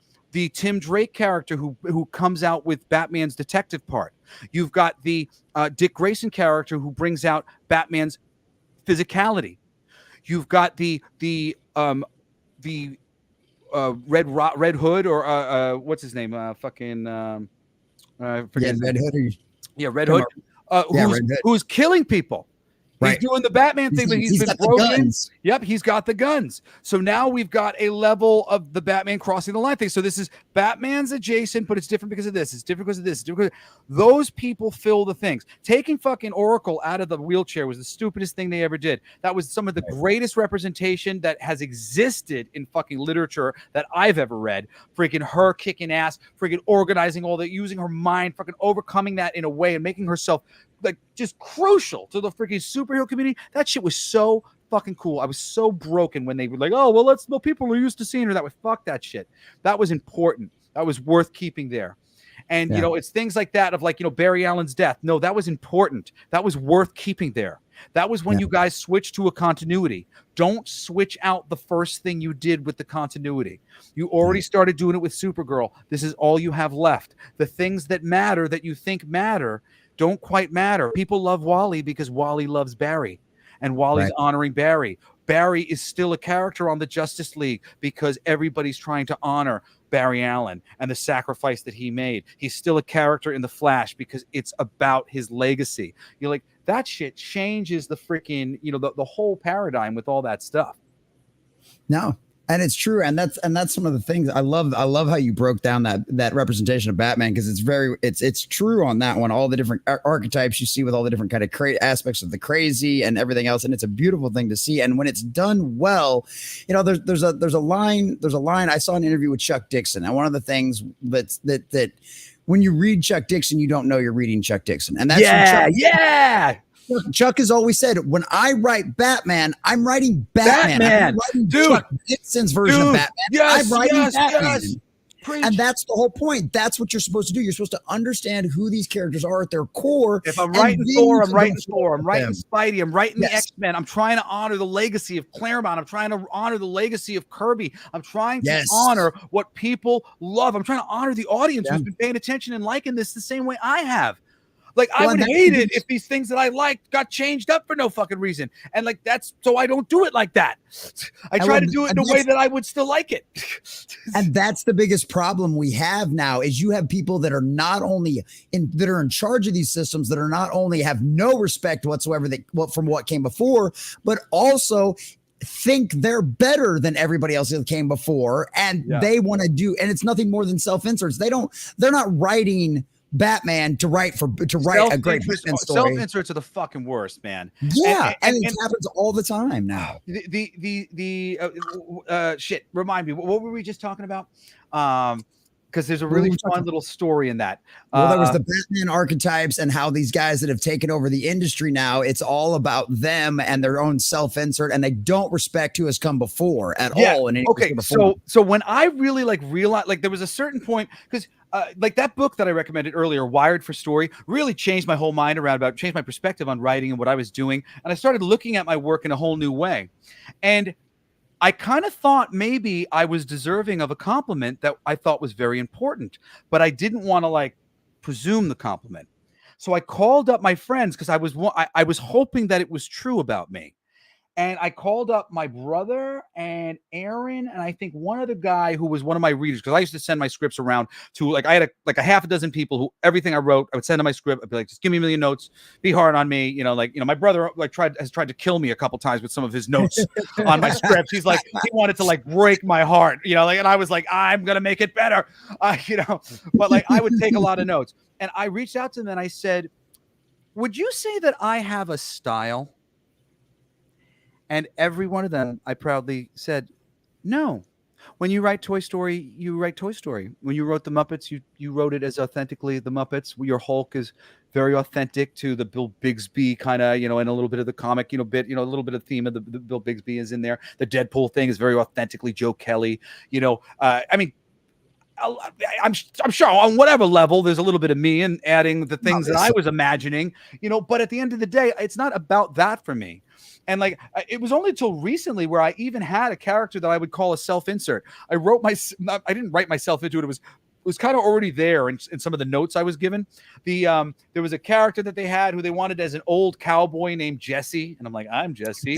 Tim Drake character who comes out with Batman's detective part. You've got the Dick Grayson character who brings out Batman's physicality. You've got the Red Hood, or what's his name? Red Hood. Red Hood. Who's killing people. He's doing the Batman thing, but he's been broken. Yep, he's got the guns. So now we've got a level of the Batman crossing the line thing. So this is Batman's adjacent, but it's different because of this. It's different because of this. It's different because those people fill the things. Taking fucking Oracle out of the wheelchair was the stupidest thing they ever did. That was some of the greatest representation that has existed in fucking literature that I've ever read. Freaking her kicking ass, freaking organizing all that, using her mind, fucking overcoming that in a way and making herself just crucial to the freaking superhero community. That shit was so fucking cool. I was so broken when they were like, oh, well, people are used to seeing her that way. Fuck that shit. That was important. That was worth keeping there. And, it's things like that of Barry Allen's death. No, that was important. That was worth keeping there. That was when you guys switched to a continuity. Don't switch out the first thing you did with the continuity. You already started doing it with Supergirl. This is all you have left. The things that matter, that you think matter, don't quite matter. People love Wally because Wally loves Barry, and Wally's honoring Barry. Barry is still a character on the Justice League because everybody's trying to honor Barry Allen and the sacrifice that he made. He's still a character in the Flash because it's about his legacy. That shit changes the freaking, the whole paradigm with all that stuff. No. And it's true, and that's some of the things I love. I love how you broke down that representation of Batman, because it's true on that one. All the different archetypes you see with all the different kind of aspects of the crazy and everything else, and it's a beautiful thing to see. And when it's done well, there's a line. I saw an interview with Chuck Dixon, and one of the things that when you read Chuck Dixon, you don't know you're reading Chuck Dixon, and that's Chuck has always said, when I write Batman, I'm writing Batman. I'm writing Chuck Dixon's version of Batman. I'm writing Batman. And that's the whole point. That's what you're supposed to do. You're supposed to understand who these characters are at their core. If I'm writing Thor, I'm writing Thor. I'm writing Spidey. I'm writing the X-Men. I'm trying to honor the legacy of Claremont. I'm trying to honor the legacy of Kirby. I'm trying to honor what people love. I'm trying to honor the audience who's been paying attention and liking this the same way I have. I would hate it if these things that I liked got changed up for no fucking reason. And so I don't do it like that. I try to do it in a way that I would still like it. And that's the biggest problem we have now, is you have people that are not only that are in charge of these systems, that are not only have no respect whatsoever from what came before, but also think they're better than everybody else that came before. And they want to do, and it's nothing more than self-inserts. They're not writing Batman to write a great Batman story. Self-inserts are the fucking worst, man. Yeah, and it happens all the time now. Shit. Remind me, what were we just talking about? Because there's a really fun little story in that. Well, there was the Batman archetypes and how these guys that have taken over the industry now, it's all about them and their own self-insert, and they don't respect who has come before at all. Okay, so when I really realized, there was a certain point, because that book that I recommended earlier, Wired for Story, really changed my whole mind changed my perspective on writing and what I was doing. And I started looking at my work in a whole new way. And I kind of thought maybe I was deserving of a compliment that I thought was very important, but I didn't want to like presume the compliment. So I called up my friends because I was hoping that it was true about me. And I called up my brother and Aaron, and I think one other guy who was one of my readers, because I used to send my scripts around to like I had a half a dozen people who everything I wrote, I would send them my script. I'd be like, just give me a million notes, be hard on me, my brother like has tried to kill me a couple times with some of his notes on my scripts. He's like, he wanted to like break my heart, and I was like, I'm gonna make it better, but like I would take a lot of notes, and I reached out to them and I said, would you say that I have a style? And every one of them, I proudly said, no. When you write Toy Story, you write Toy Story. When you wrote the Muppets, you wrote it as authentically the Muppets. Your Hulk is very authentic to the Bill Bixby kind of, and a little bit of the comic, bit, a little bit of theme of the Bill Bixby is in there. The Deadpool thing is very authentically Joe Kelly. I mean, I'm sure on whatever level there's a little bit of me and adding the things that I was imagining, but at the end of the day, it's not about that for me. And like, it was only until recently where I even had a character that I would call a self-insert. I didn't write myself into it. It was kind of already there in some of the notes I was given. There was a character that they had who they wanted as an old cowboy named Jesse, and I'm like, I'm Jesse.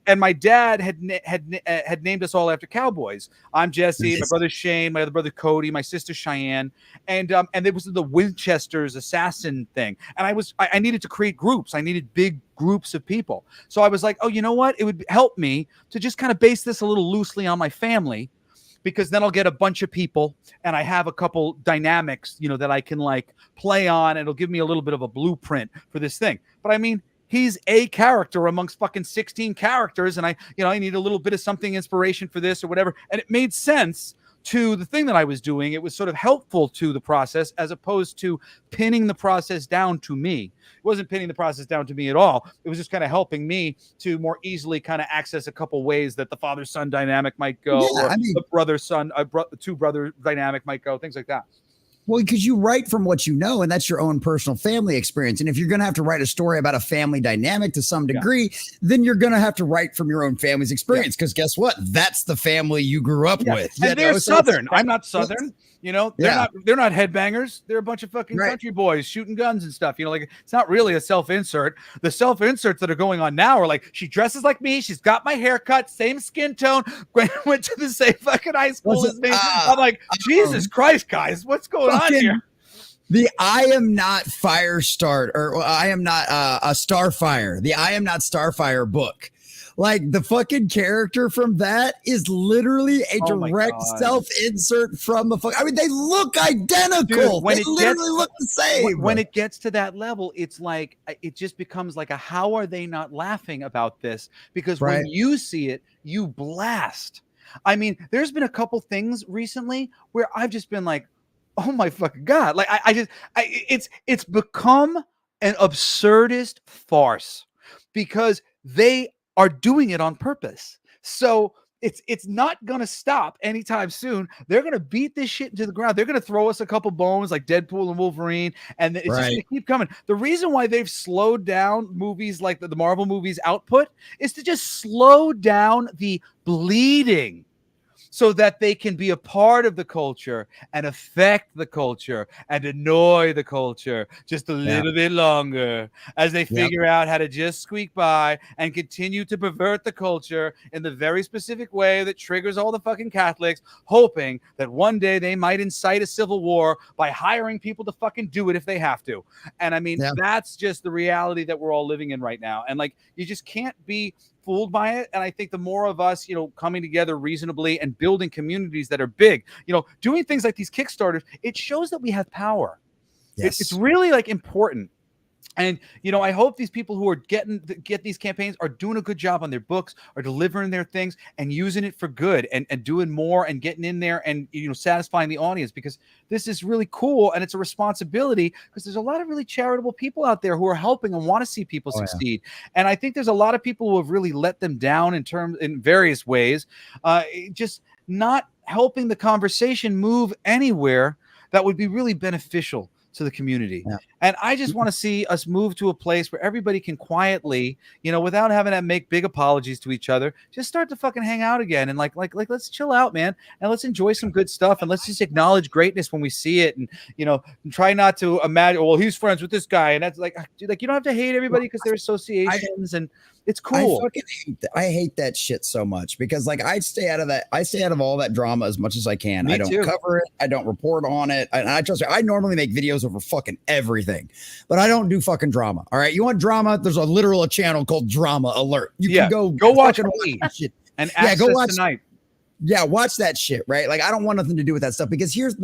and my dad had named us all after cowboys. I'm Jesse, my brother Shane, my other brother Cody, my sister Cheyenne, and there was the Winchester's assassin thing. And I needed to create groups. I needed big groups of people. So I was like, oh, you know what? It would help me to just kind of base this a little loosely on my family, because then I'll get a bunch of people and I have a couple dynamics, that I can like play on, and it'll give me a little bit of a blueprint for this thing. But I mean, he's a character amongst fucking 16 characters. And I need a little bit of something inspiration for this or whatever. And it made sense to the thing that I was doing. It was sort of helpful to the process as opposed to pinning the process down to me. It wasn't pinning the process down to me at all. It was just kind of helping me to more easily kind of access a couple ways that the father-son dynamic might go, the brother-son, two brother dynamic might go, things like that. Well, because you write from what you know, and that's your own personal family experience. And if you're going to have to write a story about a family dynamic to some degree, then you're going to have to write from your own family's experience. Because guess what? That's the family you grew up with. And they're Southern. I'm not Southern. They're not headbangers. They're a bunch of fucking country boys shooting guns and stuff. Like, it's not really a self-insert. The self-inserts that are going on now are like, she dresses like me. She's got my haircut, same skin tone, went to the same fucking high school as me. I'm like, Jesus Christ, guys, what's going on here? The I am not Firestarter, or I am not a Starfire. The I am not Starfire book. Like, the fucking character from that is literally a direct self-insert from the fuck. I mean, they look identical. Dude, they literally look the same. When it gets to that level, it's like, it just becomes like how are they not laughing about this? Because when you see it, you blast. I mean, there's been a couple things recently where I've just been like, oh my fucking God. Like, it's become an absurdist farce because they are doing it on purpose. So it's not going to stop anytime soon. They're going to beat this shit into the ground. They're going to throw us a couple bones like Deadpool and Wolverine, and it's just going to keep coming. The reason why they've slowed down movies like the Marvel movies output is to just slow down the bleeding, so that they can be a part of the culture and affect the culture and annoy the culture just a little bit longer as they figure out how to just squeak by and continue to pervert the culture in the very specific way that triggers all the fucking Catholics, hoping that one day they might incite a civil war by hiring people to fucking do it if they have to. And I mean, that's just the reality that we're all living in right now. And like, you just can't be fooled by it. And I think the more of us, coming together reasonably and building communities that are big, doing things like these Kickstarters, it shows that we have power. It's really like important. And, I hope these people who are get these campaigns are doing a good job on their books, are delivering their things and using it for good and doing more and getting in there and, satisfying the audience, because this is really cool. And it's a responsibility because there's a lot of really charitable people out there who are helping and want to see people succeed. And I think there's a lot of people who have really let them down in various ways, just not helping the conversation move anywhere that would be really beneficial to the community. And I just want to see us move to a place where everybody can quietly, without having to make big apologies to each other, just start to fucking hang out again. And like, let's chill out, man. And let's enjoy some good stuff. And let's just acknowledge greatness when we see it. And, try not to imagine, well, he's friends with this guy. And that's like, you don't have to hate everybody because they're associations and it's cool. I hate that shit so much because like I stay out of that. I stay out of all that drama as much as I can. Me I don't too. cover it. I don't report on it. And I trust you. I normally make videos over fucking everything, but I don't do fucking drama. All right. You want drama? There's a literal channel called Drama Alert. You can go watch shit. And go watch tonight. Yeah, watch that shit, right? Like I don't want nothing to do with that stuff because here's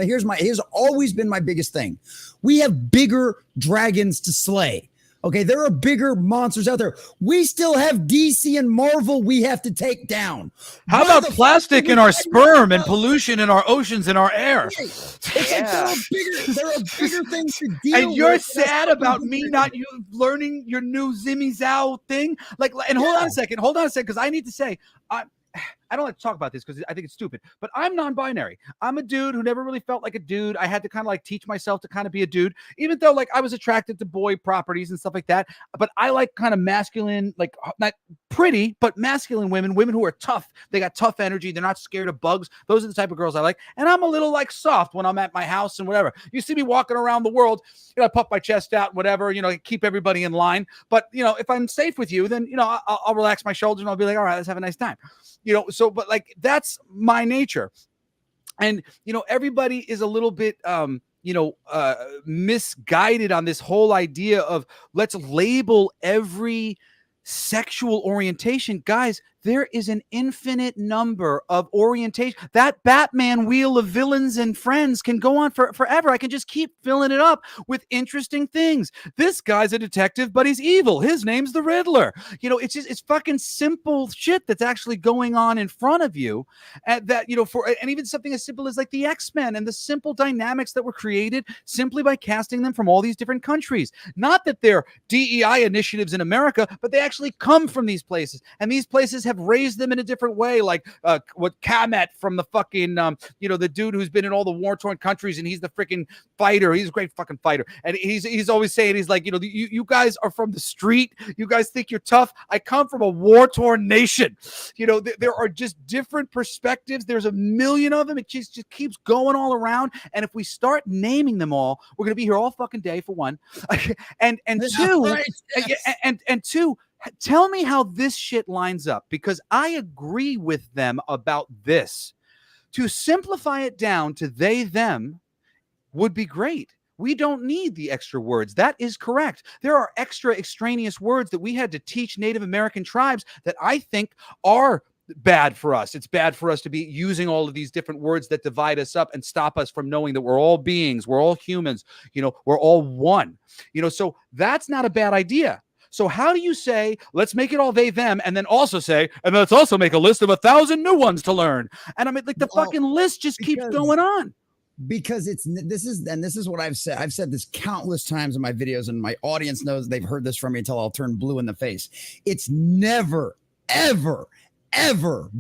always been my biggest thing. We have bigger dragons to slay. Okay, there are bigger monsters out there. We still have DC and Marvel we have to take down. How about plastic in our sperm and pollution in our oceans and our air? It's like there are bigger things to deal with. And you're sad about me not learning your new Zimmy Zhao thing? And hold on a second, because I need to say, I don't like to talk about this because I think it's stupid, but I'm non-binary. I'm a dude who never really felt like a dude. I had to kind of like teach myself to kind of be a dude, even though like I was attracted to boy properties and stuff like that. But I like kind of masculine, like not pretty, but masculine women who are tough. They got tough energy. They're not scared of bugs. Those are the type of girls I like. And I'm a little like soft when I'm at my house and whatever. You see me walking around the world, I puff my chest out, whatever, keep everybody in line. But, if I'm safe with you, then, I'll relax my shoulders and I'll be like, all right, let's have a nice time. But like, that's my nature. And, everybody is a little bit, misguided on this whole idea of let's label every sexual orientation. Guys, there is an infinite number of orientation. That Batman wheel of villains and friends can go on forever. I can just keep filling it up with interesting things. This guy's a detective, but he's evil. His name's the Riddler. It's fucking simple shit that's actually going on in front of you. And that, and even something as simple as like the X-Men and the simple dynamics that were created simply by casting them from all these different countries. Not that they're DEI initiatives in America, but they actually come from these places. And these places have raised them in a different way, like what Kamet from the fucking the dude who's been in all the war-torn countries and he's the freaking fighter. He's a great fucking fighter, and he's always saying, he's like, you guys are from the street, you guys think you're tough. I come from a war-torn nation. There are just different perspectives. There's a million of them. It just keeps going all around, and if we start naming them all, we're gonna be here all fucking day, for one. and two, right, yes. and two, tell me how this shit lines up, because I agree with them about this. To simplify it down to they, them would be great. We don't need the extra words. That is correct. There are extra extraneous words that we had to teach Native American tribes that I think are bad for us. It's bad for us to be using all of these different words that divide us up and stop us from knowing that we're all beings, we're all humans, we're all one. So that's not a bad idea. So how do you say, let's make it all they, them, and then also say, and let's also make a list of 1,000 new ones to learn? And I mean, like, the fucking list just keeps going on. Because this is what I've said. I've said this countless times in my videos, and my audience knows they've heard this from me until I'll turn blue in the face. It's never, ever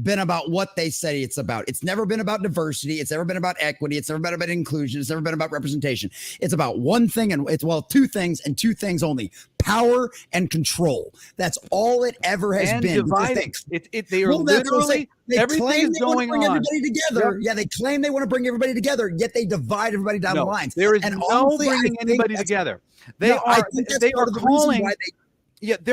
been about what they say it's about. It's never been about diversity. It's never been about equity. It's never been about inclusion. It's never been about representation. It's about one thing, and two things, and two things only: power and control. That's all it ever has and been. Dividing. They are literally, everything is going on. Everybody together. Yep. Yeah, they claim they want to bring everybody together, yet they divide everybody down the lines. There is no bringing anybody together. They're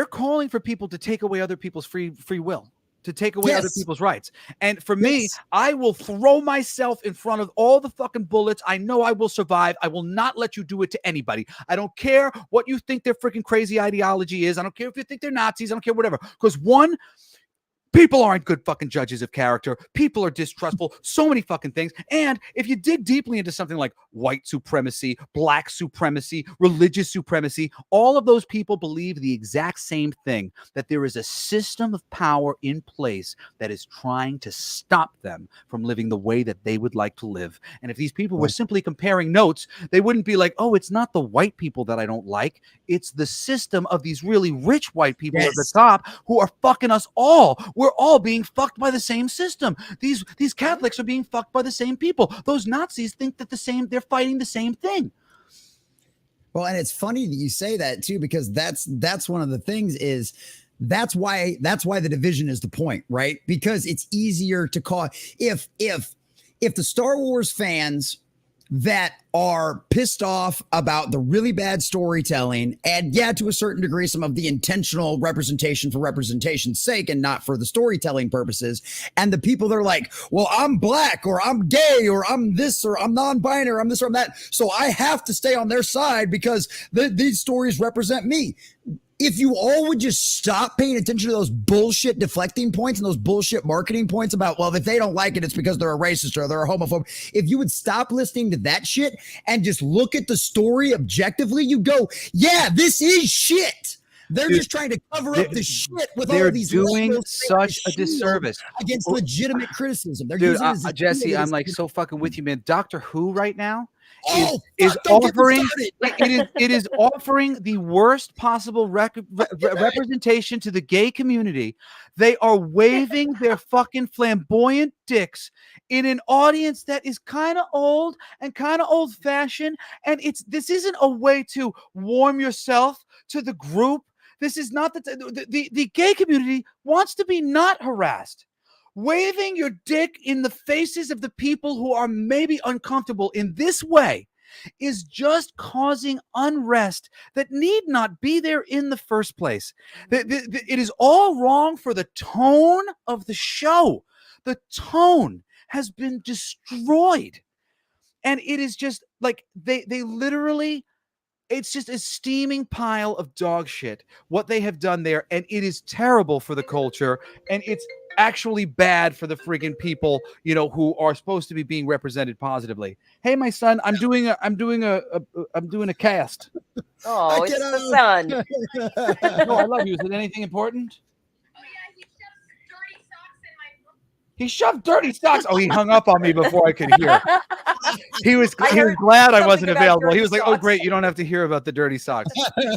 calling for people to take away other people's free will, to take away other people's rights. And for me, I will throw myself in front of all the fucking bullets. I know I will survive. I will not let you do it to anybody. I don't care what you think their freaking crazy ideology is. I don't care if you think they're Nazis. I don't care, whatever. Because one, people aren't good fucking judges of character. People are distrustful. So many fucking things. And if you dig deeply into something like white supremacy, black supremacy, religious supremacy, all of those people believe the exact same thing, that there is a system of power in place that is trying to stop them from living the way that they would like to live. And if these people were simply comparing notes, they wouldn't be like, oh, it's not the white people that I don't like. It's the system of these really rich white people at the top who are fucking us all. We're all being fucked by the same system. These Catholics are being fucked by the same people. Those Nazis think that they're fighting the same thing. Well, and it's funny that you say that too, because that's one of the things is that's why the division is the point, right? Because it's easier to call if the Star Wars fans that are pissed off about the really bad storytelling and to a certain degree some of the intentional representation for representation's sake and not for the storytelling purposes, and the people that are like, well, I'm black or I'm gay or I'm this or I'm non-binary or I'm this or I'm that, so I have to stay on their side because these stories represent me. If you all would just stop paying attention to those bullshit deflecting points and those bullshit marketing points about, well, if they don't like it, it's because they're a racist or they're a homophobe. If you would stop listening to that shit and just look at the story objectively, you go, yeah, this is shit. They're just trying to cover up the shit with all of these. They're doing such a disservice against legitimate criticism. They're Dude, using Jesse, I'm like so fucking with you, man. Doctor Who right now is offering it is offering the worst possible representation to the gay community. They are waving their fucking flamboyant dicks in an audience that is kind of old and kind of old-fashioned, and this isn't a way to warm yourself to the group. This is not the gay community wants to be not harassed. Waving your dick in the faces of the people who are maybe uncomfortable in this way is just causing unrest that need not be there in the first place. It is all wrong for the tone of the show. The tone has been destroyed. And it is just like they literally, it's just a steaming pile of dog shit, what they have done there. And it is terrible for the culture. And it's actually bad for the friggin' people, who are supposed to be being represented positively. Hey, my son, I'm doing a cast. Oh, it's the son. No, I love you. Is it anything important? Oh yeah, he shoved dirty socks. Oh, he hung up on me before I could hear. He was glad I wasn't available. He was like, "Oh, great, you don't have to hear about the dirty socks."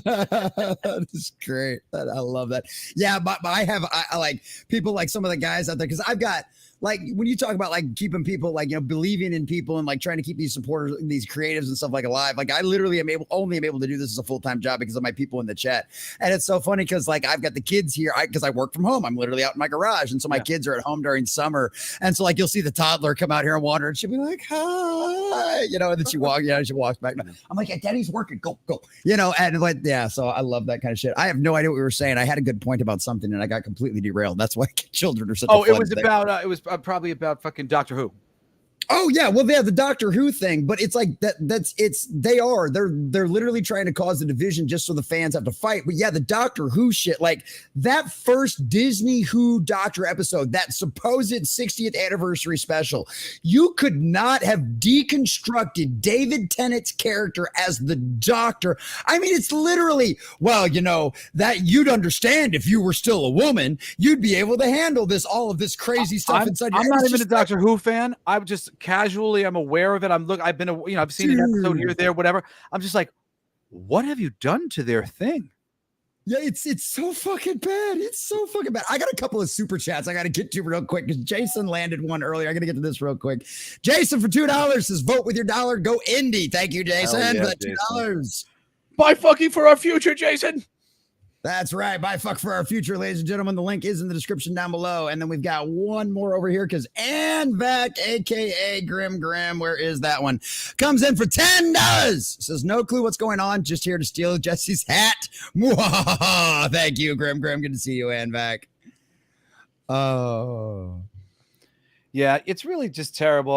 That's great. I love that. Yeah, but I like people like some of the guys out there, because I've got, like, when you talk about like keeping people, like, believing in people and like trying to keep these supporters, these creatives and stuff like alive. Like, I literally only am able to do this as a full-time job because of my people in the chat. And it's so funny because like I've got the kids here because I work from home. I'm literally out in my garage. And so my kids are at home during summer. And so like you'll see the toddler come out here and wander and she'll be like, hi, and then she walks back. I'm like, yeah, Daddy's working. Go. And like, yeah, so I love that kind of shit. I have no idea what we were saying. I had a good point about something and I got completely derailed. That's why children are such a it was thing. It was probably about fucking Doctor Who. Oh yeah, well, they have the Doctor Who thing, but it's like they're literally trying to cause the division just so the fans have to fight. But yeah, the Doctor Who shit, like that first Disney Who Doctor episode, that supposed 60th anniversary special, you could not have deconstructed David Tennant's character as the Doctor. I mean, it's literally, well, that you'd understand if you were still a woman, you'd be able to handle all of this crazy stuff inside. I'm not even a Doctor Who fan. I'm just casually, I'm aware of it. I've seen an episode here, there, whatever. I'm just like, what have you done to their thing? Yeah, it's so fucking bad. It's so fucking bad. I got a couple of super chats I got to get to real quick because Jason landed one earlier. I got to get to this real quick. Jason for $2 says, vote with your dollar. Go Indy. Thank you, Jason, for that $2. Buy fucking for our future, Jason. That's right. Buy fuck for our future, ladies and gentlemen. The link is in the description down below. And then we've got one more over here because Anvac, aka Grim, where is that one? Comes in for $10. Says no clue what's going on. Just here to steal Jesse's hat. Thank you, Grim. Good to see you, Anvac. Oh. Yeah, it's really just terrible.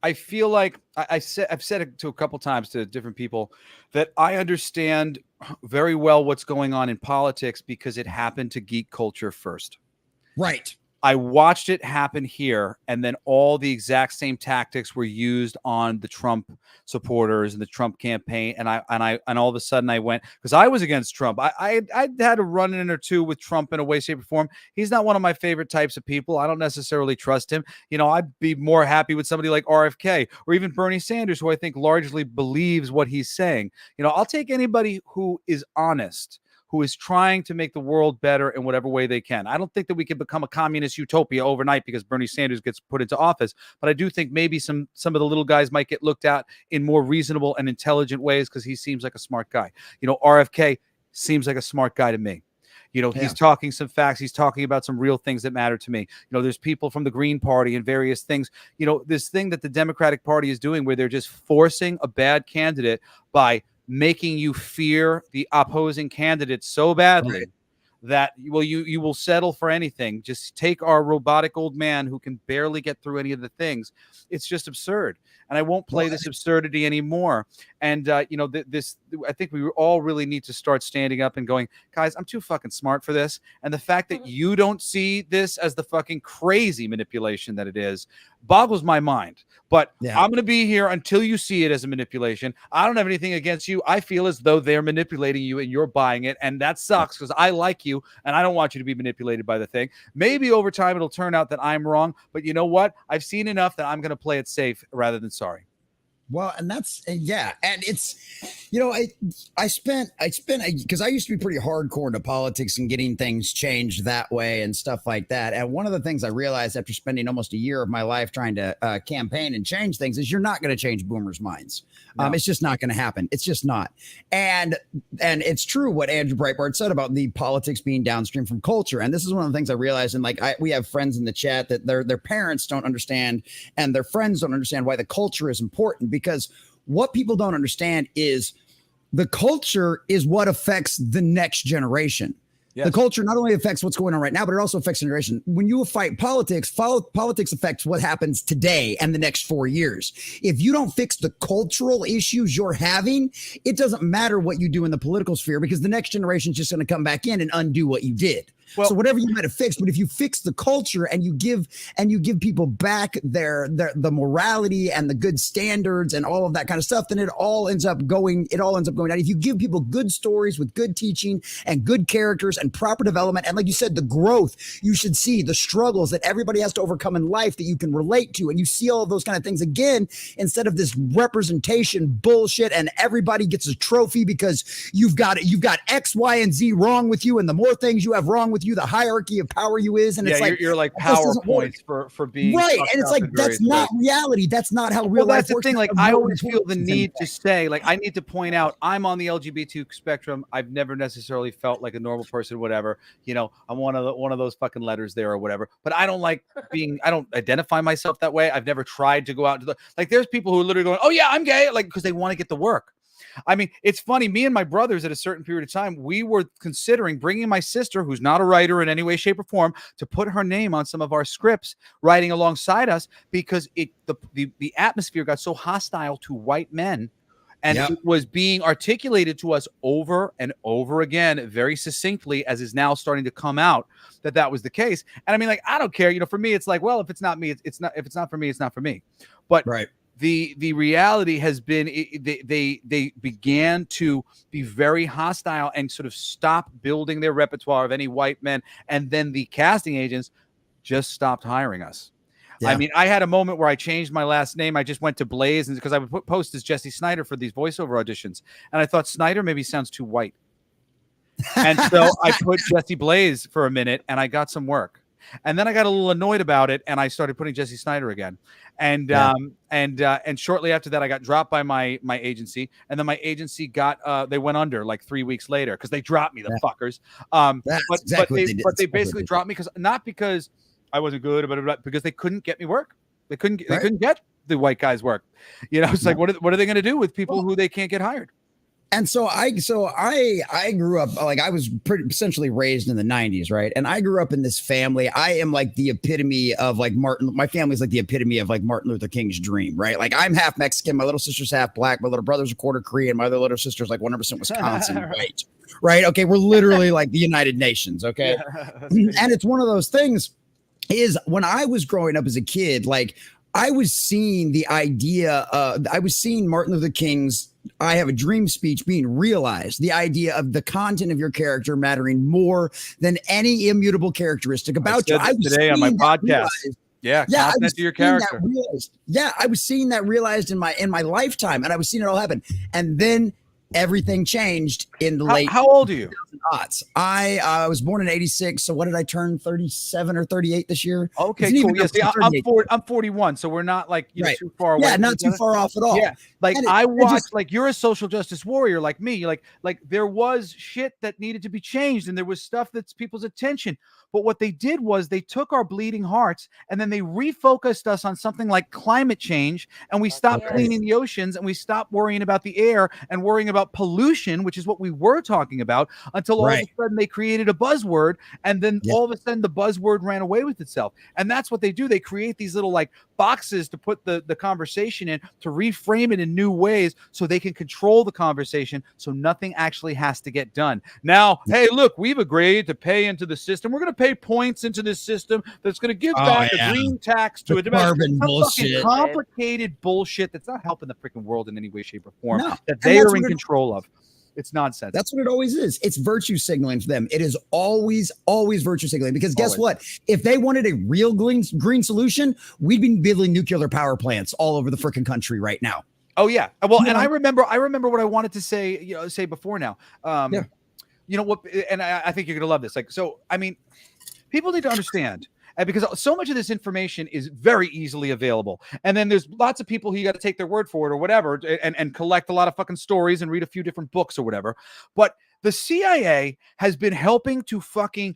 I feel like I've said it to a couple times to different people that I understand very well what's going on in politics because it happened to geek culture first. Right. I watched it happen here, and then all the exact same tactics were used on the Trump supporters and the Trump campaign. And all of a sudden I went, because I was against Trump. I had a run-in or two with Trump in a way, shape, or form. He's not one of my favorite types of people. I don't necessarily trust him. I'd be more happy with somebody like RFK or even Bernie Sanders, who I think largely believes what he's saying. I'll take anybody who is honest, who is trying to make the world better in whatever way they can. I don't think that we can become a communist utopia overnight because Bernie Sanders gets put into office, but I do think maybe some of the little guys might get looked at in more reasonable and intelligent ways because he seems like a smart guy. You know, RFK seems like a smart guy to me. You know, he's talking some facts. He's talking about some real things that matter to me. You know, there's people from the Green Party and various things. You know, this thing that the Democratic Party is doing where they're just forcing a bad candidate by making you fear the opposing candidate so badly that you will settle for anything. Just take our robotic old man who can barely get through any of the things. It's just absurd. And I won't play this absurdity anymore. And, you know, I think we all really need to start standing up and going, guys, I'm too fucking smart for this. And the fact that you don't see this as the fucking crazy manipulation that it is boggles my mind. But I'm going to be here until you see it as a manipulation. I don't have anything against you. I feel as though they're manipulating you and you're buying it. And that sucks because I like you and I don't want you to be manipulated by the thing. Maybe over time it'll turn out that I'm wrong. But you know what? I've seen enough that I'm going to play it safe rather than sorry. Well, and that's, and it's, you know, I spent because I used to be pretty hardcore into politics and getting things changed that way and stuff like that. And one of the things I realized after spending almost a year of my life trying to campaign and change things is you're not going to change boomers' minds. No. It's just not going to happen. It's just not. And it's true what Andrew Breitbart said about the politics being downstream from culture. And this is one of the things I realized. And like we have friends in the chat that their parents don't understand and their friends don't understand why the culture is important, because what people don't understand is the culture is what affects the next generation. Yes. The culture not only affects what's going on right now, but it also affects generation. When you fight politics, politics affects what happens today and the next 4 years. If you don't fix the cultural issues you're having, it doesn't matter what you do in the political sphere because the next generation is just going to come back in and undo what you did. Well, so whatever you might have fixed, but if you fix the culture and you give people back the morality and the good standards and all of that kind of stuff, then it all ends up going down. If you give people good stories with good teaching and good characters and proper development, and like you said, the growth you should see, the struggles that everybody has to overcome in life that you can relate to, and you see all of those kind of things again instead of this representation bullshit and everybody gets a trophy because you've got X, Y, and Z wrong with you, and the more things you have wrong with you, the hierarchy of power you is, and it's like you're like power points for being right, and it's like that's not reality. That's not how real life works. That's the thing. Like I always feel the need to say, like I need to point out, I'm on the LGBT spectrum. I've never necessarily felt like a normal person, whatever. You know, I'm one of those fucking letters there or whatever. But I don't like being. I don't identify myself that way. I've never tried to go out to like. There's people who are literally going, "Oh yeah, I'm gay," like because they want to get the work. I mean, it's funny. Me and my brothers at a certain period of time, we were considering bringing my sister, who's not a writer in any way, shape, or form, to put her name on some of our scripts, writing alongside us, because the atmosphere got so hostile to white men, and it was being articulated to us over and over again, very succinctly, as is now starting to come out that was the case. And I mean, like, I don't care. You know, for me, it's like, well, if it's not me, it's not. If it's not for me, it's not for me. But right. The reality has been they began to be very hostile and sort of stop building their repertoire of any white men, and then the casting agents just stopped hiring us. Yeah. I mean, I had a moment where I changed my last name. I just went to Blaze, and because I would post as Jesse Snyder for these voiceover auditions, and I thought Snyder maybe sounds too white, and so I put Jesse Blaze for a minute, and I got some work. And then I got a little annoyed about it, and I started putting Jesse Snyder again. And and shortly after that, I got dropped by my agency, and then my agency they went under like 3 weeks later because they dropped me, the fuckers. But they basically dropped me not because I wasn't good, but because they couldn't get me work. They couldn't get the white guys work. You know, it's like what are they going to do with people who they can't get hired? And so I grew up, like, I was essentially raised in the 90s, right? And I grew up in this family. I am like the epitome of like my family's like the epitome of like Martin Luther King's dream, right? Like, I'm half Mexican, my little sister's half black, my little brother's a quarter Korean, my other little sister's like 100% Wisconsin, right? Okay, we're literally like the United Nations, okay? And it's one of those things is when I was growing up as a kid, like, I was seeing Martin Luther King's I have a dream speech being realized, the idea of the content of your character mattering more than any immutable characteristic about you. I was today on my podcast. Content to your character. I was seeing that realized in my lifetime, and I was seeing it all happen. And then everything changed in the late. How old are you? odds. I was born in 86. So what did I turn? 37 or 38 this year? Okay, It's an cool. even Yeah, see, number, I'm 41, so we're not like Right. too far away. Yeah, not too far off at all. Yeah, like And I it watched, just- like you're a social justice warrior, like me. Like there was shit that needed to be changed, and there was stuff that's people's attention. But what they did was they took our bleeding hearts and then they refocused us on something like climate change, and we stopped Yes. cleaning the oceans, and we stopped worrying about the air and worrying about pollution, which is what we were talking about, until all of a sudden they created a buzzword, and then all of a sudden the buzzword ran away with itself. And that's what they do. They create these little like boxes to put the conversation in, to reframe it in new ways so they can control the conversation, so nothing actually has to get done. Now, hey, look, we've agreed to pay into the system. We're going to pay points into this system that's going to give back a green tax to a carbon some bullshit. fucking complicated bullshit that's not helping the freaking world in any way, shape, or form, No. that And they that's are in what it- control of. It's nonsense. That's what it always is. It's virtue signaling for them. It is always virtue signaling, because guess what? If they wanted a real green solution, we'd be building nuclear power plants all over the freaking country right now. Oh yeah. Well, You and know? I remember what I wanted to say, say before now. You know what? And I think you're going to love this. Like, so, I mean, people need to understand, and because so much of this information is very easily available, and then there's lots of people who you got to take their word for it or whatever, and collect a lot of fucking stories and read a few different books or whatever. But the CIA has been helping to fucking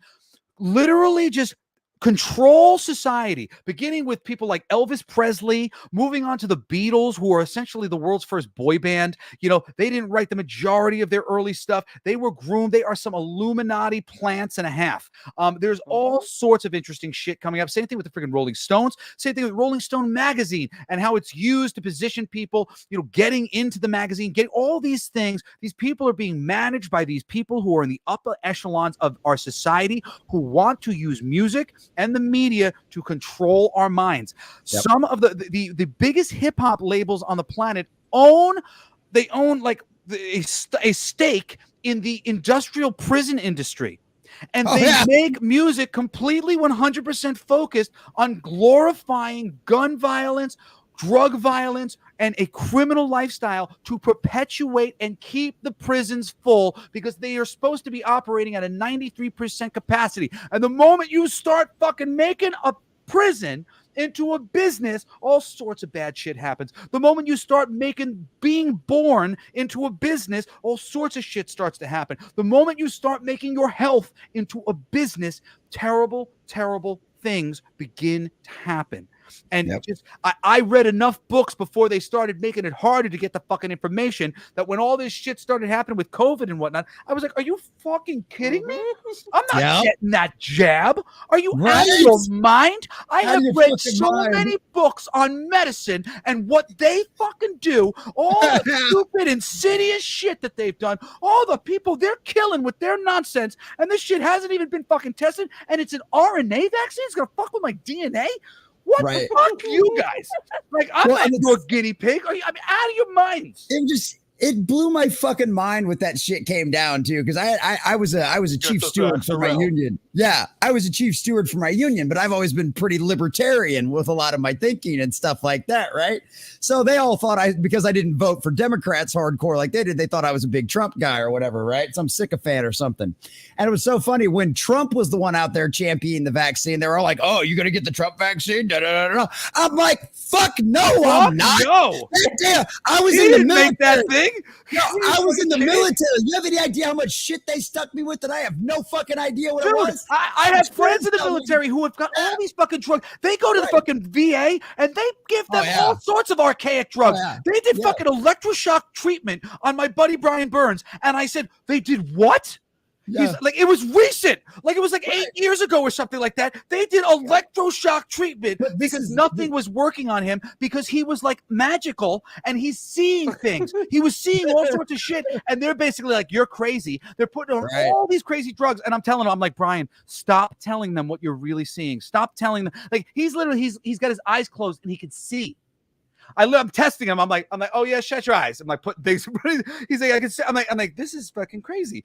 literally just control society, beginning with people like Elvis Presley, moving on to the Beatles, who are essentially the world's first boy band. You know, they didn't write the majority of their early stuff. They were groomed. They are some Illuminati plants and a half. There's all sorts of interesting shit coming up. Same thing with the freaking Rolling Stones. Same thing with Rolling Stone magazine and how it's used to position people, you know, getting into the magazine, getting all these things. These people are being managed by these people who are in the upper echelons of our society, who want to use music and the media to control our minds. Yep. Some of the biggest hip hop labels on the planet own like a stake in the industrial prison industry. And they make music completely 100% focused on glorifying gun violence, drug violence, and a criminal lifestyle to perpetuate and keep the prisons full, because they are supposed to be operating at a 93% capacity. And the moment you start fucking making a prison into a business, all sorts of bad shit happens. The moment you start making being born into a business, all sorts of shit starts to happen. The moment you start making your health into a business, terrible, terrible things begin to happen. And just I read enough books before they started making it harder to get the fucking information, that when all this shit started happening with COVID and whatnot, I was like, are you fucking kidding me? I'm not getting that jab. Are you out of your mind? I have read so many books on medicine and what they fucking do, all the stupid, insidious shit that they've done, all the people they're killing with their nonsense, and this shit hasn't even been fucking tested, and it's an RNA vaccine? It's gonna fuck with my DNA? What the fuck, you guys? Like, I'm not your guinea pig. Are you? I mean, out of your minds. It blew my fucking mind what that shit came down to, because I was a chief steward for my union. Yeah, I was a chief steward for my union, but I've always been pretty libertarian with a lot of my thinking and stuff like that, right? So they all thought because I didn't vote for Democrats hardcore like they did, they thought I was a big Trump guy or whatever, right? Some sycophant or something. And it was so funny when Trump was the one out there championing the vaccine. They were all like, "Oh, you're gonna get the Trump vaccine?" Da, da, da, da. I'm like, "Fuck no, I'm not." No, I was in the military. Make that thing. No, I was in the military. You have any idea how much shit they stuck me with that I have no fucking idea what it was? I have friends in the military who have got all these fucking drugs. They go to the fucking VA and they give them all sorts of archaic drugs. They did fucking electroshock treatment on my buddy Brian Burns. And I said, they did what? He's like, it was recent. Like, it was like 8 years ago or something like that. They did electroshock treatment because nothing was working on him, because he was like magical and he's seeing things. He was seeing all sorts of shit. And they're basically like, you're crazy. They're putting on all these crazy drugs. And I'm telling him, I'm like, Brian, stop telling them what you're really seeing. Stop telling them. Like, he's literally, he's got his eyes closed and he can see. I'm testing him. I'm like, oh yeah, shut your eyes. I'm like, put things. He's like, I can see. I'm like, this is fucking crazy.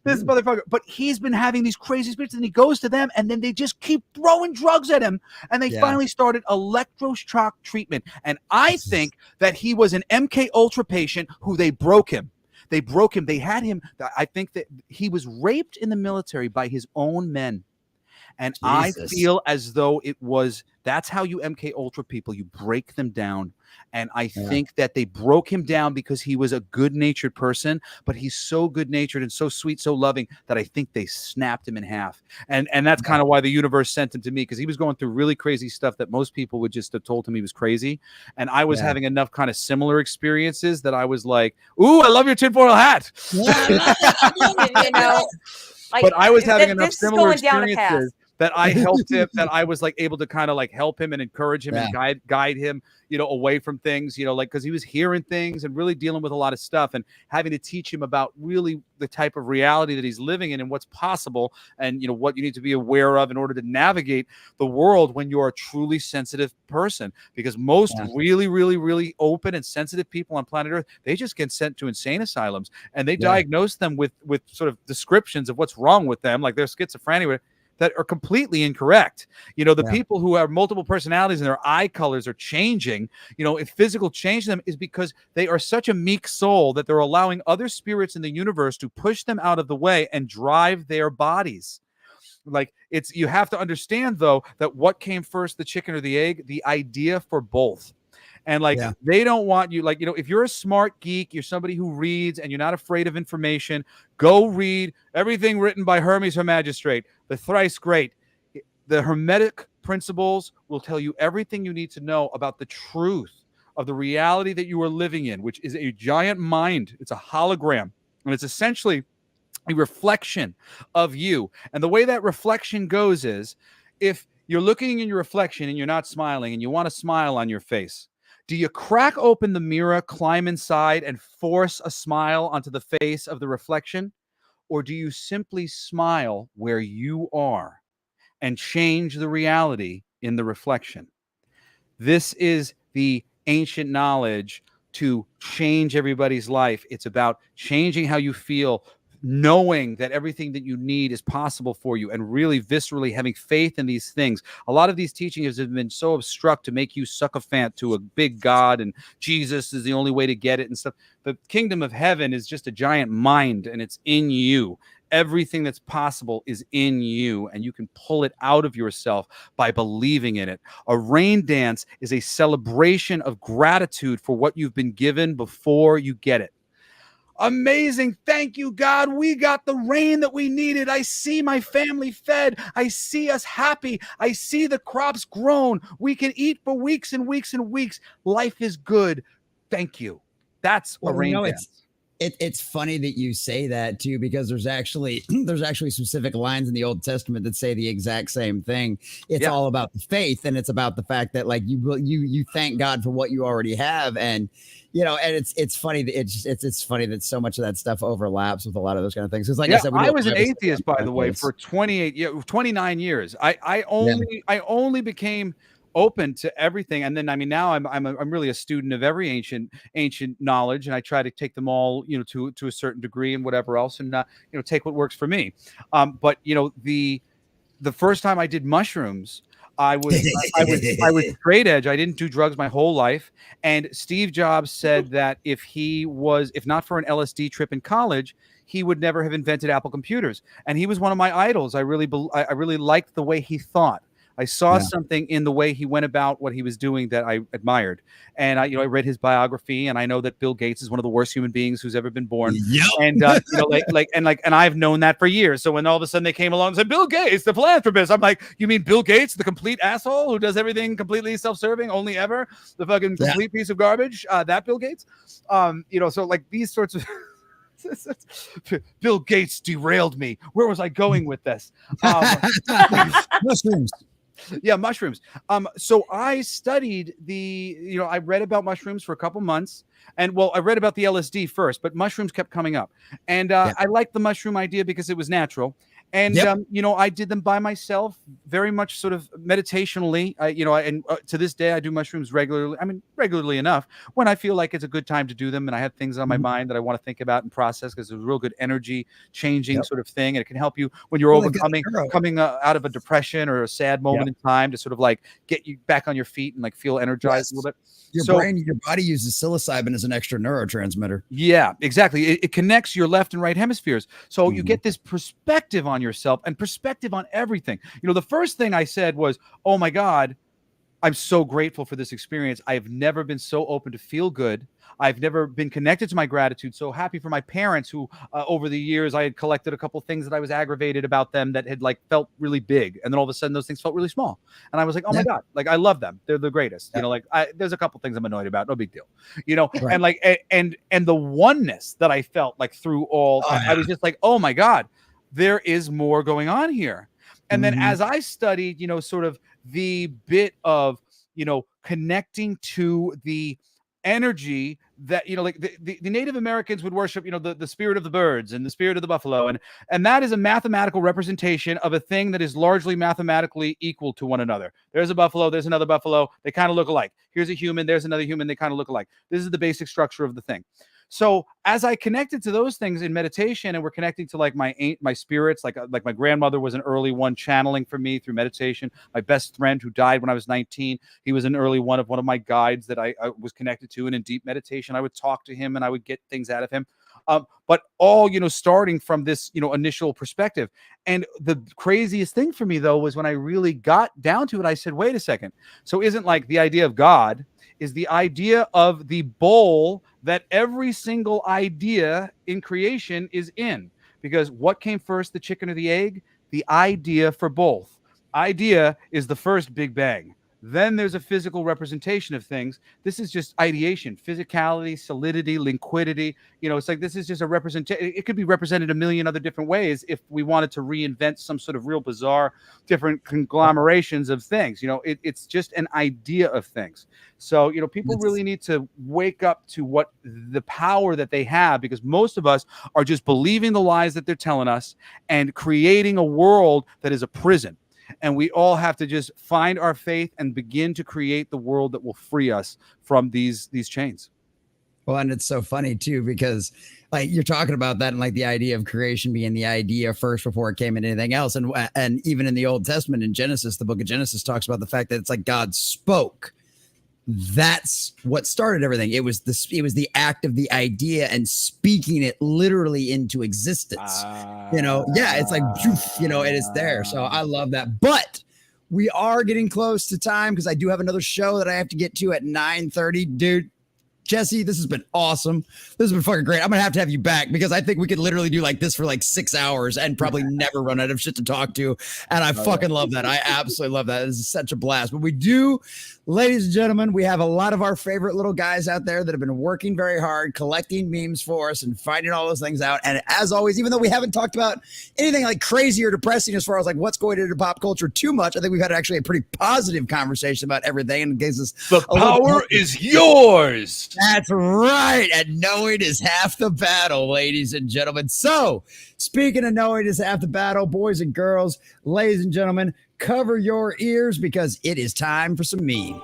This motherfucker. But he's been having these crazy spirits, and he goes to them, and then they just keep throwing drugs at him, and they finally started electroshock treatment. And I think that he was an MK Ultra patient who they broke him. They broke him. They had him. I think that he was raped in the military by his own men. And Jesus. I feel as though that's how you MK Ultra people. You break them down. And I think that they broke him down because he was a good-natured person, but he's so good-natured and so sweet, so loving that I think they snapped him in half. And that's kind of why the universe sent him to me, because he was going through really crazy stuff that most people would just have told him he was crazy. And I was having enough kind of similar experiences that I was like, ooh, I love your tinfoil hat. You know, But I was having enough this is similar going down a path. experiences that I helped him, that I was like able to kind of like help him and encourage him and guide him, you know, away from things, you know, like, because he was hearing things and really dealing with a lot of stuff, and having to teach him about really the type of reality that he's living in and what's possible, and, you know, what you need to be aware of in order to navigate the world when you're a truly sensitive person. Because most really, really, really open and sensitive people on planet Earth, they just get sent to insane asylums, and they diagnose them with sort of descriptions of what's wrong with them, like they're schizophrenia, that are completely incorrect. You know, the people who have multiple personalities and their eye colors are changing, you know, if physical change them, is because they are such a meek soul that they're allowing other spirits in the universe to push them out of the way and drive their bodies. Like, you have to understand, though, that what came first, the chicken or the egg? The idea for both. And like, they don't want you, like, you know, if you're a smart geek, you're somebody who reads and you're not afraid of information, go read everything written by Hermes Hermagistrate, the thrice great. The Hermetic principles will tell you everything you need to know about the truth of the reality that you are living in, which is a giant mind. It's a hologram, and it's essentially a reflection of you. And the way that reflection goes is, if you're looking in your reflection and you're not smiling and you want a smile on your face, do you crack open the mirror, climb inside, and force a smile onto the face of the reflection? Or do you simply smile where you are and change the reality in the reflection? This is the ancient knowledge to change everybody's life. It's about changing how you feel, knowing that everything that you need is possible for you, and really viscerally having faith in these things. A lot of these teachings have been so obstruct to make you sycophant to a big God, and Jesus is the only way to get it and stuff. The kingdom of heaven is just a giant mind, and it's in you. Everything that's possible is in you, and you can pull it out of yourself by believing in it. A rain dance is a celebration of gratitude for what you've been given before you get it. Amazing. Thank you, God. We got the rain that we needed. I see my family fed. I see us happy. I see the crops grown. We can eat for weeks and weeks and weeks. Life is good. Thank you. That's a rain dance. It's funny that you say that too, because there's actually specific lines in the Old Testament that say the exact same thing. It's all about the faith, and it's about the fact that, like, you thank God for what you already have, and you know, and it's funny that it's funny that so much of that stuff overlaps with a lot of those kind of things. It's like I said, I was an atheist, by the way, for 29 years. I only became open to everything, and then I mean, now I'm really a student of every ancient knowledge, and I try to take them all, you know, to a certain degree and whatever else, and you know, take what works for me. But you know, the first time I did mushrooms, I was straight edge. I didn't do drugs my whole life, and Steve Jobs said that if not for an LSD trip in college, he would never have invented Apple computers. And he was one of my idols. I really liked the way he thought. I saw something in the way he went about what he was doing that I admired. And I read his biography, and I know that Bill Gates is one of the worst human beings who's ever been born. Yep. And and I've known that for years. So when all of a sudden they came along and said, Bill Gates, the philanthropist, I'm like, you mean Bill Gates, the complete asshole who does everything completely self-serving, only ever, the fucking complete piece of garbage, that Bill Gates? So like these sorts of Bill Gates derailed me. Where was I going with this? Mushrooms. Yeah, mushrooms. So I studied I read about mushrooms for a couple months, and I read about the LSD first, but mushrooms kept coming up, and I liked the mushroom idea because it was natural. And Yep. I did them by myself, very much sort of meditationally. To this day I do mushrooms regularly. I mean, regularly enough when I feel like it's a good time to do them, and I have things on my mind that I want to think about and process, because there's a real good energy changing Yep. sort of thing, and it can help you when you're Well, they've got coming out of a depression or a sad moment in time, to sort of like get you back on your feet and like feel energized a little bit. Your body uses psilocybin as an extra neurotransmitter. Yeah, exactly. It connects your left and right hemispheres. So you get this perspective on yourself and perspective on everything. The first thing I said was, oh my God, I'm so grateful for this experience. I've never been so open to feel good. I've never been connected to my gratitude. So happy for my parents who, over the years, I had collected a couple things that I was aggravated about them that had like felt really big. And then all of a sudden those things felt really small. And I was like, oh my God, like I love them. They're the greatest. There's a couple things I'm annoyed about. No big deal. Right. And like, and the oneness that I felt like through all, I was just like, oh my God, there is more going on here. And then as I studied, sort of the bit of, connecting to the energy that, like the Native Americans would worship, the spirit of the birds and the spirit of the buffalo. And that is a mathematical representation of a thing that is largely mathematically equal to one another. There's a buffalo, there's another buffalo. They kind of look alike. Here's a human, there's another human. They kind of look alike. This is the basic structure of the thing. So as I connected to those things in meditation, and we're connecting to like my spirits, like my grandmother was an early one channeling for me through meditation. My best friend who died when I was 19, he was an early one of my guides that I was connected to. And in deep meditation, I would talk to him and I would get things out of him. But all, starting from this, initial perspective. And the craziest thing for me, though, was when I really got down to it, I said, wait a second. So isn't like the idea of God is the idea of the bowl that every single idea in creation is in. Because what came first, the chicken or the egg? The idea for both. Idea is the first Big Bang. Then there's a physical representation of things. This is just ideation, physicality, solidity, liquidity. It's like this is just a representation. It could be represented a million other different ways if we wanted to reinvent some sort of real bizarre, different conglomerations of things. It's just an idea of things. So, people really need to wake up to what the power that they have, because most of us are just believing the lies that they're telling us and creating a world that is a prison. And we all have to just find our faith and begin to create the world that will free us from these chains. Well, and it's so funny too, because like you're talking about that, and like the idea of creation being the idea first before it came into anything else. And even in the Old Testament, in Genesis, the book of Genesis talks about the fact that it's like God spoke. That's what started everything. It was the act of the idea and speaking it literally into existence. It's like, it is there. So I love that. But we are getting close to time, because I do have another show that I have to get to at 9:30. Dude, Jesse, this has been awesome. This has been fucking great. I'm going to have you back, because I think we could literally do like this for like 6 hours and probably never run out of shit to talk to. And I fucking love that. I absolutely love that. This is such a blast. But we do, ladies and gentlemen, we have a lot of our favorite little guys out there that have been working very hard, collecting memes for us and finding all those things out. And as always, even though we haven't talked about anything like crazy or depressing as far as like what's going into pop culture too much, I think we've had actually a pretty positive conversation about everything, and it gives us the power is yours. That's right. And knowing is half the battle, ladies and gentlemen. So, speaking of knowing is half the battle, boys and girls, ladies and gentlemen, cover your ears, because it is time for some meme.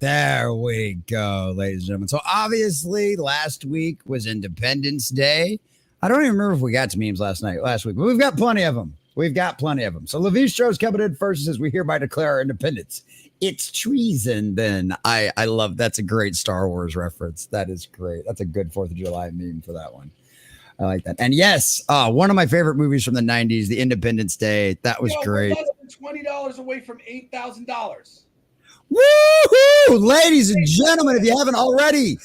There we go, ladies and gentlemen. So obviously last week was Independence Day. I don't even remember if we got to memes last week, but we've got plenty of them. So Levi-Strauss coming in first and says, we hereby declare our independence. It's treason. Then I love, that's a great Star Wars reference. That is great. That's a good 4th of July meme for that one. I like that. And yes, one of my favorite movies from the 90s, the Independence Day. That was great. $20 away from $8,000. Woohoo! Ladies and gentlemen, if you haven't already,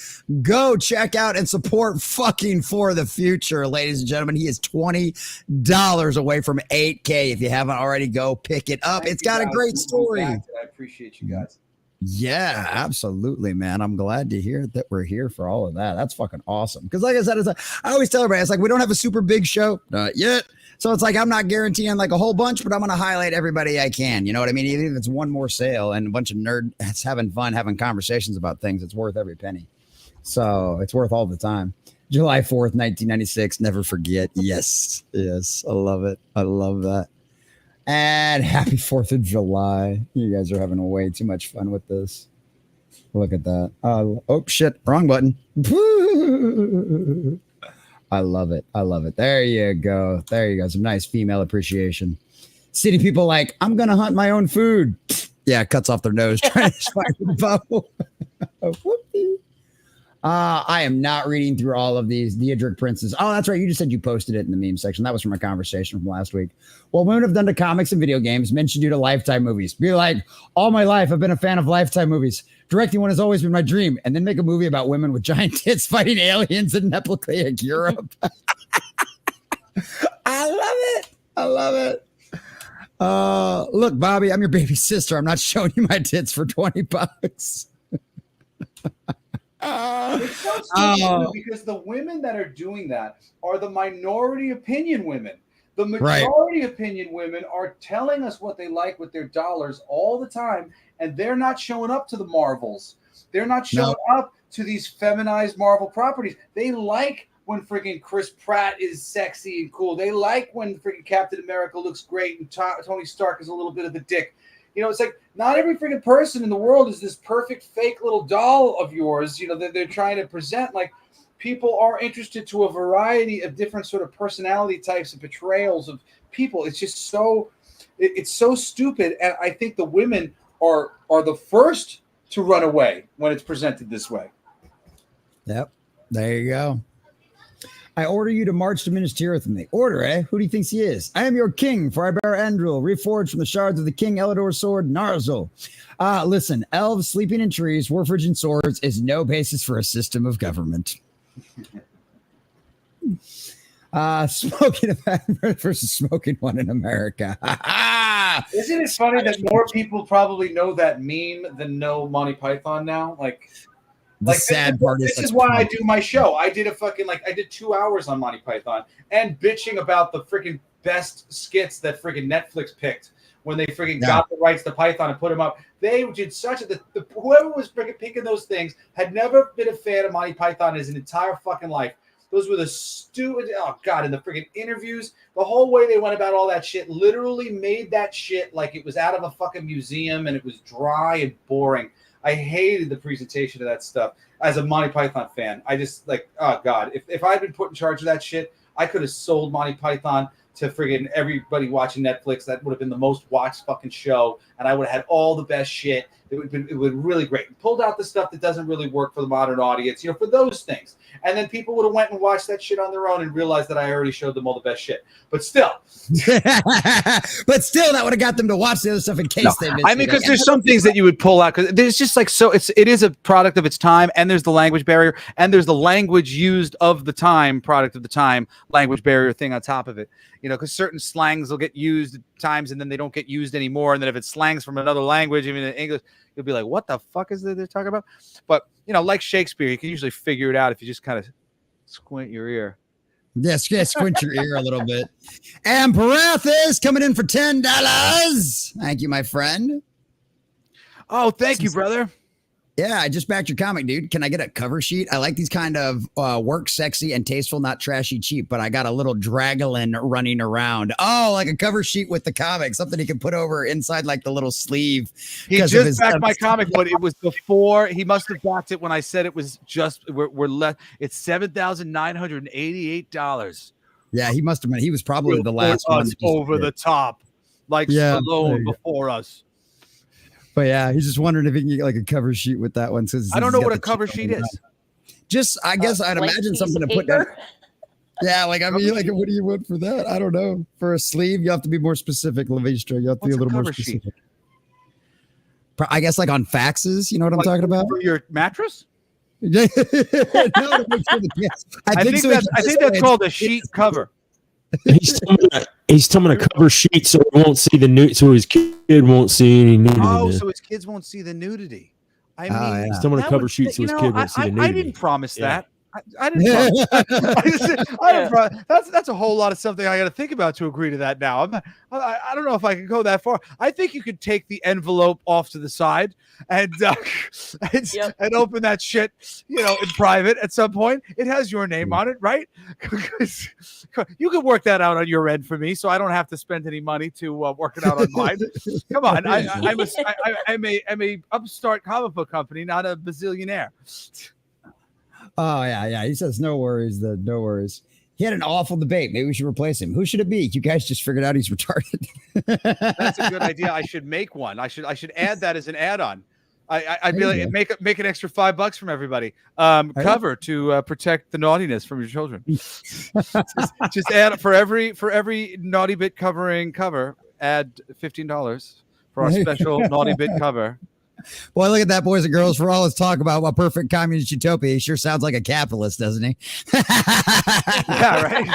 go check out and support Fucking for the Future. Ladies and gentlemen, he is $20 away from 8K. If you haven't already, go pick it up. It's got a great story. I appreciate you guys. Yeah, absolutely, man. I'm glad to hear that we're here for all of that. That's fucking awesome. Because like I said, I always tell everybody, it's like we don't have a super big show. Not yet. So it's like I'm not guaranteeing like a whole bunch, but I'm going to highlight everybody I can. You know what I mean? Even if it's one more sale and a bunch of nerds having fun, having conversations about things, it's worth every penny. So it's worth all the time. July 4th, 1996. Never forget. Yes. Yes. I love it. I love that. And happy 4th of July. You guys are having way too much fun with this. Look at that. Oh, shit. Wrong button. I love it. I love it. There you go. There you go. Some nice female appreciation. City people like, I'm going to hunt my own food. Yeah, cuts off their nose trying to find the bubble. Whoopie. I am not reading through all of these. Deidre Princes. Oh, that's right. You just said you posted it in the meme section. That was from a conversation from last week. Well, women have done to comics and video games. Men should do to Lifetime movies. Be like, all my life, I've been a fan of Lifetime movies. Directing one has always been my dream. And then make a movie about women with giant tits fighting aliens in Neplichaic Europe. I love it. I love it. Look, Bobby, I'm your baby sister. I'm not showing you my tits for $20. It's so stupid because the women that are doing that are the minority opinion women. The majority opinion women are telling us what they like with their dollars all the time, and they're not showing up to the Marvels. They're not showing up to these feminized Marvel properties. They like when freaking Chris Pratt is sexy and cool. They like when freaking Captain America looks great and Tony Stark is a little bit of a dick. You know, it's like not every freaking person in the world is this perfect fake little doll of yours, you know, that they're trying to present. Like, people are interested to a variety of different sort of personality types and portrayals of people. It's just so, it's so stupid. And I think the women are the first to run away when it's presented this way. Yep. There you go. I order you to march to Minas Tirith with me. Order, eh? Who do you think he is? I am your king, for I bear Andril, reforged from the shards of the King Elidor's sword, Narzel. Listen, elves sleeping in trees, warforged in swords is no basis for a system of government. Smoking a fat versus smoking one in America. Isn't it funny that more people probably know that meme than know Monty Python now? This is why I do my show. I did 2 hours on Monty Python and bitching about the freaking best skits that freaking Netflix picked when they freaking got the rights to Python and put them up. They did whoever was freaking picking those things had never been a fan of Monty Python his entire fucking life. Those were the stupid, in the freaking interviews, the whole way they went about all that shit literally made that shit like it was out of a fucking museum and it was dry and boring. I hated the presentation of that stuff as a Monty Python fan. I just if I'd been put in charge of that shit, I could have sold Monty Python to friggin' everybody watching Netflix. That would have been the most watched fucking show, and I would have had all the best shit. It would have been really great. Pulled out the stuff that doesn't really work for the modern audience, for those things. And then people would have went and watched that shit on their own and realized that I already showed them all the best shit. But still. That would have got them to watch the other stuff in case they missed it. I mean, because there's some things that you would pull out because there's just it is a product of its time, and there's the language barrier, and there's the language used of the time, product of the time, language barrier thing on top of it. Because certain slangs will get used at times and then they don't get used anymore. And then if it's slangs from another language, even in English, you'll be like, what the fuck is they're talking about? But, like Shakespeare, you can usually figure it out if you just kind of squint your ear. Yes, squint your ear a little bit. And Parathis coming in for $10. Thank you, my friend. Oh, thank you, brother. Yeah, I just backed your comic, dude. Can I get a cover sheet? I like these kind of work sexy and tasteful, not trashy cheap, but I got a little draglin running around. Oh, like a cover sheet with the comic, something he can put over inside like the little sleeve. He just backed my comic, but it was before. He must have backed it when I said it was just, we're left. It's $7,988. Yeah, he must have been. He was probably the last one. Over the top, like Stallone before us. But yeah, he's just wondering if he can get like a cover sheet with that one. I don't know what a cover sheet is. Just, I guess I'd imagine something to put down. Yeah, what do you want for that? I don't know. For a sleeve, you have to be more specific, Levistra. You have to be a little more specific. I guess like on faxes. You know what I'm talking about? For your mattress? No, to make sure the kids- I think that's called a sheet cover. He's telling me to cover sheet so he won't see the nude, so his kid won't see any nudity. Oh, so his kids won't see the nudity. I mean, he's telling me to cover sheet so his kid won't see the nudity. I didn't promise that. I didn't promise that. That's a whole lot of something I got to think about to agree to that now. I don't know if I can go that far. I think you could take the envelope off to the side and open that shit, in private at some point. It has your name on it, right? You can work that out on your end for me, so I don't have to spend any money to work it out on mine. Come on, I'm a upstart comic book company, not a bazillionaire. Oh yeah. He says no worries. No worries. He had an awful debate. Maybe we should replace him. Who should it be? You guys just figured out he's retarded. That's a good idea. I should make one. I should add that as an add-on. I'd be like, make an extra $5 from everybody. Cover to protect the naughtiness from your children. just add for every naughty bit covering cover. Add $15 for our special naughty bit cover. Boy, look at that, boys and girls. For all his talk about a perfect communist utopia, he sure sounds like a capitalist, doesn't he? Yeah, right.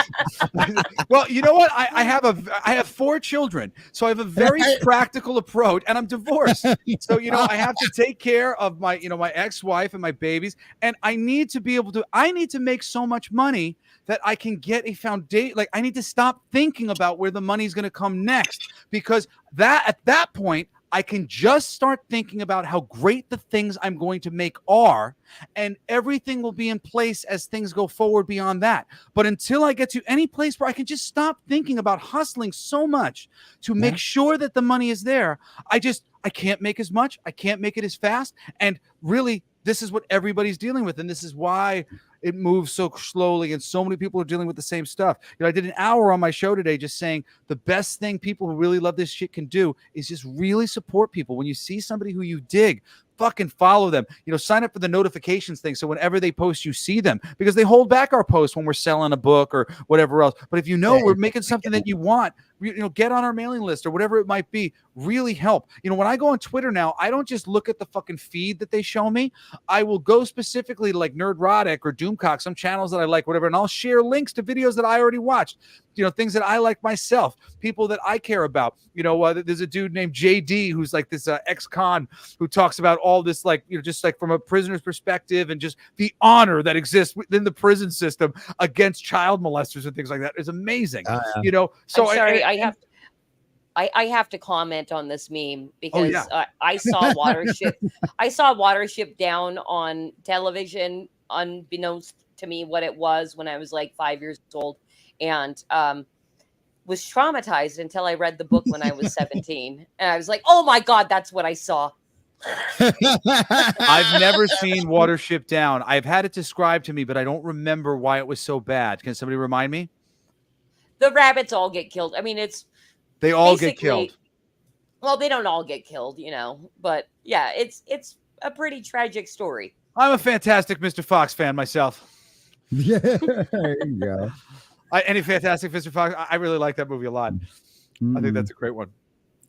Well, you know what? I have 4 children, so I have a very practical approach, and I'm divorced. So I have to take care of my my ex-wife and my babies, and I need to be able to. I need to make so much money that I can get a foundation. Like I need to stop thinking about where the money's going to come next, because at that point, I can just start thinking about how great the things I'm going to make are, and everything will be in place as things go forward beyond that. But until I get to any place where I can just stop thinking about hustling so much to make sure that the money is there, I can't make as much. I can't make it as fast. And really, this is what everybody's dealing with. And this is why it moves so slowly, and so many people are dealing with the same stuff. I did an hour on my show today just saying the best thing people who really love this shit can do is just really support people. When you see somebody who you dig, fucking follow them. Sign up for the notifications thing so whenever they post, you see them, because they hold back our posts when we're selling a book or whatever else. But if we're making something that you want, get on our mailing list or whatever it might be. Really help. When I go on Twitter now, I don't just look at the fucking feed that they show me. I will go specifically to like Nerdrotic or Doomcock, some channels that I like, whatever, and I'll share links to videos that I already watched. Things that I like myself, people that I care about. There's a dude named JD who's like this ex-con who talks about all this, like, just like from a prisoner's perspective, and just the honor that exists within the prison system against child molesters and things like that is amazing. So I'm sorry, I have to comment on this meme because I saw Watership. I saw Watership Down on television, unbeknownst to me what it was when I was like 5 years old, and was traumatized until I read the book when I was 17, and I was like, "Oh my God, that's what I saw." I've never seen Watership Down. I've had it described to me, but I don't remember why it was so bad. Can somebody remind me? The rabbits all get killed. I mean, they all get killed. Well, they don't all get killed, but yeah, it's a pretty tragic story. I'm a fantastic Mr. Fox fan myself. Yeah, there you go. Any Fantastic Mr. Fox? I really like that movie a lot. I think that's a great one.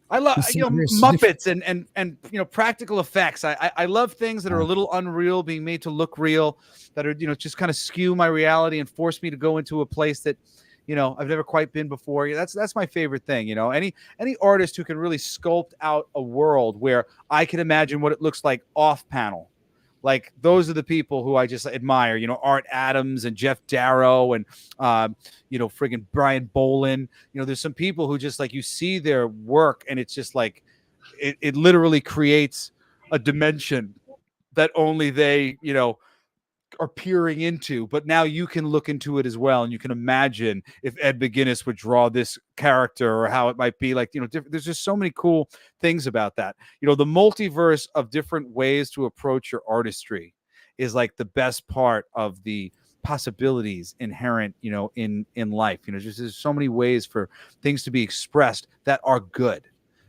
I love Muppets and practical effects. I love things that are a little unreal being made to look real, that are just kind of skew my reality and force me to go into a place that I've never quite been before. That's my favorite thing. Any artist who can really sculpt out a world where I can imagine what it looks like off panel. Like, those are the people who I just admire, Art Adams and Jeff Darrow and, friggin' Brian Bolin. There's some people who just, like, you see their work and it's just like, it literally creates a dimension that only they, are peering into. But now you can look into it as well, and you can imagine if Ed McGuinness would draw this character, or how it might be like, there's just so many cool things about that. The multiverse of different ways to approach your artistry is like the best part of the possibilities inherent, in life. There's so many ways for things to be expressed that are good.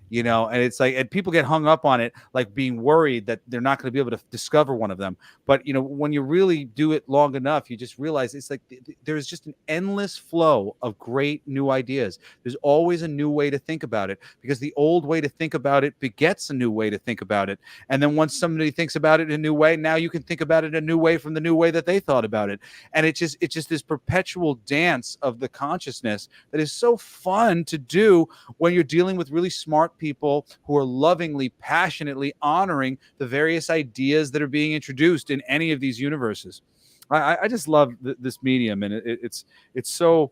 you know, and it's like, and people get hung up on it, like being worried that they're not going to be able to discover one of them. But, you know, when you really do it long enough, you just realize it's like there's just an endless flow of great new ideas. There's always a new way to think about it, because the old way to think about it begets a new way to think about it. And then once somebody thinks about it in a new way, now you can think about it a new way from the new way that they thought about it. And it's just this perpetual dance of the consciousness that is so fun to do when you're dealing with really smart people who are lovingly, passionately honoring the various ideas that are being introduced in any of these universes. I just love this medium, and it's the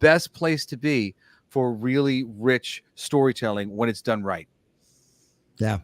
best place to be for really rich storytelling when it's done right. Yeah.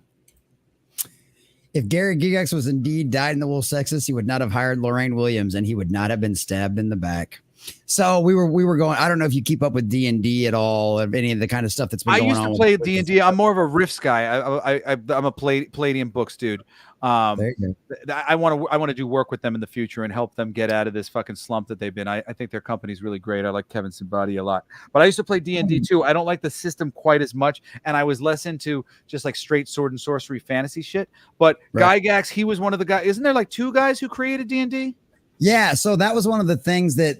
If Gary Gygax was indeed died in the wool sexist, he would not have hired Lorraine Williams, and he would not have been stabbed in the back. So we were going. I don't know if you keep up with D&D at all, or any of the kind of stuff that's been going on. I used to play D&D. I'm more of a Rifts guy. I'm a Palladium books dude. There you go. I want to do work with them in the future and help them get out of this fucking slump that they've been. I think their company's really great. I like Kevin Simbadi a lot. But I used to play D&D too. I don't like the system quite as much, and I was less into just like straight sword and sorcery fantasy shit. But right. Gygax, he was one of the guys. Isn't there like 2 guys who created D&D? Yeah, so that was one of the things that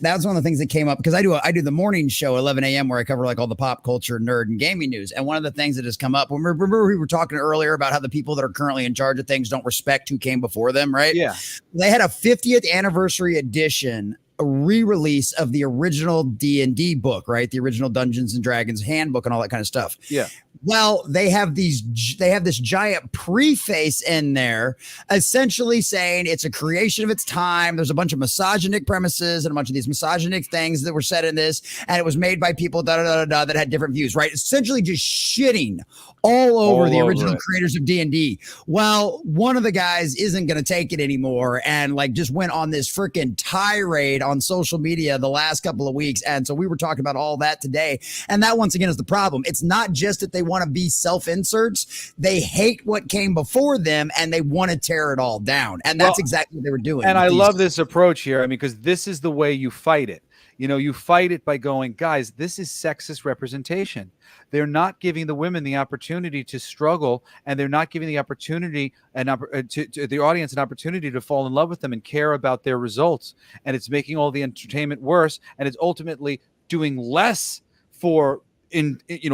came up, because I do the morning show 11 a.m. where I cover like all the pop culture, nerd, and gaming news. And one of the things that has come up, remember we were talking earlier about how the people that are currently in charge of things don't respect who came before them, right? Yeah. They had a 50th anniversary edition, a re-release of the original D&D book, right? The original Dungeons and Dragons handbook and all that kind of stuff. Yeah. Well, they have this giant preface in there, essentially saying it's a creation of its time. There's a bunch of misogynic premises and a bunch of these misogynic things that were said in this, and it was made by people that had different views, right? Essentially just shitting all over the original creators of D&D. Well, one of the guys isn't going to take it anymore, and like just went on this freaking tirade on social media the last couple of weeks. And so we were talking about all that today, and that once again is the problem. It's not just that they want to be self-inserts. They hate what came before them, and they want to tear it all down. And that's exactly what they were doing. And I love this approach here. I mean, because this is the way you fight it. You know, you fight it by going, guys, this is sexist representation. They're not giving the women the opportunity to struggle, and they're not giving the opportunity to the audience an opportunity to fall in love with them and care about their results. And it's making all the entertainment worse, and it's ultimately doing less for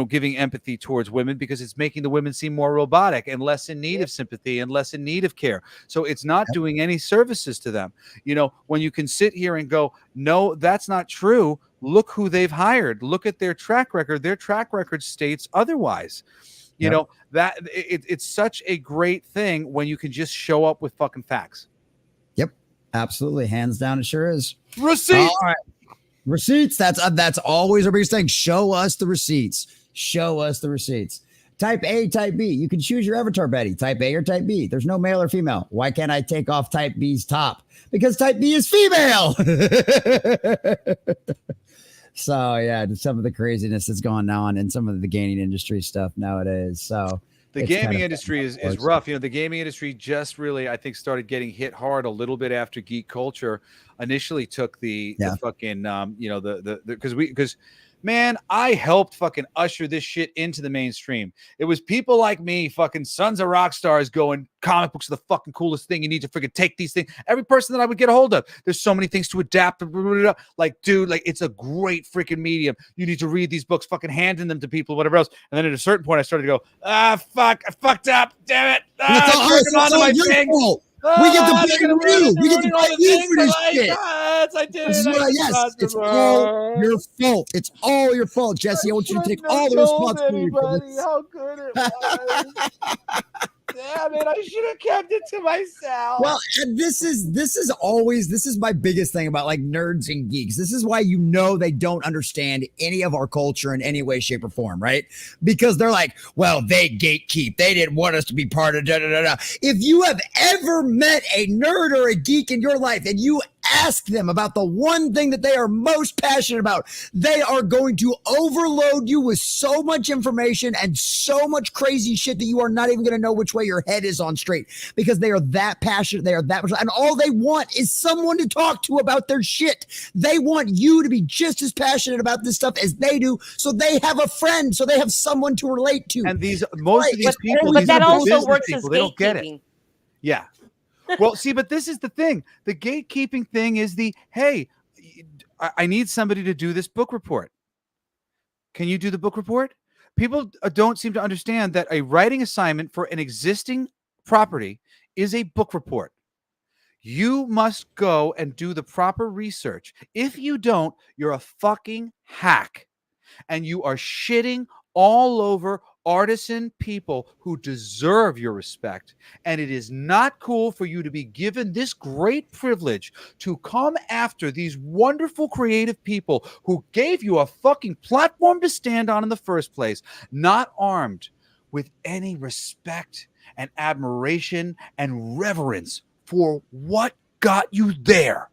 giving empathy towards women, because it's making the women seem more robotic and less in need of sympathy and less in need of care. So it's not doing any services to them. You know, when you can sit here and go, no, that's not true. Look who they've hired. Look at their track record. Their track record states otherwise. You know, that it's such a great thing when you can just show up with fucking facts. Yep. Absolutely. Hands down. It sure is. Receipt. All right. Receipts. That's always our biggest thing. Show us the receipts. Show us the receipts. Type A, type B. You can choose your avatar, Betty. Type A or type B. There's no male or female. Why can't I take off type B's top? Because type B is female. So yeah, just some of the craziness that's going on in some of the gaming industry stuff nowadays. So the gaming industry is rough. You know, the gaming industry just really, I think, started getting hit hard a little bit after geek culture initially took the fucking, because man, I helped fucking usher this shit into the mainstream. It was people like me, fucking sons of rock stars, going, comic books are the fucking coolest thing. You need to freaking take these things. Every person that I would get a hold of, there's so many things to adapt. Like, dude, like, it's a great freaking medium. You need to read these books, fucking handing them to people, whatever else. And then at a certain point, I started to go, fuck, I fucked up. Damn it. It's all your fault. We get to blame you. We get to blame you for this shit. I did this is what it's all your fault. It's all your fault, Jesse. I want you to take all the responsibility for this. How good it was. Damn it, I should have kept it to myself. Well, this is my biggest thing about like nerds and geeks. This is why they don't understand any of our culture in any way, shape, or form, right? Because they're like, well, they gatekeep. They didn't want us to be part of da da da da. If you have ever met a nerd or a geek in your life and you ask them about the one thing that they are most passionate about, they are going to overload you with so much information and so much crazy shit that you are not even going to know which way your head is on straight, because they are that passionate. They are that much, and all they want is someone to talk to about their shit. They want you to be just as passionate about this stuff as they do, so they have a friend, so they have someone to relate to. And most of these people, but these that are also business works as people. They don't get it. gatekeeping. Yeah. Well, see, but this is the thing. The gatekeeping thing is hey, I need somebody to do this book report. Can you do the book report? People don't seem to understand that a writing assignment for an existing property is a book report. You must go and do the proper research. If you don't, you're a fucking hack. And you are shitting all over artisan people who deserve your respect. And it is not cool for you to be given this great privilege to come after these wonderful creative people who gave you a fucking platform to stand on in the first place, not armed with any respect and admiration and reverence for what got you there.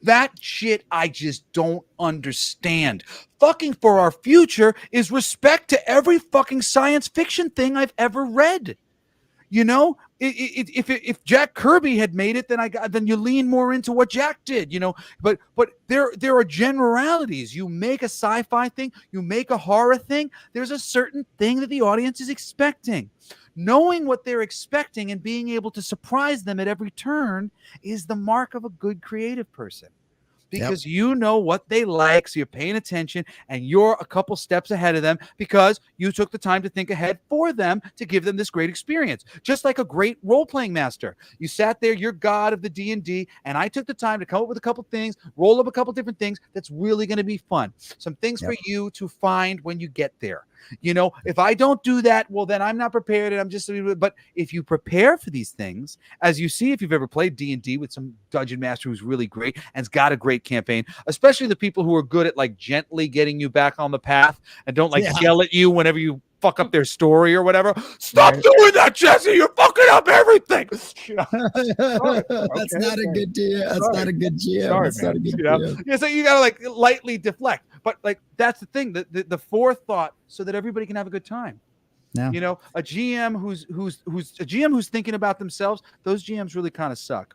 That shit I just don't understand. Fucking For Our Future is respect to every fucking science fiction thing I've ever read. You know, if Jack Kirby had made it, then you lean more into what Jack did, you know. But there are generalities. You make a sci-fi thing, you make a horror thing, there's a certain thing that the audience is expecting. Knowing what they're expecting and being able to surprise them at every turn is the mark of a good creative person. Because you know what they like, so you're paying attention, and you're a couple steps ahead of them because you took the time to think ahead for them to give them this great experience. Just like a great role-playing master. You sat there, you're god of the D&D, and I took the time to come up with a couple things, roll up a couple different things that's really going to be fun. Some things for you to find when you get there. You know, if I don't do that, well, then I'm not prepared, and I'm just. But if you prepare for these things, as you see, if you've ever played D&D with some dungeon master who's really great and's got a great campaign, especially the people who are good at like gently getting you back on the path and don't like yell at you whenever you fuck up their story or whatever. Stop doing that, Jesse! You're fucking up everything. You know? That's not a good deal. That's not a good GM. Sorry, That's not a good deal. Yeah, so you gotta like lightly deflect. But like that's the thing, the forethought, so that everybody can have a good time. Yeah. You know, a GM who's thinking about themselves, those GMs really kind of suck.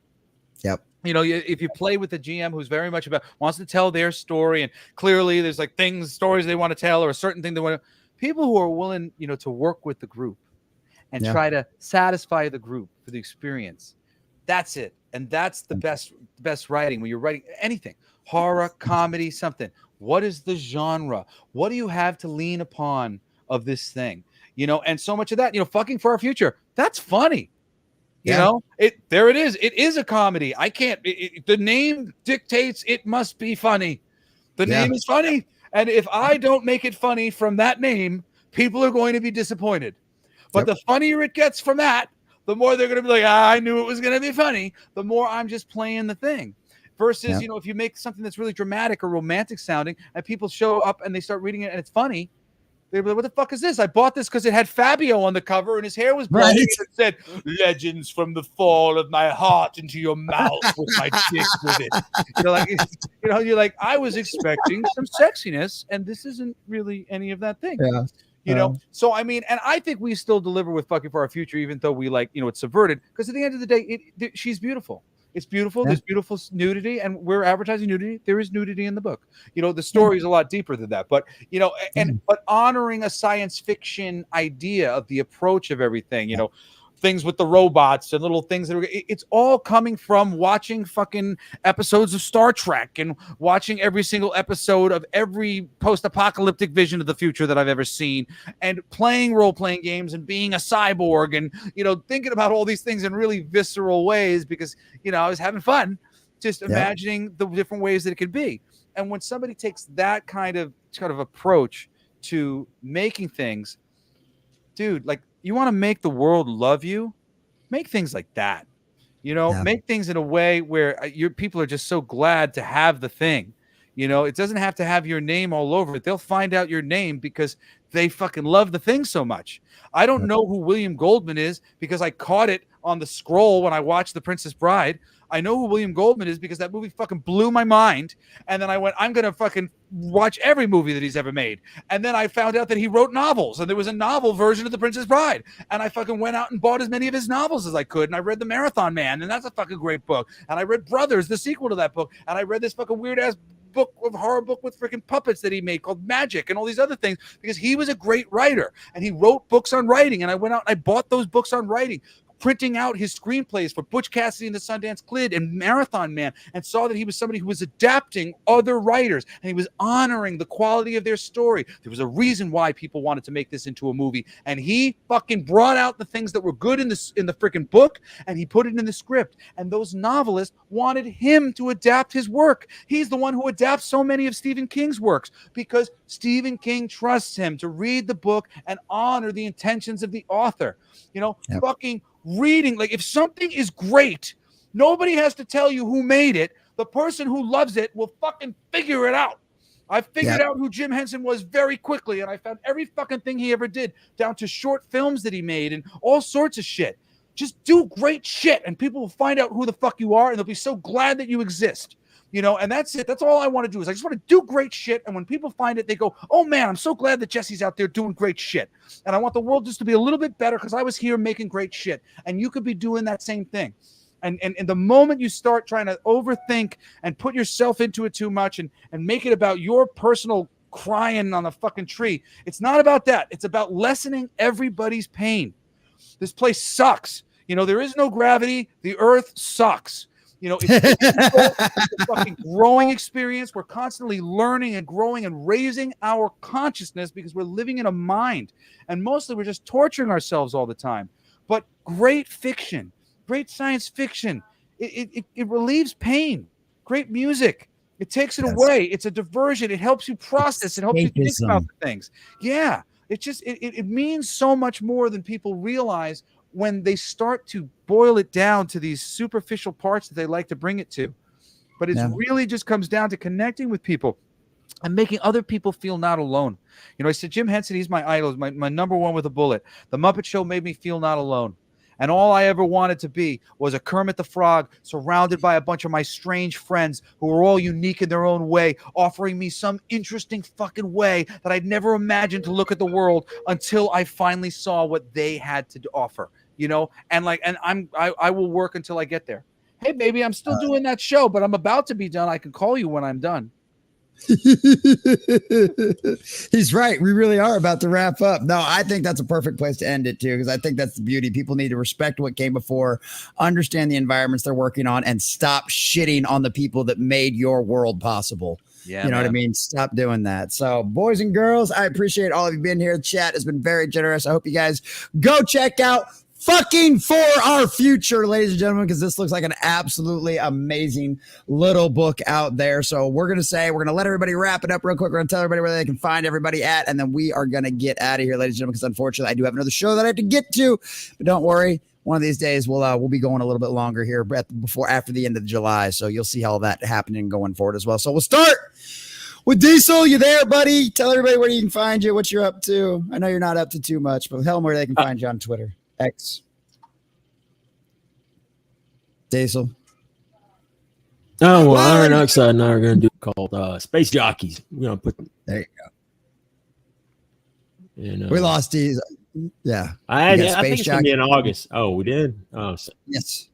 Yep. You know, if you play with a GM who's very much wants to tell their story, and clearly there's like stories they want to tell, or a certain thing they want to. People who are willing, you know, to work with the group and try to satisfy the group for the experience. That's it. And that's the best writing when you're writing anything, horror, comedy, something. What is the genre? What do you have to lean upon of this thing? You know, and so much of that, you know, Fucking For Our Future, that's funny. You know, there it is. It is a comedy. I can't, the name dictates it must be funny. The name is funny. And if I don't make it funny from that name, people are going to be disappointed. But the funnier it gets from that, the more they're going to be like, I knew it was going to be funny. The more I'm just playing the thing. Versus, you know, if you make something that's really dramatic or romantic sounding and people show up and they start reading it and it's funny, they're like, what the fuck is this? I bought this because it had Fabio on the cover and his hair was blonde. It said, legends from the fall of my heart into your mouth with my dick with it. You know, like, you know, you're like, I was expecting some sexiness and this isn't really any of that thing. Yeah. You know, so I mean, and I think we still deliver with Fucking For Our Future, even though we like, you know, it's subverted, because at the end of the day, she's beautiful. It's beautiful. There's beautiful nudity, and we're advertising nudity. There is nudity in the book. You know, the story is a lot deeper than that, but you know, but honoring a science fiction idea of the approach of everything, you know, things with the robots and little things that it's all coming from watching fucking episodes of Star Trek and watching every single episode of every post-apocalyptic vision of the future that I've ever seen, and playing role-playing games and being a cyborg, and you know, thinking about all these things in really visceral ways, because you know, I was having fun just imagining the different ways that it could be. And when somebody takes that kind of approach to making things, dude, like, you want to make the world love you, make things like that, you know, make things in a way where your people are just so glad to have the thing. You know, it doesn't have to have your name all over it. They'll find out your name because they fucking love the thing so much. I don't know who William Goldman is because I caught it on the scroll when I watched The Princess Bride. I know who William Goldman is because that movie fucking blew my mind. And then I went, I'm going to fucking watch every movie that he's ever made. And then I found out that he wrote novels, and there was a novel version of The Princess Bride. And I fucking went out and bought as many of his novels as I could. And I read The Marathon Man, and that's a fucking great book. And I read Brothers, the sequel to that book. And I read this fucking weird ass horror book with freaking puppets that he made called Magic and all these other things, because he was a great writer and he wrote books on writing. And I went out and I bought those books on writing, printing out his screenplays for Butch Cassidy and the Sundance Kid and Marathon Man, and saw that he was somebody who was adapting other writers and he was honoring the quality of their story. There was a reason why people wanted to make this into a movie, and he fucking brought out the things that were good in the freaking book, and he put it in the script. And those novelists wanted him to adapt his work. He's the one who adapts so many of Stephen King's works because Stephen King trusts him to read the book and honor the intentions of the author. You know, fucking reading, like, if something is great, nobody has to tell you who made it. The person who loves it will fucking figure it out. I figured out who Jim Henson was very quickly, and I found every fucking thing he ever did, down to short films that he made and all sorts of shit. Just do great shit, and people will find out who the fuck you are, and they'll be so glad that you exist. You know, and that's it. That's all I want to do is I just want to do great shit. And when people find it, they go, oh man, I'm so glad that Jesse's out there doing great shit. And I want the world just to be a little bit better because I was here making great shit. And you could be doing that same thing. And the moment you start trying to overthink and put yourself into it too much and make it about your personal crying on a fucking tree, it's not about that. It's about lessening everybody's pain. This place sucks. You know, there is no gravity. The earth sucks. You know, it's a fucking growing experience. We're constantly learning and growing and raising our consciousness because we're living in a mind. And mostly we're just torturing ourselves all the time. But great fiction, great science fiction, it relieves pain. Great music, it takes it away. It's a diversion. It helps you process. It helps you think about the things. Yeah, it means so much more than people realize when they start to boil it down to these superficial parts that they like to bring it to. But it really just comes down to connecting with people and making other people feel not alone. You know, I said, Jim Henson, he's my idol, my number one with a bullet. The Muppet Show made me feel not alone. And all I ever wanted to be was a Kermit the Frog surrounded by a bunch of my strange friends who were all unique in their own way, offering me some interesting fucking way that I'd never imagined to look at the world until I finally saw what they had to offer. You know, and I will work until I get there. Hey, baby, I'm still doing that show, but I'm about to be done. I can call you when I'm done. He's right. We really are about to wrap up. No, I think that's a perfect place to end it too, because I think that's the beauty. People need to respect what came before, understand the environments they're working on, and stop shitting on the people that made your world possible. Yeah, you know what I mean? Stop doing that. So, boys and girls, I appreciate all of you being here. The chat has been very generous. I hope you guys go check out Fucking For Our Future, ladies and gentlemen, because this looks like an absolutely amazing little book out there. So we're going to let everybody wrap it up real quick. We're going to tell everybody where they can find everybody at, and then we are going to get out of here, ladies and gentlemen, because unfortunately I do have another show that I have to get to. But don't worry. One of these days we'll be going a little bit longer here after the end of July. So you'll see all that happening going forward as well. So we'll start with Diesel. You there, buddy? Tell everybody where you can find you, what you're up to. I know you're not up to too much, but tell them where they can find you on Twitter. X. Diesel. Oh, well, Iron Oxide and I are going to do called Space Jockeys. We're going to put. There you go. And, we lost these. Yeah. I think it's going to be in August. Oh, we did? Oh, so, yes.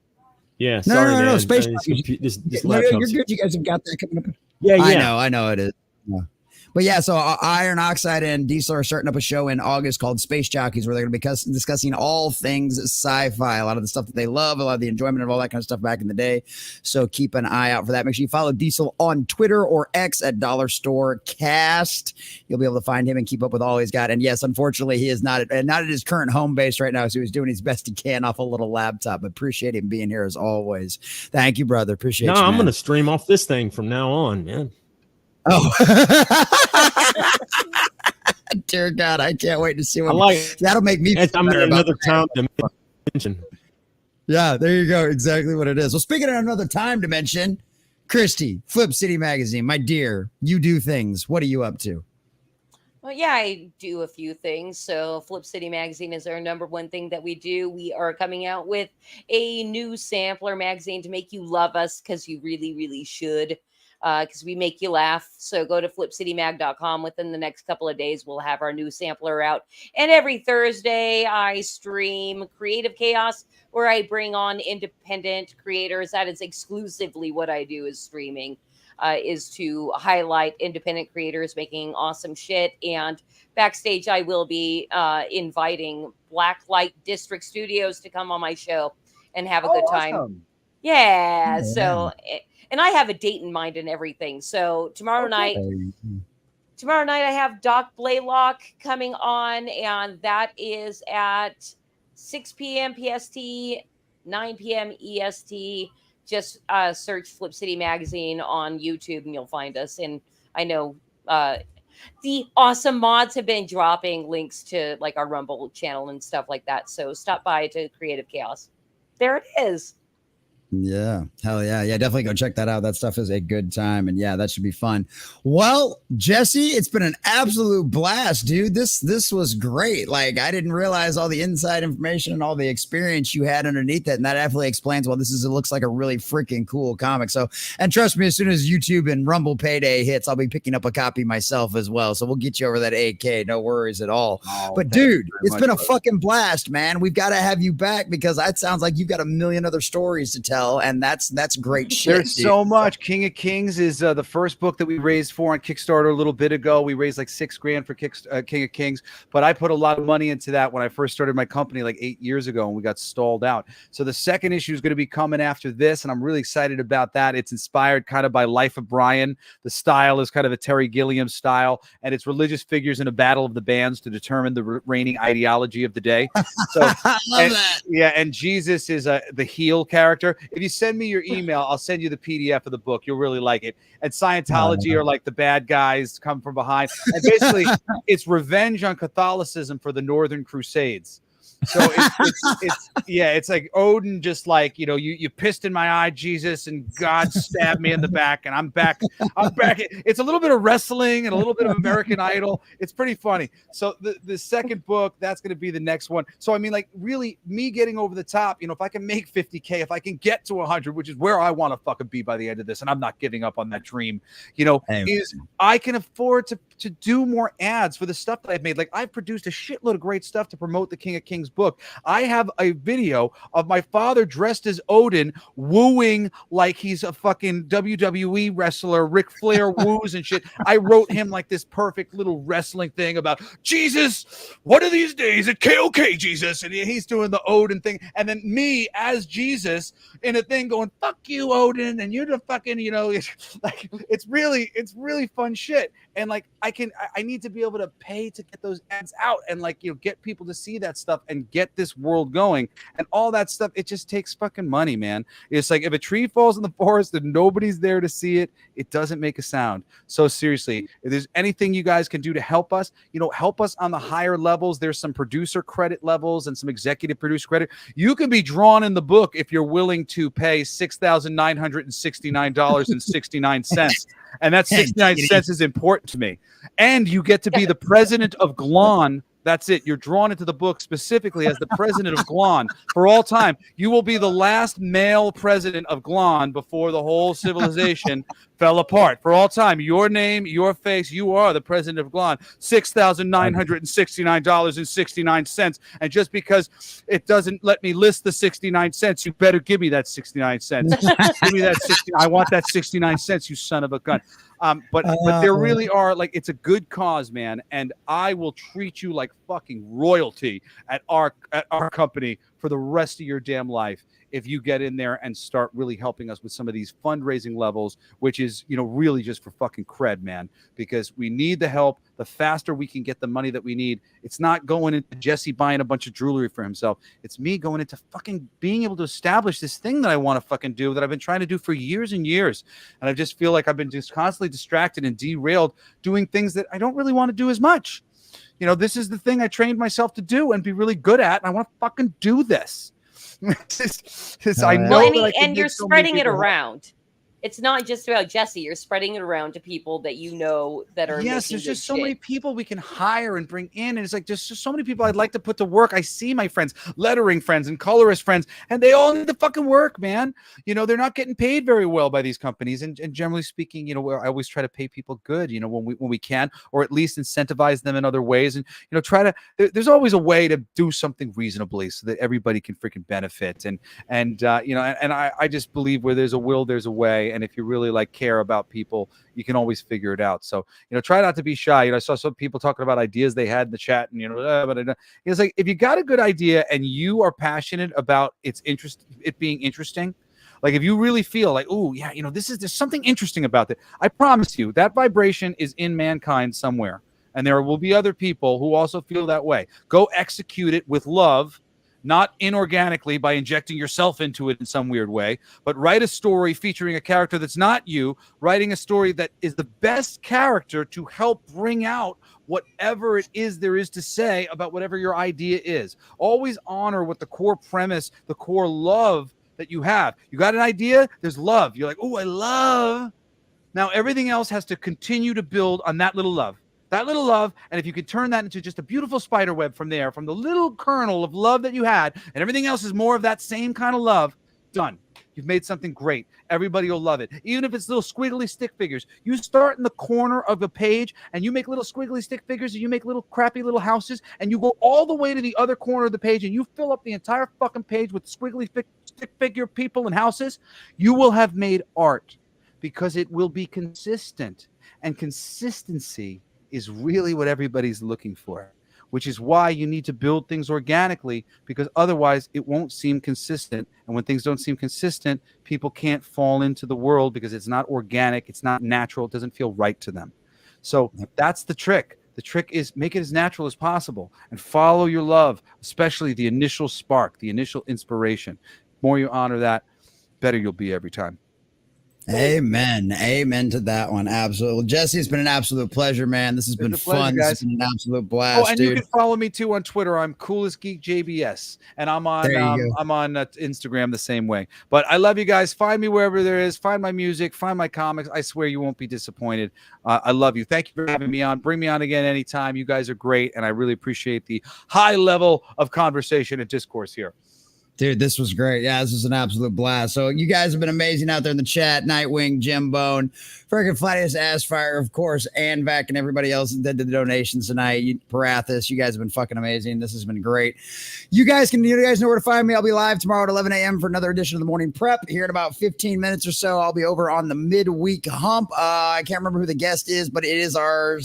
Yeah. Sorry, no. man. Space Jockeys. You're good. You guys have got that coming up. Yeah. I know it is. Yeah. But yeah, so Iron Oxide and Diesel are starting up a show in August called Space Jockeys, where they're going to be discussing all things sci-fi, a lot of the stuff that they love, a lot of the enjoyment of all that kind of stuff back in the day. So keep an eye out for that. Make sure you follow Diesel on Twitter or X at $Cast. You'll be able to find him and keep up with all he's got. And yes, unfortunately, he is not at his current home base right now, so he's doing his best he can off a little laptop. Appreciate him being here as always. Thank you, brother. Appreciate you. I'm going to stream off this thing from now on, man. Oh, dear God! I can't wait to see what that'll make me. Another time dimension. Yeah, there you go. Exactly what it is. Well, speaking of another time dimension, Christy, Flip City Magazine, my dear, you do things. What are you up to? Well, yeah, I do a few things. So, Flip City Magazine is our number one thing that we do. We are coming out with a new sampler magazine to make you love us because you really, really should. Because we make you laugh. So, go to flipcitymag.com. Within the next couple of days, we'll have our new sampler out. And every Thursday, I stream Creative Chaos, where I bring on independent creators. That is exclusively what I do, is streaming. Is to highlight independent creators making awesome shit. And backstage, I will be inviting Blacklight District Studios to come on my show and have a good time. Awesome. Yeah. Yeah. So, and I have a date in mind and everything. So tomorrow night I have Doc Blaylock coming on, and that is at 6 p.m. PST, 9 p.m. EST. Just search Flip City Magazine on YouTube and you'll find us. And I know the awesome mods have been dropping links to like our Rumble channel and stuff like that. So stop by to Creative Chaos. There it is. Yeah, hell yeah. Yeah, definitely go check that out. That stuff is a good time. And yeah, that should be fun. Well, Jesse, it's been an absolute blast, dude. This was great. Like, I didn't realize all the inside information and all the experience you had underneath it. And that definitely explains why it looks like a really freaking cool comic. So, and trust me, as soon as YouTube and Rumble payday hits, I'll be picking up a copy myself as well. So we'll get you over that 8K. No worries at all. Oh, but dude, it's been a brother. fucking blast, man. We've got to have you back because that sounds like you've got a million other stories to tell. And that's great shit. There's so much. King of Kings is the first book that we raised for on Kickstarter a little bit ago. We raised like $6,000 for King of Kings, but I put a lot of money into that when I first started my company like 8 years ago, and we got stalled out. So the second issue is going to be coming after this, and I'm really excited about that. It's inspired kind of by Life of Brian. The style is kind of a Terry Gilliam style, and it's religious figures in a battle of the bands to determine the reigning ideology of the day. So I love that. Yeah, and Jesus is the heel character. If you send me your email, I'll send you the PDF of the book. You'll really like it. And Scientology are like the bad guys come from behind. And basically, it's revenge on Catholicism for the Northern Crusades. So it's like Odin, just like, you pissed in my eye, Jesus, and God stabbed me in the back, and I'm back. It's a little bit of wrestling and a little bit of American Idol. It's pretty funny. So the second book, that's going to be the next one. So I mean, like, really, me getting over the top, if I can make 50K, if I can get to 100, which is where I want to fucking be by the end of this, and I'm not giving up on that dream, is I can afford to do more ads for the stuff that I've made. Like, I've produced a shitload of great stuff to promote the King of Kings book. I have a video of my father dressed as Odin wooing like he's a fucking WWE wrestler. Ric Flair woos and shit. I wrote him like this perfect little wrestling thing about Jesus. One of these days at KOK, Jesus, and he's doing the Odin thing, and then me as Jesus in a thing going, "Fuck you, Odin," and you're the fucking, it's really fun shit. And like, I need to be able to pay to get those ads out and like, get people to see that stuff and get this world going and all that stuff. It just takes fucking money, man. It's like if a tree falls in the forest and nobody's there to see it, it doesn't make a sound. So seriously, if there's anything you guys can do to help us, help us on the higher levels. There's some producer credit levels and some executive producer credit. You can be drawn in the book if you're willing to pay $6,969.69. And that 69 cents is important to me. And you get to be the president of Glon. That's it. You're drawn into the book specifically as the president of Glon for all time. You will be the last male president of Glon before the whole civilization fell apart. For all time, your name, your face, you are the president of Glon. $6,969.69. And just because it doesn't let me list the 69 cents, you better give me that 69 cents. Give me that 60. I want that 69 cents, you son of a gun. But there really are, like, it's a good cause, man, and I will treat you like fucking royalty at our company for the rest of your damn life if you get in there and start really helping us with some of these fundraising levels, which is, really just for fucking cred, man, because we need the help. The faster we can get the money that we need, it's not going into Jesse buying a bunch of jewelry for himself. It's me going into fucking being able to establish this thing that I want to fucking do, that I've been trying to do for years and years. And I just feel like I've been just constantly distracted and derailed doing things that I don't really want to do as much. This is the thing I trained myself to do and be really good at. And I want to fucking do this. I know and you're spreading it around. it's not just about Jesse. You're spreading it around to people that you know that are yes, making there's good just so shit. many people we can hire and bring in, and it's like there's just so many people I'd like to put to work. I see my friends, lettering friends and colorist friends, and they all need the fucking work, man. You know, they're not getting paid very well by these companies, and generally speaking, you know, I always try to pay people good, you know, when we can, or at least incentivize them in other ways, and you know, try to. There's always a way to do something reasonably so that everybody can freaking benefit, and you know, and I just believe where there's a will, there's a way, and if you really like care about people, you can always figure it out. So, you know, try not to be shy. You know, I saw some people talking about ideas they had in the chat, and you know, but it's like if you got a good idea and you are passionate about it being interesting, like if you really feel like, oh yeah, you know, there's something interesting about it. I promise you that vibration is in mankind somewhere, and there will be other people who also feel that way. Go execute it with love. Not inorganically by injecting yourself into it in some weird way, but write a story featuring a character that's not you, writing a story that is the best character to help bring out whatever it is there is to say about whatever your idea is. Always honor what the core premise, the core love that you have. You got an idea, there's love. You're like, oh, I love. Now everything else has to continue to build on that little love. That little love, and if you could turn that into just a beautiful spider web from there, from the little kernel of love that you had, and everything else is more of that same kind of love, done. You've made something great. Everybody will love it. Even if it's little squiggly stick figures. You start in the corner of a page, and you make little squiggly stick figures, and you make little crappy little houses, and you go all the way to the other corner of the page, and you fill up the entire fucking page with squiggly stick figure people and houses. You will have made art because it will be consistent, and consistency is really what everybody's looking for, which is why you need to build things organically, because otherwise it won't seem consistent. And when things don't seem consistent, people can't fall into the world because it's not organic, it's not natural, it doesn't feel right to them. So that's the trick. The trick is make it as natural as possible and follow your love, especially the initial spark, the initial inspiration. The more you honor that, better you'll be every time. Amen. Amen to that one. Absolutely. Jesse, it's been an absolute pleasure, man. This has been fun. This has been an absolute blast. Oh, and dude. You can follow me too on Twitter. I'm Coolest Geek JBS, and I'm on Instagram the same way. But I love you guys. Find me wherever there is. Find my music. Find my comics. I swear you won't be disappointed. I love you. Thank you for having me on. Bring me on again anytime. You guys are great, and I really appreciate the high level of conversation and discourse here. Dude, this was great. Yeah, this was an absolute blast. So you guys have been amazing out there in the chat. Nightwing, Jim Bone, freaking Flattiest Assfire, of course, and Vac and everybody else that did the donations tonight. Parathis, you guys have been fucking amazing. This has been great. You guys know where to find me. I'll be live tomorrow at 11 a.m. for another edition of the Morning Prep. Here in about 15 minutes or so, I'll be over on the midweek hump. I can't remember who the guest is, but it is our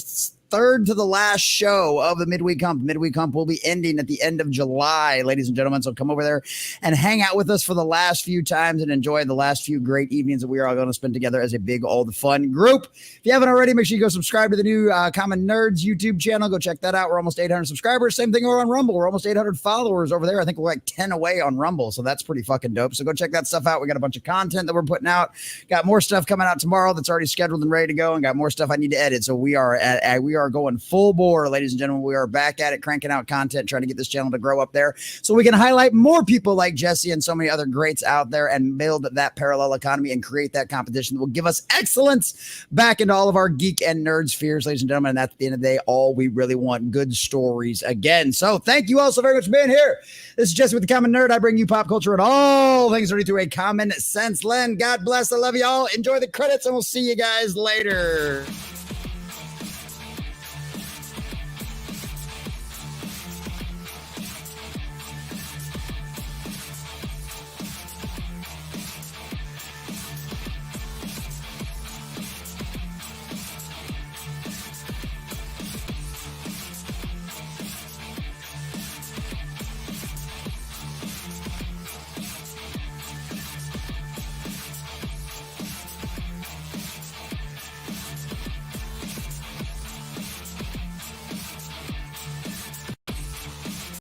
third to the last show of the midweek hump. Midweek hump will be ending at the end of July, ladies and gentlemen. So come over there and hang out with us for the last few times and enjoy the last few great evenings that we are all going to spend together as a big old fun group. If you haven't already, make sure you go subscribe to the new Common Nerds YouTube channel. Go check that out. We're almost 800 subscribers. Same thing over on Rumble. We're almost 800 followers over there. I think we're like 10 away on Rumble. So that's pretty fucking dope. So go check that stuff out. We got a bunch of content that we're putting out. Got more stuff coming out tomorrow that's already scheduled and ready to go, and got more stuff I need to edit. So we are going full bore, ladies and gentlemen. We are back at it, cranking out content, trying to get this channel to grow up there so we can highlight more people like Jesse and so many other greats out there and build that parallel economy and create that competition that will give us excellence back into all of our geek and nerd spheres, ladies and gentlemen. And that's at the end of the day, all we really want, good stories again. So thank you all so very much for being here. This is Jesse with the Common Nerd. I bring you pop culture and all things ready through a common sense lens. God bless. I love you all. Enjoy the credits, and we'll see you guys later.